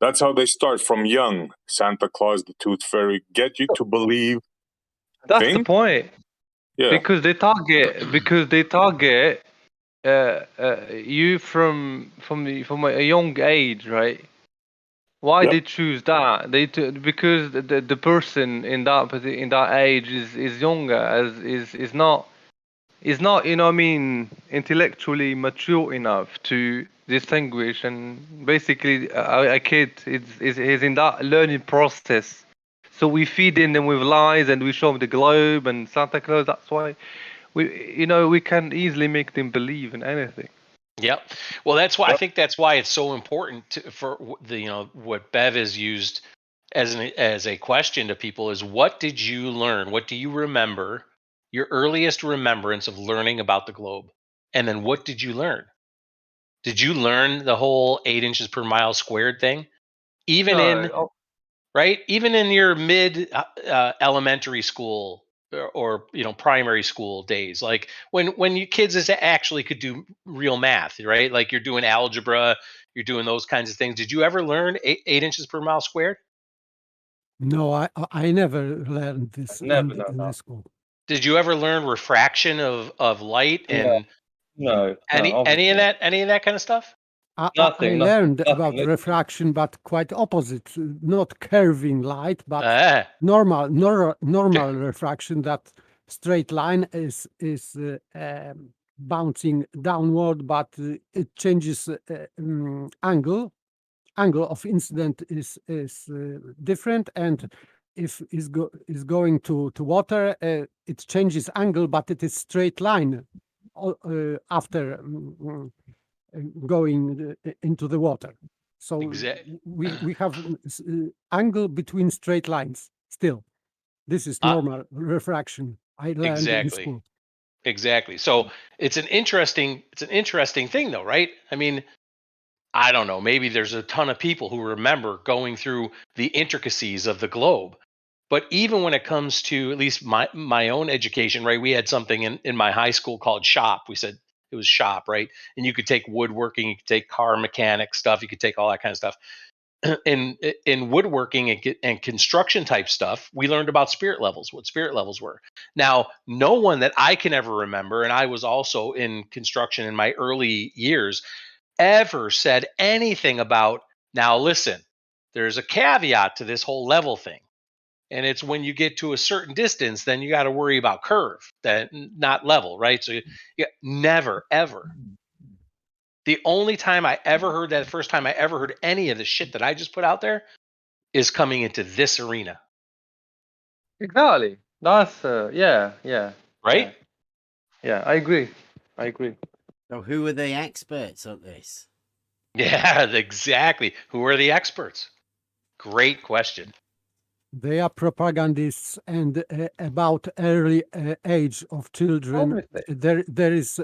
That's how they start from young. Santa Claus, the tooth fairy, get you to believe. That's the Think? point. Yeah. Because they target you from a young age, right? Why Yep. they choose that? Because the person in that age is younger, is not you know what I mean, intellectually mature enough to distinguish, and basically a kid is in that learning process. So we feed in them with lies and we show them the globe and Santa Claus. That's why we can easily make them believe in anything. Yep. Well, that's why I think that's why it's so important for what Bev has used as a question to people is, what did you learn? What do you remember? Your earliest remembrance of learning about the globe, and then what did you learn? Did you learn the whole 8 inches per mile squared thing? Even in No, right, even in your mid elementary school or primary school days, like when you kids actually could do real math, right? Like you're doing algebra, you're doing those kinds of things. Did you ever learn 8 inches per mile squared? No, I never learned this never in done the that. school. Did you ever learn refraction of light No, and no, any obviously not. any of that kind of stuff? I Nothing, learned nothing, about nothing. refraction, but quite opposite. Not curving light, but Ah, normal refraction. That straight line is bouncing downward, but it changes angle. Angle of incident is different, and if is going to water, it changes angle, but it is straight line after going into the water. So we have angle between straight lines still. This is normal refraction. I learned in exactly. school. Exactly. So it's an interesting thing though, right? I mean, I don't know, maybe there's a ton of people who remember going through the intricacies of the globe. But even when it comes to at least my own education, right? We had something in my high school called shop. We said it was shop, right? And you could take woodworking, you could take car mechanic stuff, you could take all that kind of stuff. In woodworking and construction type stuff, we learned about spirit levels, what spirit levels were. Now, no one that I can ever remember, and I was also in construction in my early years, ever said anything about, now listen, there's a caveat to this whole level thing. And it's when you get to a certain distance, then you got to worry about curve, that not level, right? So never, ever. The only time I ever heard that, the first time I ever heard any of the shit that I just put out there, is coming into this arena. Exactly. That's yeah. Right? Yeah, I agree. So who are the experts at this? Yeah, exactly. Who are the experts? Great question. They are propagandists, and about early age of children. Obviously. There is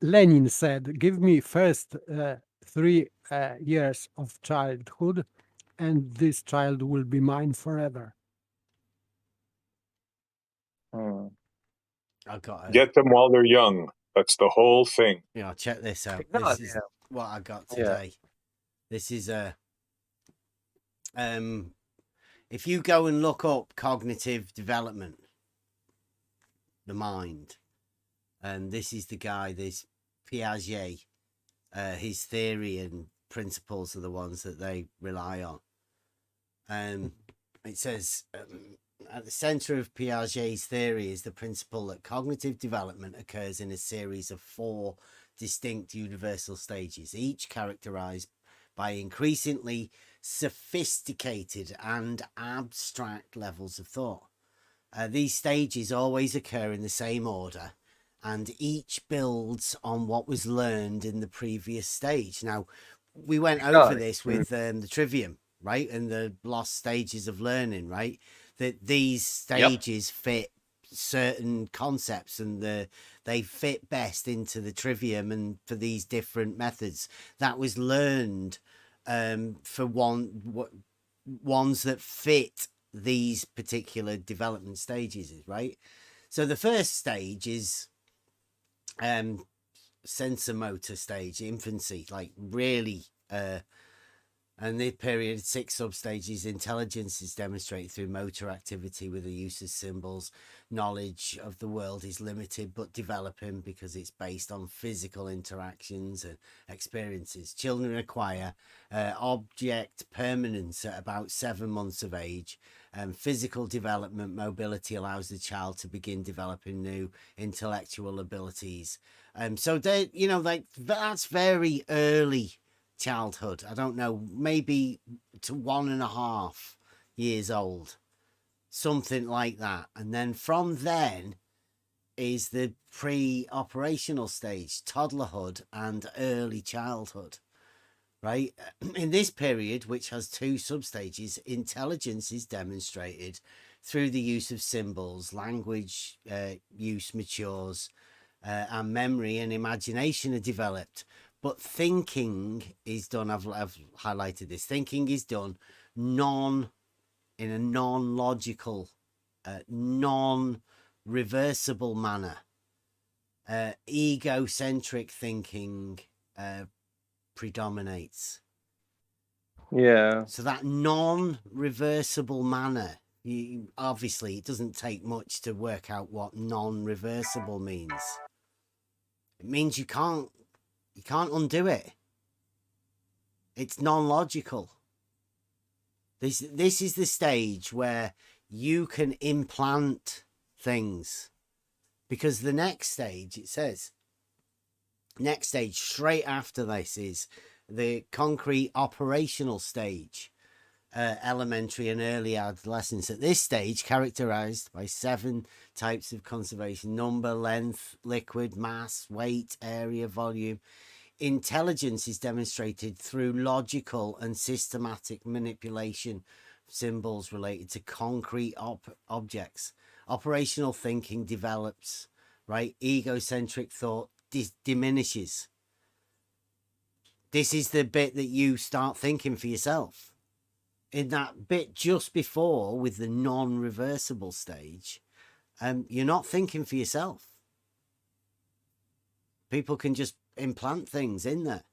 Lenin said, "Give me first 3 years of childhood, and this child will be mine forever." I got Get them while they're young. That's the whole thing. Yeah, check this out. Exactly, This is yeah. what I got Yeah. today. This is a if you go and look up cognitive development, the mind, and this is the guy, this Piaget, his theory and principles are the ones that they rely on. It says at the center of Piaget's theory is the principle that cognitive development occurs in a series of 4 distinct universal stages, each characterized by increasingly sophisticated and abstract levels of thought. These stages always occur in the same order, and each builds on what was learned in the previous stage. Now, we went over this with the trivium, right? And the lost stages of learning, right? That these stages fit certain concepts, and they fit best into the trivium and for these different methods that was learned for ones that fit these particular development stages, right? So the first stage is sensor motor stage, infancy, like really and the period 6 substages. Intelligence is demonstrated through motor activity with the use of symbols. Knowledge of the world is limited but developing because it's based on physical interactions and experiences. Children acquire object permanence at about 7 months of age. Physical development, mobility allows the child to begin developing new intellectual abilities. So they, like that's very early childhood. I don't know, maybe to 1.5 years old, something like that. And then from then is the pre-operational stage, toddlerhood and early childhood, right? In this period, which has 2 substages, intelligence is demonstrated through the use of symbols, language use matures, and memory and imagination are developed. But thinking is done, I've highlighted this, thinking is done in a non-logical, non-reversible manner. Egocentric thinking predominates. Yeah. So that non-reversible manner, obviously it doesn't take much to work out what non-reversible means. It means you can't undo it. It's non-logical. This is the stage where you can implant things, because the next stage, it says, next stage straight after this is the concrete operational stage, elementary and early adolescence. At this stage, characterized by 7 types of conservation: number, length, liquid, mass, weight, area, volume. Intelligence is demonstrated through logical and systematic manipulation of symbols related to concrete objects. Operational thinking develops, right? Egocentric thought diminishes. This is the bit that you start thinking for yourself. In that bit just before, with the non-reversible stage, you're not thinking for yourself. People can just implant things in there.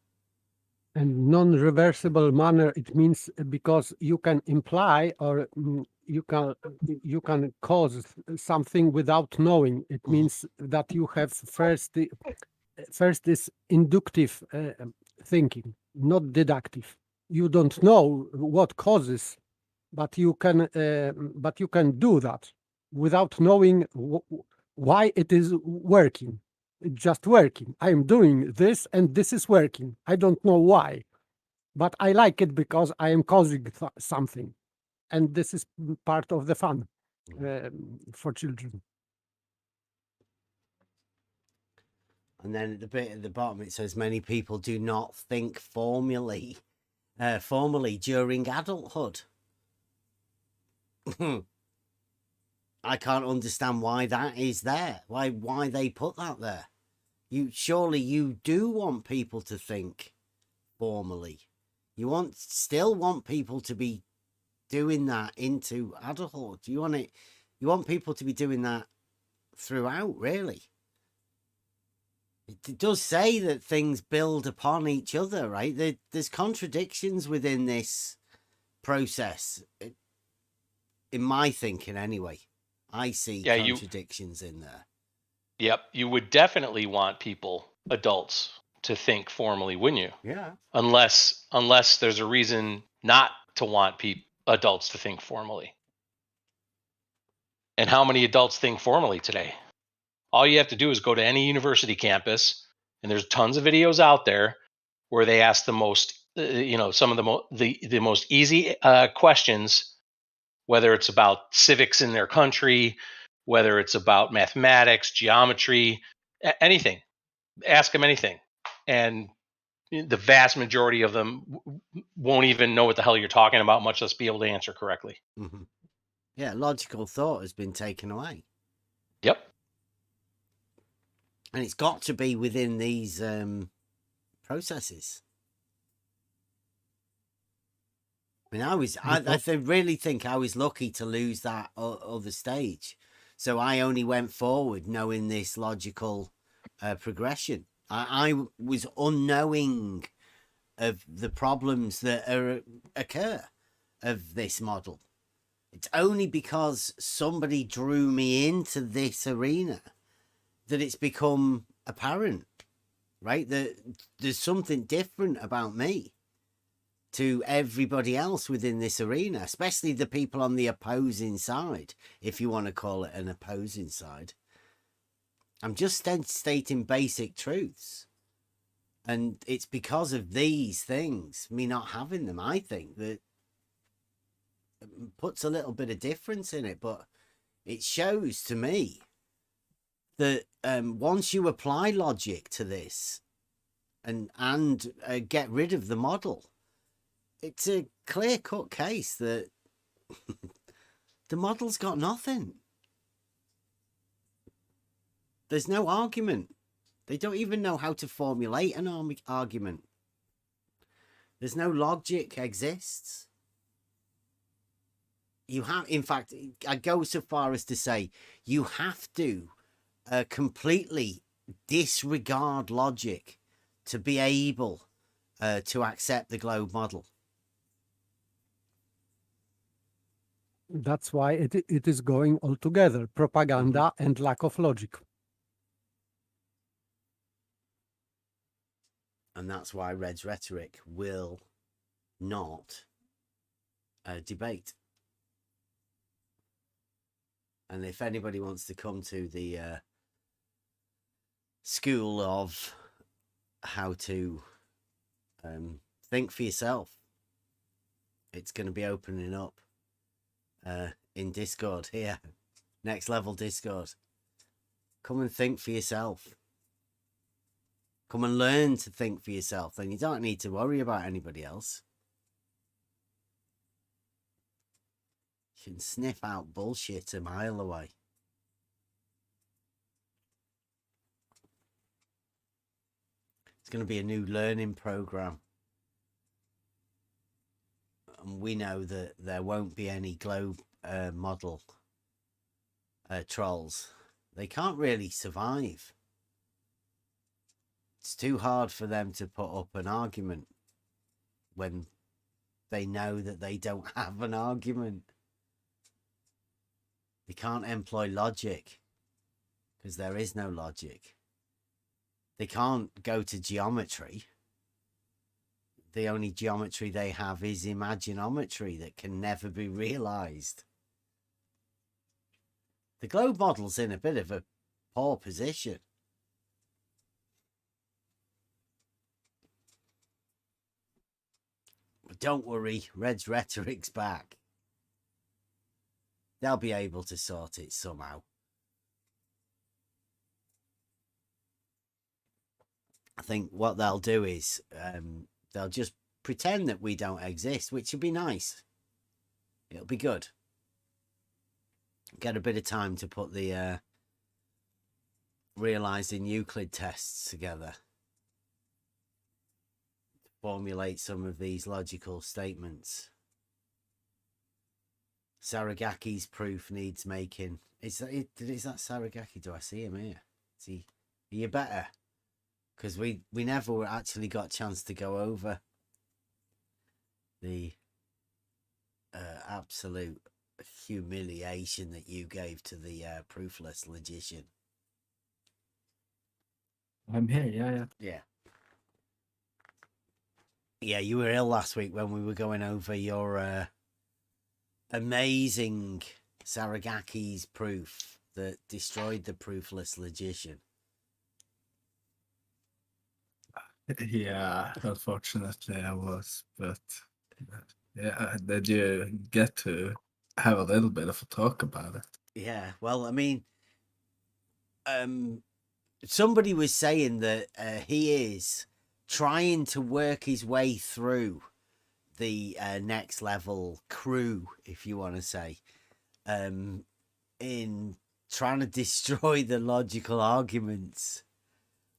And non-reversible manner, it means because you can imply or you can cause something without knowing. It means that you have first is inductive thinking, not deductive. You don't know what causes, but you can do that without knowing why it is working. It's just working. I'm doing this and this is working. I don't know why, but I like it because I am causing something. And this is part of the fun for children. And then at the bit at the bottom, it says many people do not think formally during adulthood. I can't understand why that is there. Why they put that there. Surely you do want people to think formally. You still want people to be doing that into adulthood. You want people to be doing that throughout, really. It does say that things build upon each other, right? There's contradictions within this process, in my thinking anyway. I see contradictions in there. Yep, you would definitely want people, adults, to think formally, wouldn't you? Yeah. Unless there's a reason not to want adults to think formally. And how many adults think formally today? All you have to do is go to any university campus, and there's tons of videos out there where they ask the most, some of the most easy questions, whether it's about civics in their country, whether it's about mathematics, geometry, anything. Ask them anything, and the vast majority of them won't even know what the hell you're talking about, much less be able to answer correctly. Mm-hmm. Yeah, logical thought has been taken away. Yep. And it's got to be within these processes. I mean, I really think I was lucky to lose that other stage. So I only went forward knowing this logical progression. I was unknowing of the problems that occur of this model. It's only because somebody drew me into this arena that it's become apparent, right? That there's something different about me to everybody else within this arena, especially the people on the opposing side, if you want to call it an opposing side. I'm just stating basic truths. And it's because of these things, me not having them, I think, that puts a little bit of difference in it. But it shows to me that once you apply logic to this and get rid of the model, it's a clear-cut case that the model's got nothing. There's no argument. They don't even know how to formulate an argument. There's no logic exists. You have, in fact, I go so far as to say you have to completely disregard logic to be able to accept the globe model. That's why it is going all together, propaganda and lack of logic. And that's why Red's rhetoric will not debate. And if anybody wants to come to the school of how to think for yourself, it's going to be opening up in Discord here. Next Level Discord. Come and think for yourself. Come and learn to think for yourself. Then you don't need to worry about anybody else. You can sniff out bullshit a mile away. It's going to be a new learning program. And we know that there won't be any globe model trolls. They can't really survive. It's too hard for them to put up an argument when they know that they don't have an argument. They can't employ logic because there is no logic. They can't go to geometry. The only geometry they have is imaginometry that can never be realized. The globe model's in a bit of a poor position. But don't worry, Red's rhetoric's back. They'll be able to sort it somehow. I think what they'll do is they'll just pretend that we don't exist, which would be nice. It'll be good. Get a bit of time to put the realizing Euclid tests together. Formulate some of these logical statements. Saragaki's proof needs making. Is that Saragaki? Do I see him here? Is he? Are you better? Because we never actually got a chance to go over the absolute humiliation that you gave to the Proofless logician. I'm here, Yeah. Yeah, you were ill last week when we were going over your amazing Saragaki's proof that destroyed the Proofless logician. Yeah, unfortunately I was, but yeah, did you get to have a little bit of a talk about it? Yeah, well, I mean, somebody was saying that he is trying to work his way through the next level crew, if you want to say, in trying to destroy the logical arguments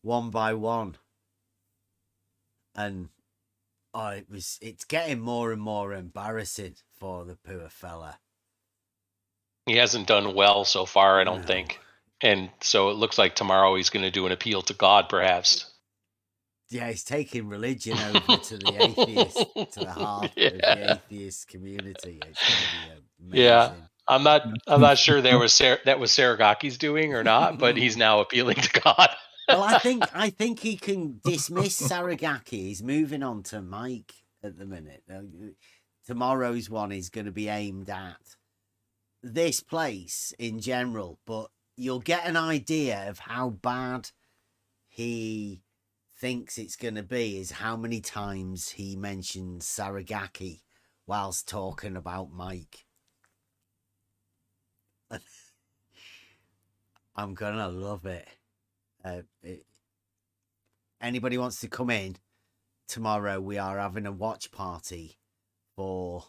one by one. And it's getting more and more embarrassing for the poor fella. He hasn't done well so far, I don't No. think. And so it looks like tomorrow he's going to do an appeal to God, perhaps. Yeah, he's taking religion over to the atheist, to the heart of the atheist community. It's going to be amazing. Yeah, I'm not sure that was Saragaki's doing or not, but he's now appealing to God. Well, I think he can dismiss Saragaki. He's moving on to Mike at the minute. Tomorrow's one is going to be aimed at this place in general, but you'll get an idea of how bad he thinks it's going to be is how many times he mentions Saragaki whilst talking about Mike. I'm going to love it. Anybody wants to come in tomorrow, we are having a watch party for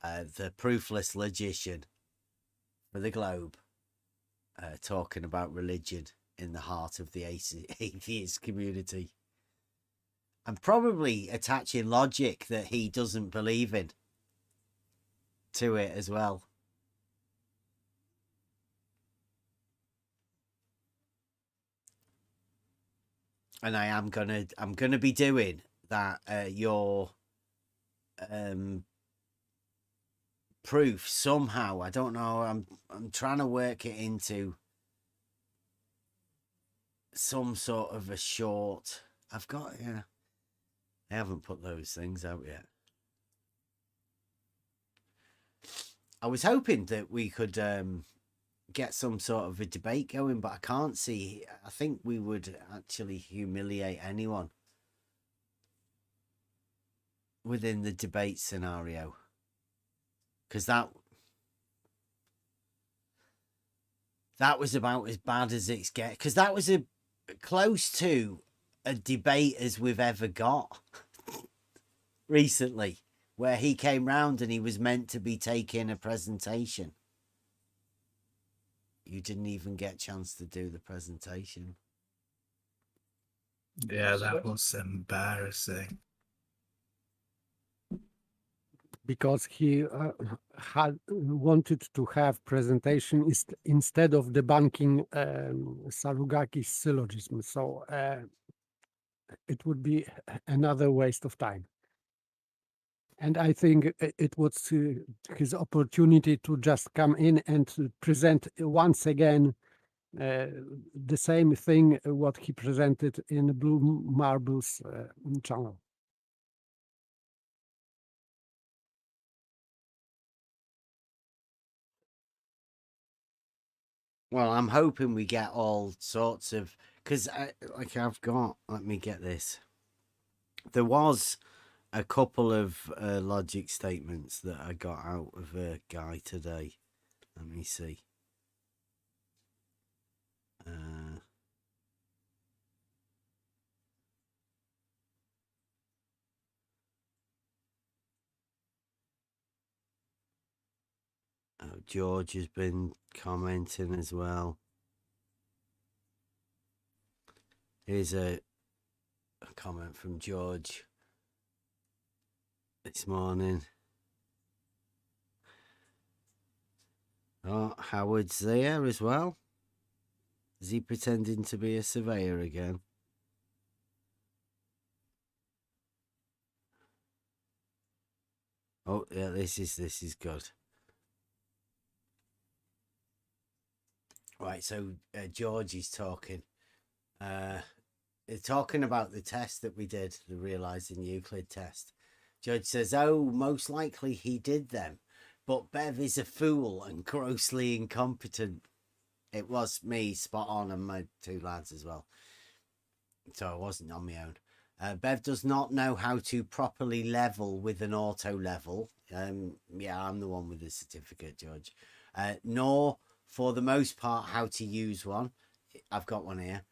the Proofless logician for the Globe, talking about religion in the heart of the atheist community, and probably attaching logic that he doesn't believe in to it as well. And I'm gonna be doing that your proof somehow. I don't know. I'm trying to work it into some sort of a short. I haven't put those things out yet. I was hoping that we could get some sort of a debate going, but I can't see. I think we would actually humiliate anyone within the debate scenario, because that was about as bad as it's get, because that was a close to a debate as we've ever got recently, where he came round and he was meant to be taking a presentation. You didn't even get a chance to do the presentation. Yeah, that was embarrassing. Because he had wanted to have presentation instead of debunking Sarugaki's syllogism. So it would be another waste of time. And I think it was his opportunity to just come in and present once again the same thing what he presented in Blue Marble's channel. Well, I'm hoping we get all sorts of, because I've got, let me get this. There was a couple of logic statements that I got out of a guy today. Let me see. George has been commenting as well. Here's a comment from George this morning. Oh, Howard's there as well. Is he pretending to be a surveyor again? Oh, yeah, this is good. Right, so George is talking. They're talking about the test that we did, the realizing Euclid test. George says, oh, most likely he did them, but Bev is a fool and grossly incompetent. It was me, spot on, and my two lads as well. So I wasn't on my own. Bev does not know how to properly level with an auto level. Yeah, I'm the one with the certificate, George. Nor, for the most part, how to use one. I've got one here.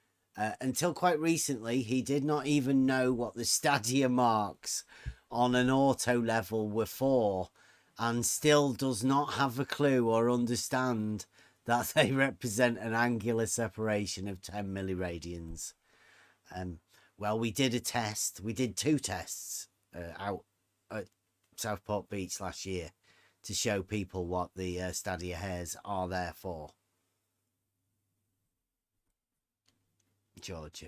Until quite recently, he did not even know what the stadia marks on an auto level were for, and still does not have a clue or understand that they represent an angular separation of 10 milliradians. Well, we did a test. We did two tests out at Southport Beach last year to show people what the stadia hairs are there for. George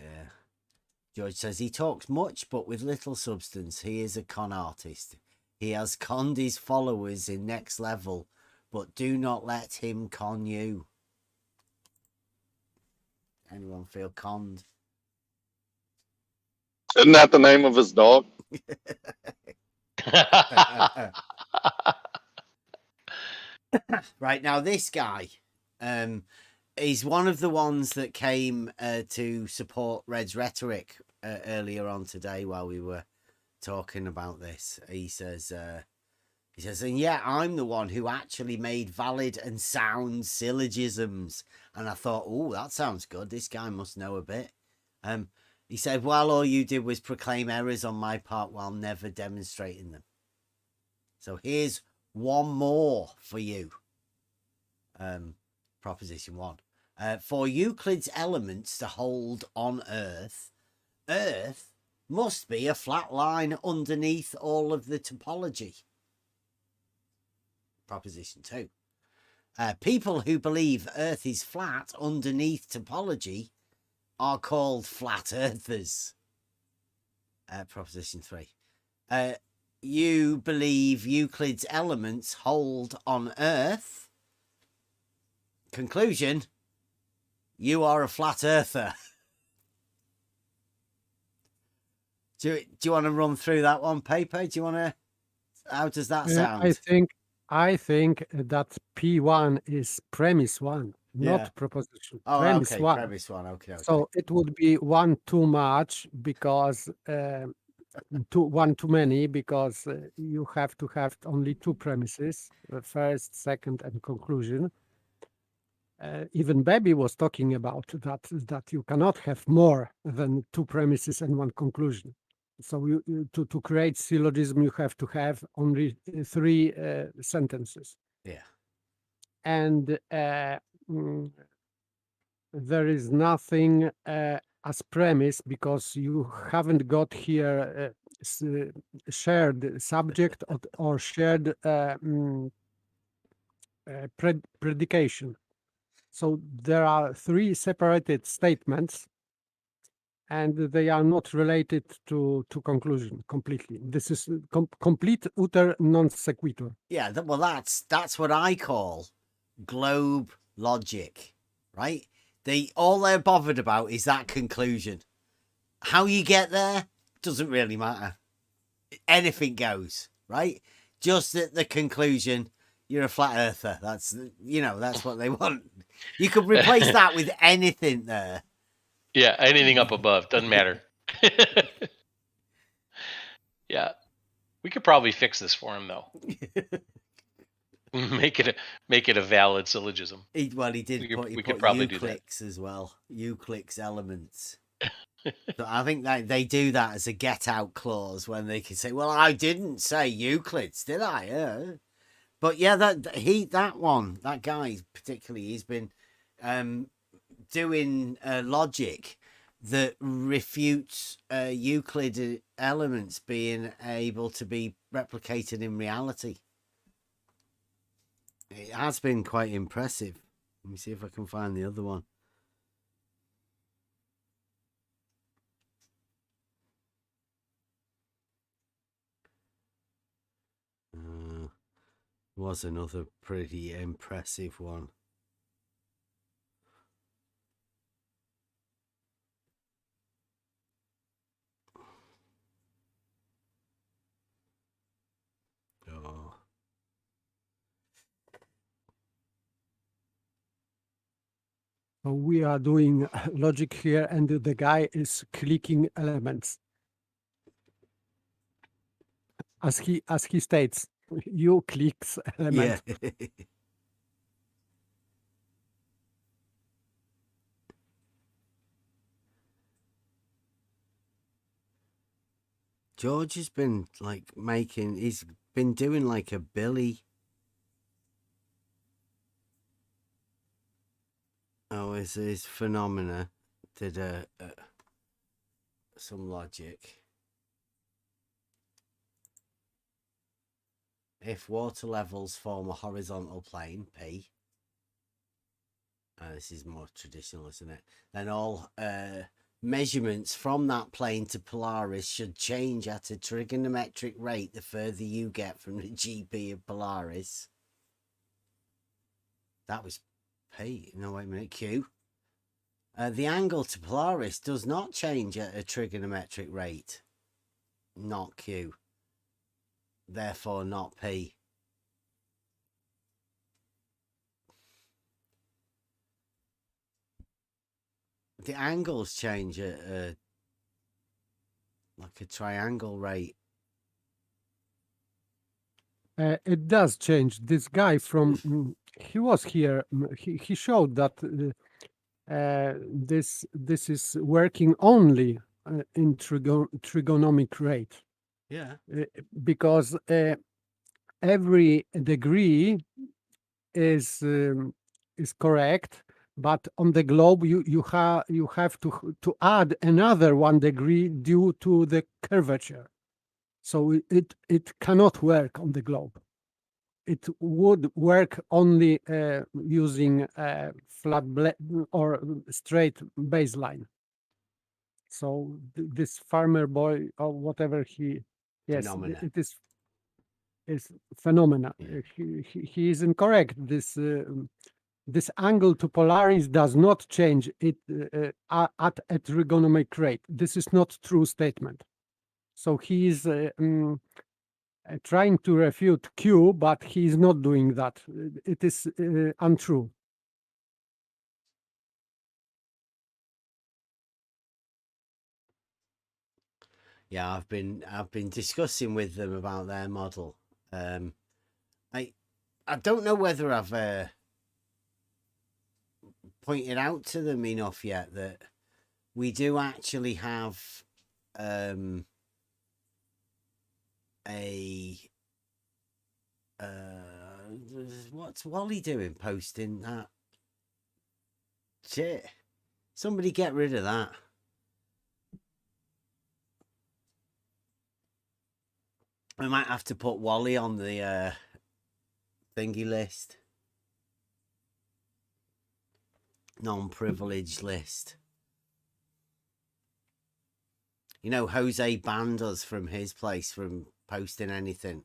says he talks much but with little substance. He is a con artist. He has conned his followers in next level, but do not let him con you. Anyone feel conned? Isn't that the name of his dog? Right, now this guy is one of the ones that came to support Red's Rhetoric earlier on today while we were talking about this. He says, and yeah, I'm the one who actually made valid and sound syllogisms. And I thought, oh, that sounds good. This guy must know a bit. He said, well, all you did was proclaim errors on my part while never demonstrating them. So here's one more for you. Proposition 1. For Euclid's elements to hold on Earth, Earth must be a flat line underneath all of the topology. Proposition 2. People who believe Earth is flat underneath topology are called flat earthers. Proposition 3. You believe Euclid's elements hold on Earth. Conclusion, you are a flat earther. Do you want to run through that one, Paper? Do you want to? How does that sound? I think that P1 is premise 1, not proposition. Oh, premise okay, 1. premise 1. Okay. So it would be one too much because one too many, because you have to have only 2 premises: the first, second, and conclusion. Even Baby was talking about that you cannot have more than 2 premises and 1 conclusion. So to create syllogism, you have to have only 3 sentences. Yeah. And there is nothing as premise, because you haven't got here shared subject or shared predication. So there are 3 separated statements, and they are not related to conclusion completely. This is complete utter non sequitur. Yeah, well, that's what I call globe logic, right? All they're bothered about is that conclusion. How you get there doesn't really matter. Anything goes, right? Just at the conclusion, you're a flat earther. That's what they want. You could replace that with anything there. Yeah, anything up above doesn't matter. Yeah, we could probably fix this for him though. Make it a valid syllogism. He did. We put could probably do that as well. Euclid's elements. So I think that they do that as a get out clause when they can say, "Well, I didn't say Euclid's, did I?" But yeah, that guy particularly, he's been doing logic that refutes Euclid elements being able to be replicated in reality. It has been quite impressive. Let me see if I can find the other one. Was another pretty impressive one. Oh. So we are doing logic here, and the guy is clicking elements. As he states, you clicks element. Yeah. George has been he's been doing like a Billy. Oh, his phenomena did some logic. If water levels form a horizontal plane, P. This is more traditional, isn't it? Then all measurements from that plane to Polaris should change at a trigonometric rate the further you get from the GP of Polaris. That was P. No, wait a minute. Q. The angle to Polaris does not change at a trigonometric rate. Not Q. Therefore, not P. The angles change at like a triangle rate. It does change. This guy from he was here. He showed that this is working only in trigonomic rate. Yeah. Because every degree is correct, but on the globe you have to add another 1 degree due to the curvature. So it cannot work on the globe. It would work only using flat or straight baseline. So this farmer boy or whatever yes, Phenomena. it is phenomena. Yeah. He is incorrect. This angle to Polaris does not change it at a trigonomic rate. This is not true statement. So he is trying to refute Q, but he is not doing that. It is untrue. Yeah, I've been discussing with them about their model. I don't know whether I've pointed out to them enough yet that we do actually have what's Wally doing posting that shit? Somebody get rid of that. I might have to put Wally on the thingy list. Non-privileged list. You know, Jose banned us from his place from posting anything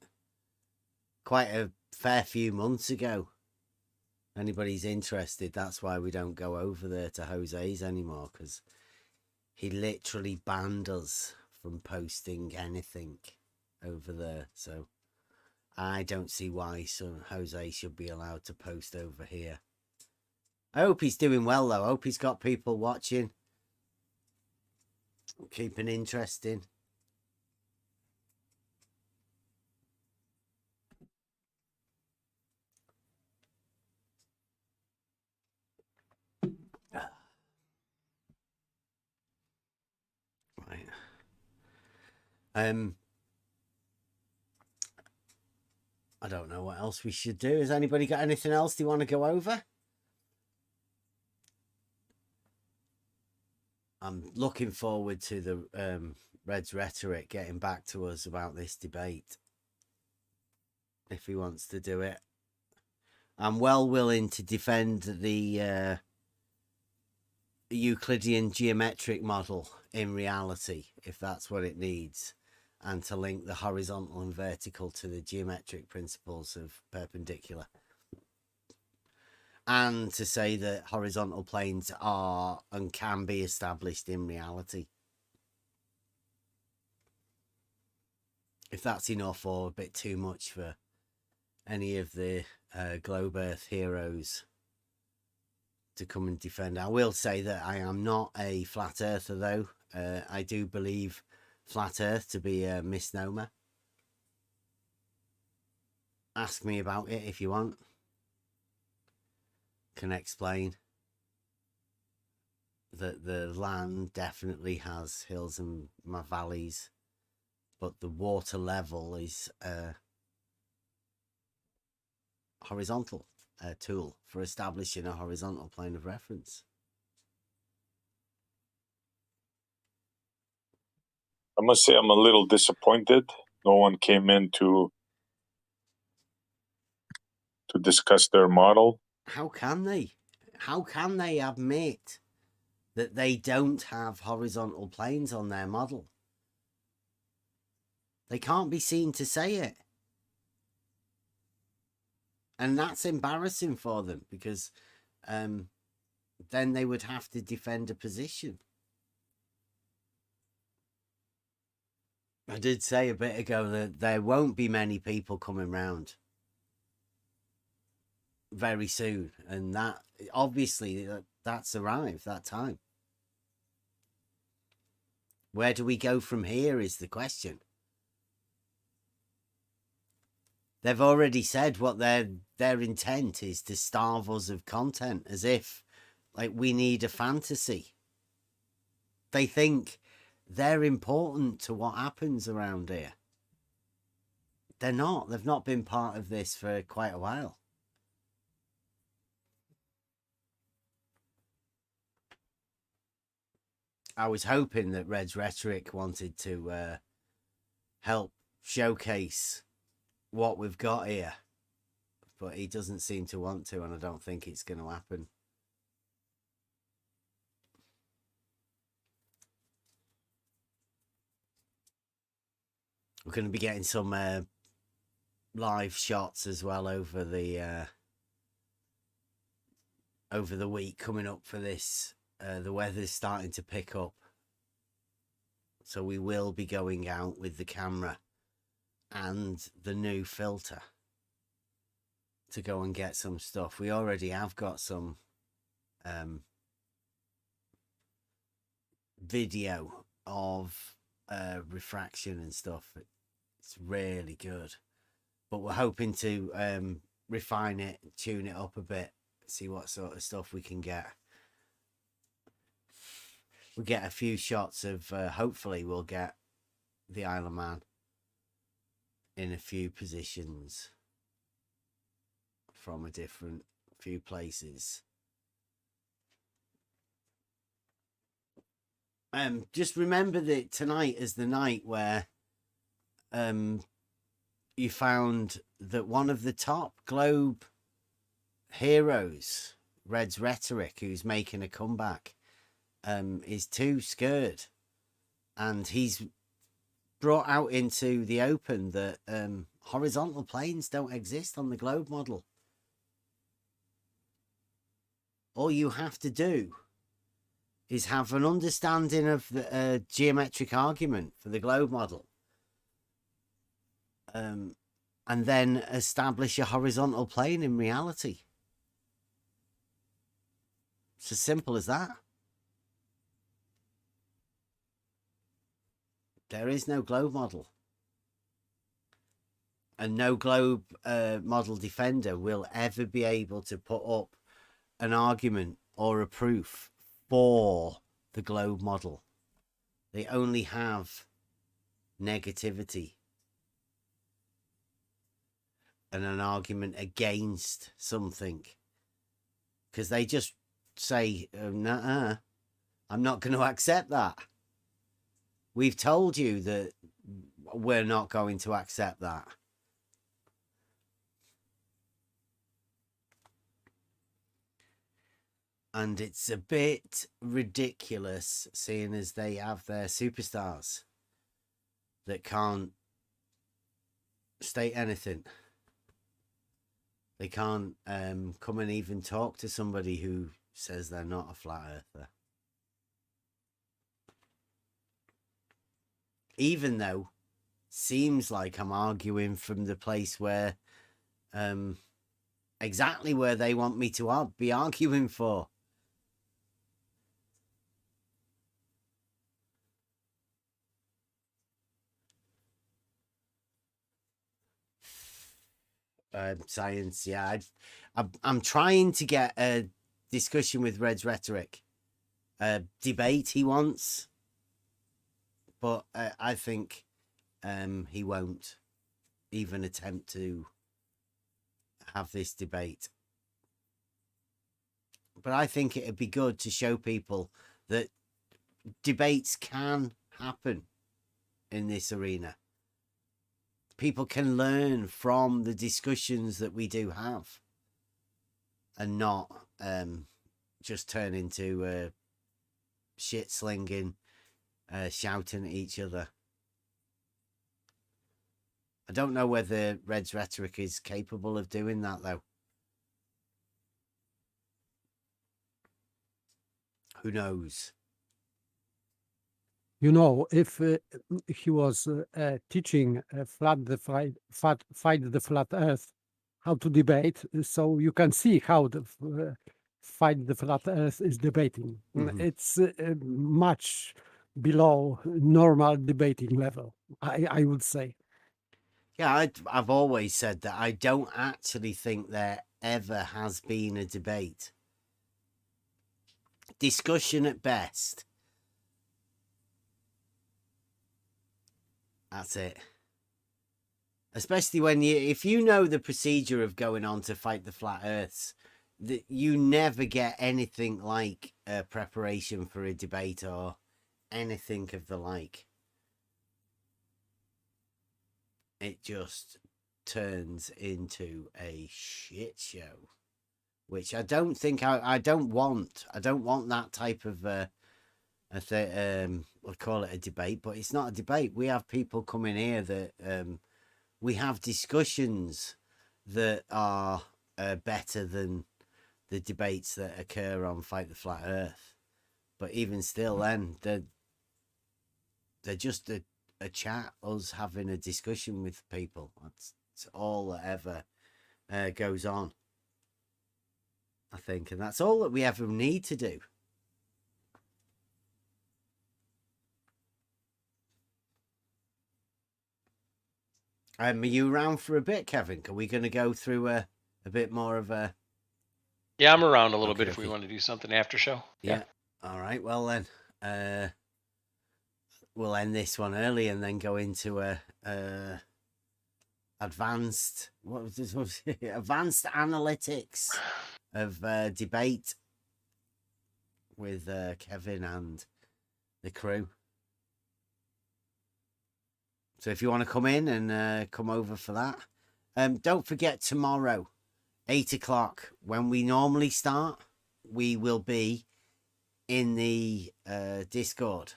quite a fair few months ago. Anybody's interested, that's why we don't go over there to Jose's anymore, because he literally banned us from posting anything over there. So I don't see why Jose should be allowed to post over here. I hope he's doing well, though. I hope he's got people watching. Keeping interesting. Right. I don't know what else we should do. Has anybody got anything else they want to go over? I'm looking forward to the Red's Rhetoric getting back to us about this debate. If he wants to do it. I'm well willing to defend the Euclidean geometric model in reality, if that's what it needs, and to link the horizontal and vertical to the geometric principles of perpendicular. And to say that horizontal planes are and can be established in reality. If that's enough or a bit too much for any of the globe earth heroes to come and defend. I will say that I am not a flat earther, though. I do believe flat earth to be a misnomer. Ask me about it if you want. Can explain that the land definitely has hills and valleys, but the water level is horizontal tool for establishing a horizontal plane of reference. I must say I'm a little disappointed. No one came in to discuss their model. How can they? How can they admit that they don't have horizontal planes on their model? They can't be seen to say it. And that's embarrassing for them, because then they would have to defend a position. I did say a bit ago that there won't be many people coming round very soon, and that obviously that's arrived, that time. Where do we go from here is the question. They've already said what their intent is, to starve us of content, as if like we need a fantasy. They think they're important to what happens around here. They're not. They've not been part of this for quite a while. I was hoping that Red's Rhetoric wanted to help showcase what we've got here, but he doesn't seem to want to, and I don't think it's going to happen. We're going to be getting some live shots as well over the week coming up for this. The weather's starting to pick up, so we will be going out with the camera and the new filter to go and get some stuff. We already have got some video of refraction and stuff. It's really good, but we're hoping to refine it, tune it up a bit, see what sort of stuff we can get. We'll get a few shots of hopefully we'll get the Isle of Man in a few positions from a different few places. Just remember that tonight is the night where you found that one of the top Globe heroes, Red's Rhetoric, who's making a comeback, is too scared, and he's brought out into the open that horizontal planes don't exist on the globe model. All you have to do is have an understanding of the geometric argument for the globe model, and then establish a horizontal plane in reality. It's as simple as that. There is no globe model, and no globe model defender will ever be able to put up an argument or a proof for the globe model. They only have negativity and an argument against something, because they just say, "Nuh-uh, I'm not going to accept that. We've told you that we're not going to accept that." And it's a bit ridiculous, seeing as they have their superstars that can't state anything. They can't come and even talk to somebody who says they're not a flat earther. Even though seems like I'm arguing from the place where exactly where they want me to be arguing for. Science, yeah. I'm trying to get a discussion with Red's Rhetoric, a debate he wants, but I think he won't even attempt to have this debate. But I think it'd be good to show people that debates can happen in this arena. People can learn from the discussions that we do have, and not just turn into shit slinging, shouting at each other. I don't know whether Red's Rhetoric is capable of doing that, though. Who knows? You know, if he was teaching fight the flat Earth, how to debate, so you can see how the fight the flat Earth is debating. Mhm. It's much below normal debating level, I would say. Yeah, I've always said that I don't actually think there ever has been a debate. Discussion at best. That's it. Especially when if you know the procedure of going on to fight the flat earths, that you never get anything like a preparation for a debate or anything of the like. It just turns into a shit show, which I don't think I don't want. I don't want that type of we'll call it a debate, but it's not a debate. We have people coming here that we have discussions that are better than the debates that occur on Fight the Flat Earth. But even still, then they're just a chat, us having a discussion with people. That's all that ever goes on, I think, and that's all that we ever need to do. Are you around for a bit, Kevin? Are we going to go through a bit more of a... Yeah, I'm around a little bit if we okay. want to do something after show. Yeah. All right. Well, then we'll end this one early and then go into a advanced advanced analytics of debate with Kevin and the crew. So if you want to come in and come over for that, don't forget tomorrow, 8 o'clock, when we normally start, we will be in the Discord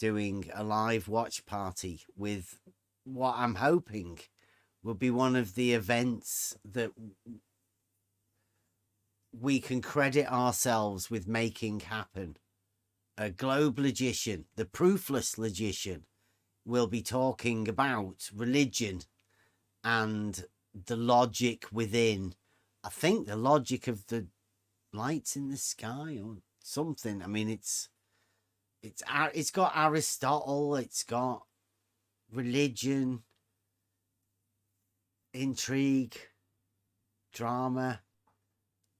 doing a live watch party with what I'm hoping will be one of the events that we can credit ourselves with making happen. A globe logician, the Proofless logician, will be talking about religion and the logic within, I think, the logic of the lights in the sky or something. I mean, it's got Aristotle, it's got religion, intrigue, drama.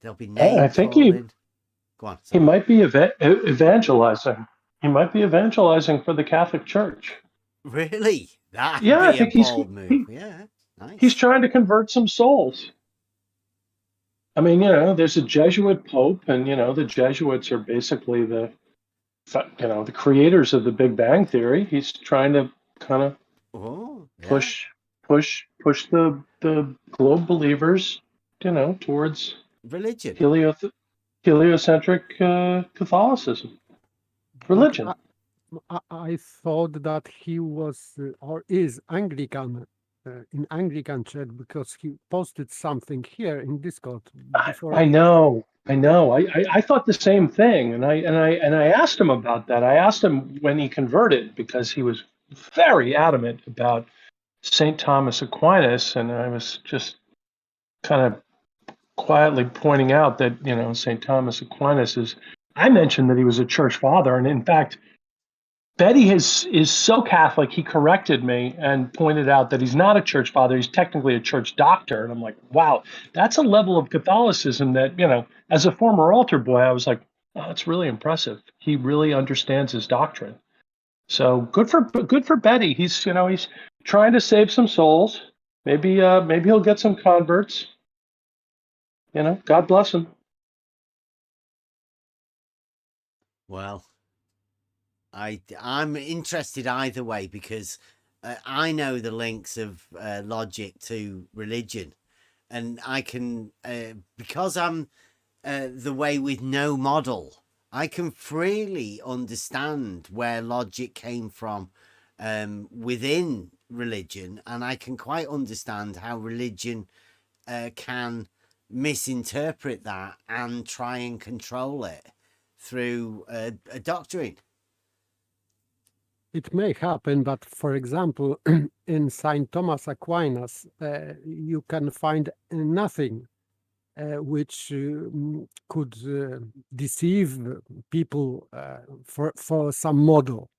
There'll be name I think calling. Go on. He might be evangelizing. He might be evangelizing for the Catholic Church. Really? That'd Yeah, be I think a bold move. Yeah, nice. He's trying to convert some souls. I mean, there's a Jesuit pope, and the Jesuits are basically the creators of the Big Bang Theory. He's trying to kind of push the globe believers, towards religion, heliocentric Catholicism, religion. I thought that he was or is Anglican in Anglican church because he posted something here in Discord before. I know. I thought the same thing, and I asked him about that. I asked him when he converted because he was very adamant about St. Thomas Aquinas, and I was just kind of quietly pointing out that St. Thomas Aquinas is. I mentioned that he was a church father, and in fact, Betty is so Catholic, he corrected me and pointed out that he's not a church father. He's technically a church doctor. And I'm like, wow, that's a level of Catholicism that, as a former altar boy, I was like, oh, that's really impressive. He really understands his doctrine. So good for Betty. He's trying to save some souls. Maybe he'll get some converts. God bless him. Well, I'm interested either way because I know the links of logic to religion, and I can because I'm the way with no model, I can freely understand where logic came from within religion, and I can quite understand how religion can misinterpret that and try and control it through a doctrine. It may happen, but for example, in St. Thomas Aquinas, you can find nothing which could deceive people for some model.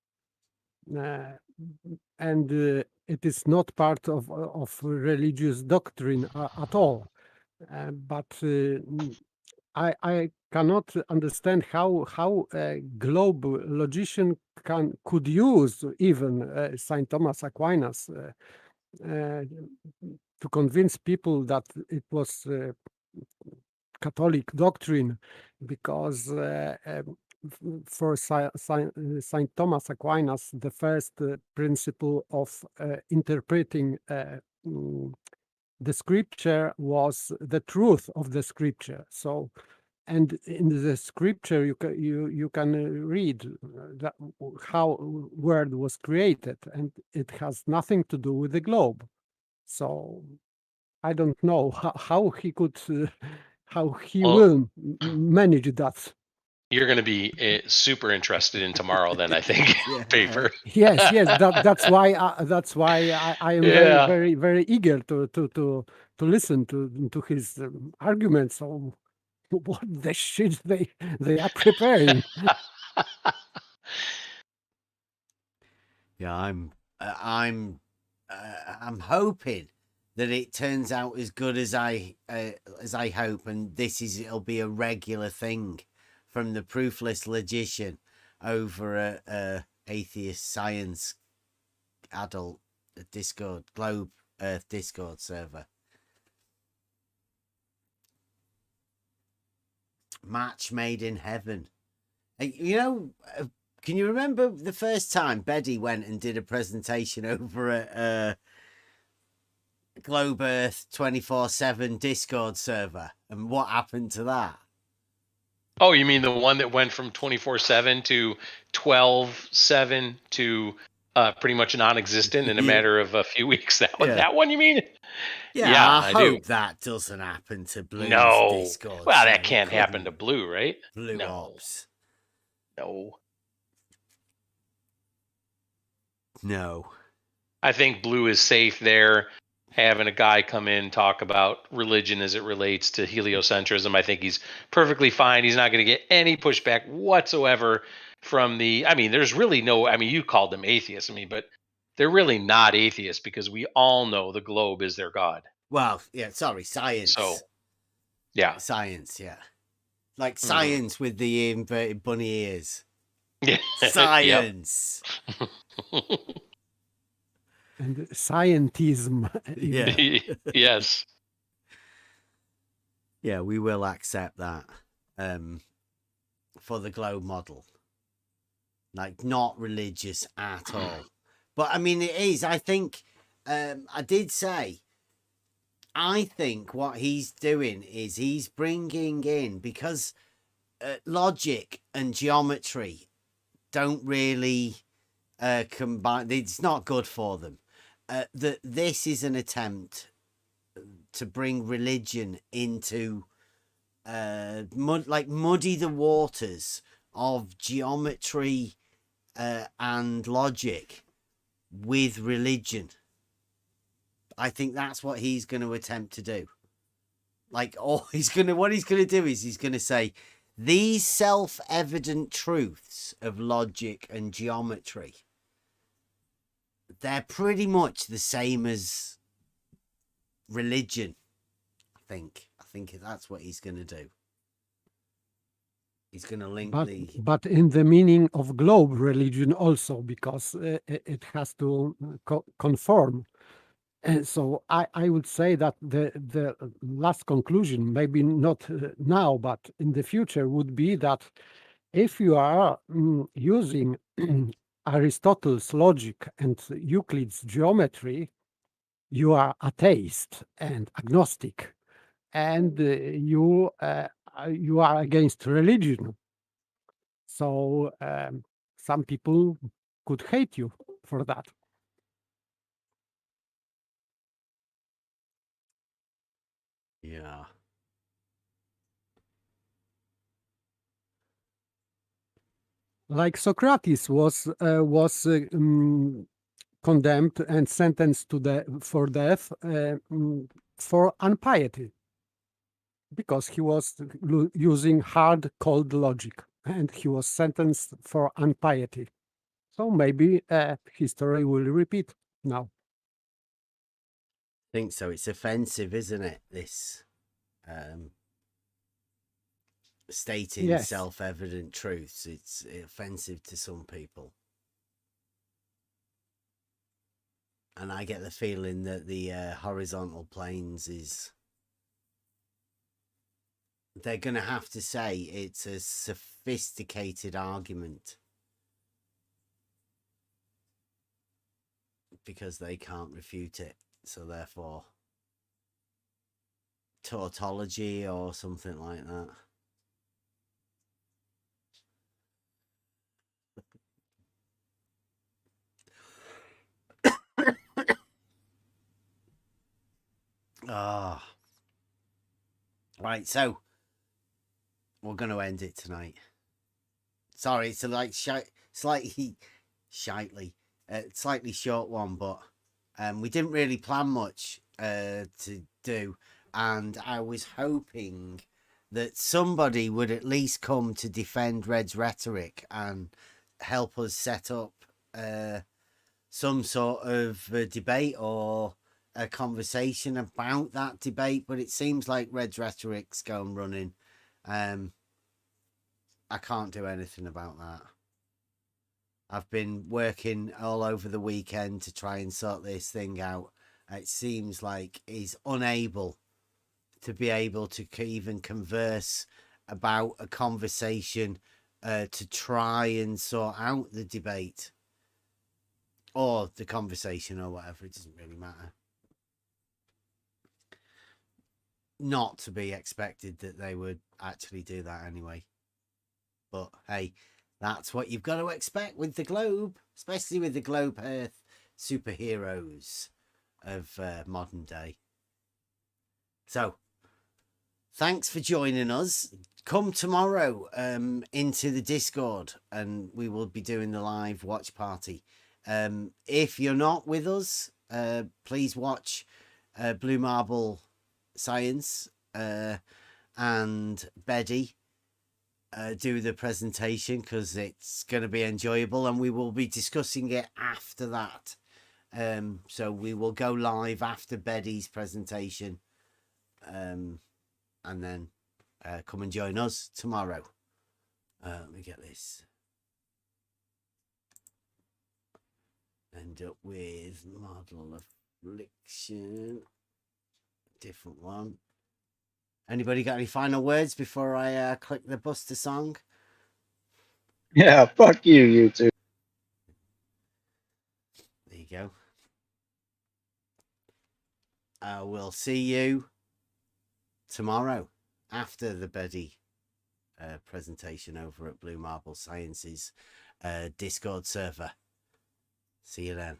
And it is not part of religious doctrine at all. But I cannot understand how a globe logician could use even Saint Thomas Aquinas to convince people that it was Catholic doctrine, because for Saint Thomas Aquinas, the first principle of interpreting the scripture was the truth of the scripture. So, and in the scripture you can read that how word was created, and it has nothing to do with the globe. So I don't know how he could how he will manage that. You're going to be super interested in tomorrow, then, I think. Yeah. Paper. Yes, that's why I am Yeah. very eager to listen to his arguments. So what the shit they are preparing. Yeah, I'm hoping that it turns out as good as I hope, and it'll be a regular thing from the Proofless logician over a atheist science adult Discord globe Earth Discord server. Match made in heaven. You know, can you remember the first time Betty went and did a presentation over at Globe Earth 24/7 Discord server, and what happened to that? Oh, you mean the one that went from 24/7 to 12/7 to pretty much non-existent in a matter of a few weeks? That one, you mean? Yeah, I hope do. that doesn't happen to Blue's No. Discord. Well, that can't happen to Blue, right? Blue No. Ops. No. No. I think Blue is safe there. Having a guy come in talk about religion as it relates to heliocentrism, I think he's perfectly fine. He's not going to get any pushback whatsoever from there's really no, you called them atheists, but they're really not atheists, because we all know the globe is their god. Well, yeah, sorry, science. So, yeah. Science, yeah. Like science with the inverted bunny ears. Yeah. Science. And scientism. Yeah. Yes. Yeah, we will accept that for the globe model. Like, not religious at all. But, it is. I think, I did say, I think what he's doing is he's bringing in, because logic and geometry don't really combine. It's not good for them. That this is an attempt to bring religion into muddy the waters of geometry and logic with religion. I think that's what he's going to attempt to do. What he's going to do is he's going to say, these self-evident truths of logic and geometry, they're pretty much the same as religion. I think that's what he's going to do. He's going to link but in the meaning of globe religion also, because it has to conform. And so I would say that the last conclusion, maybe not now, but in the future, would be that if you are using Aristotle's logic and Euclid's geometry, you are atheist and agnostic, and you are against religion. So some people could hate you for that. Yeah. Like Socrates was condemned and sentenced for death for unpiety. because he was using hard, cold logic, and he was sentenced for impiety. So maybe history will repeat now. I think so. It's offensive, isn't it? This stating Yes. self-evident truths. It's offensive to some people. And I get the feeling that the horizontal planes is... They're going to have to say it's a sophisticated argument. Because they can't refute it. So therefore... tautology or something like that. Ah, right. So we're going to end it tonight. Sorry, it's a like slightly short one, but we didn't really plan much to do, and I was hoping that somebody would at least come to defend Red's rhetoric and help us set up some sort of debate or a conversation about that debate, but it seems like Red's rhetoric's going running. I can't do anything about that. I've been working all over the weekend to try and sort this thing out. It seems like he's unable to be able to even converse about a conversation to try and sort out the debate or the conversation or whatever. It doesn't really matter. Not to be expected that they would actually do that anyway. But hey, that's what you've got to expect with the Globe, especially with the Globe Earth superheroes of modern day. So, thanks for joining us. Come tomorrow into the Discord and we will be doing the live watch party. If you're not with us, please watch Blue Marble Science and Betty do the presentation because it's going to be enjoyable and we will be discussing it after that. So we will go live after Betty's presentation and then come and join us tomorrow. Let me get this. End up with model affliction. Different one. Anybody got any final words before I click the Buster song? Yeah, fuck you, YouTube. There you go. We'll see you tomorrow after the Betty presentation over at Blue Marble Science's Discord server. See you then.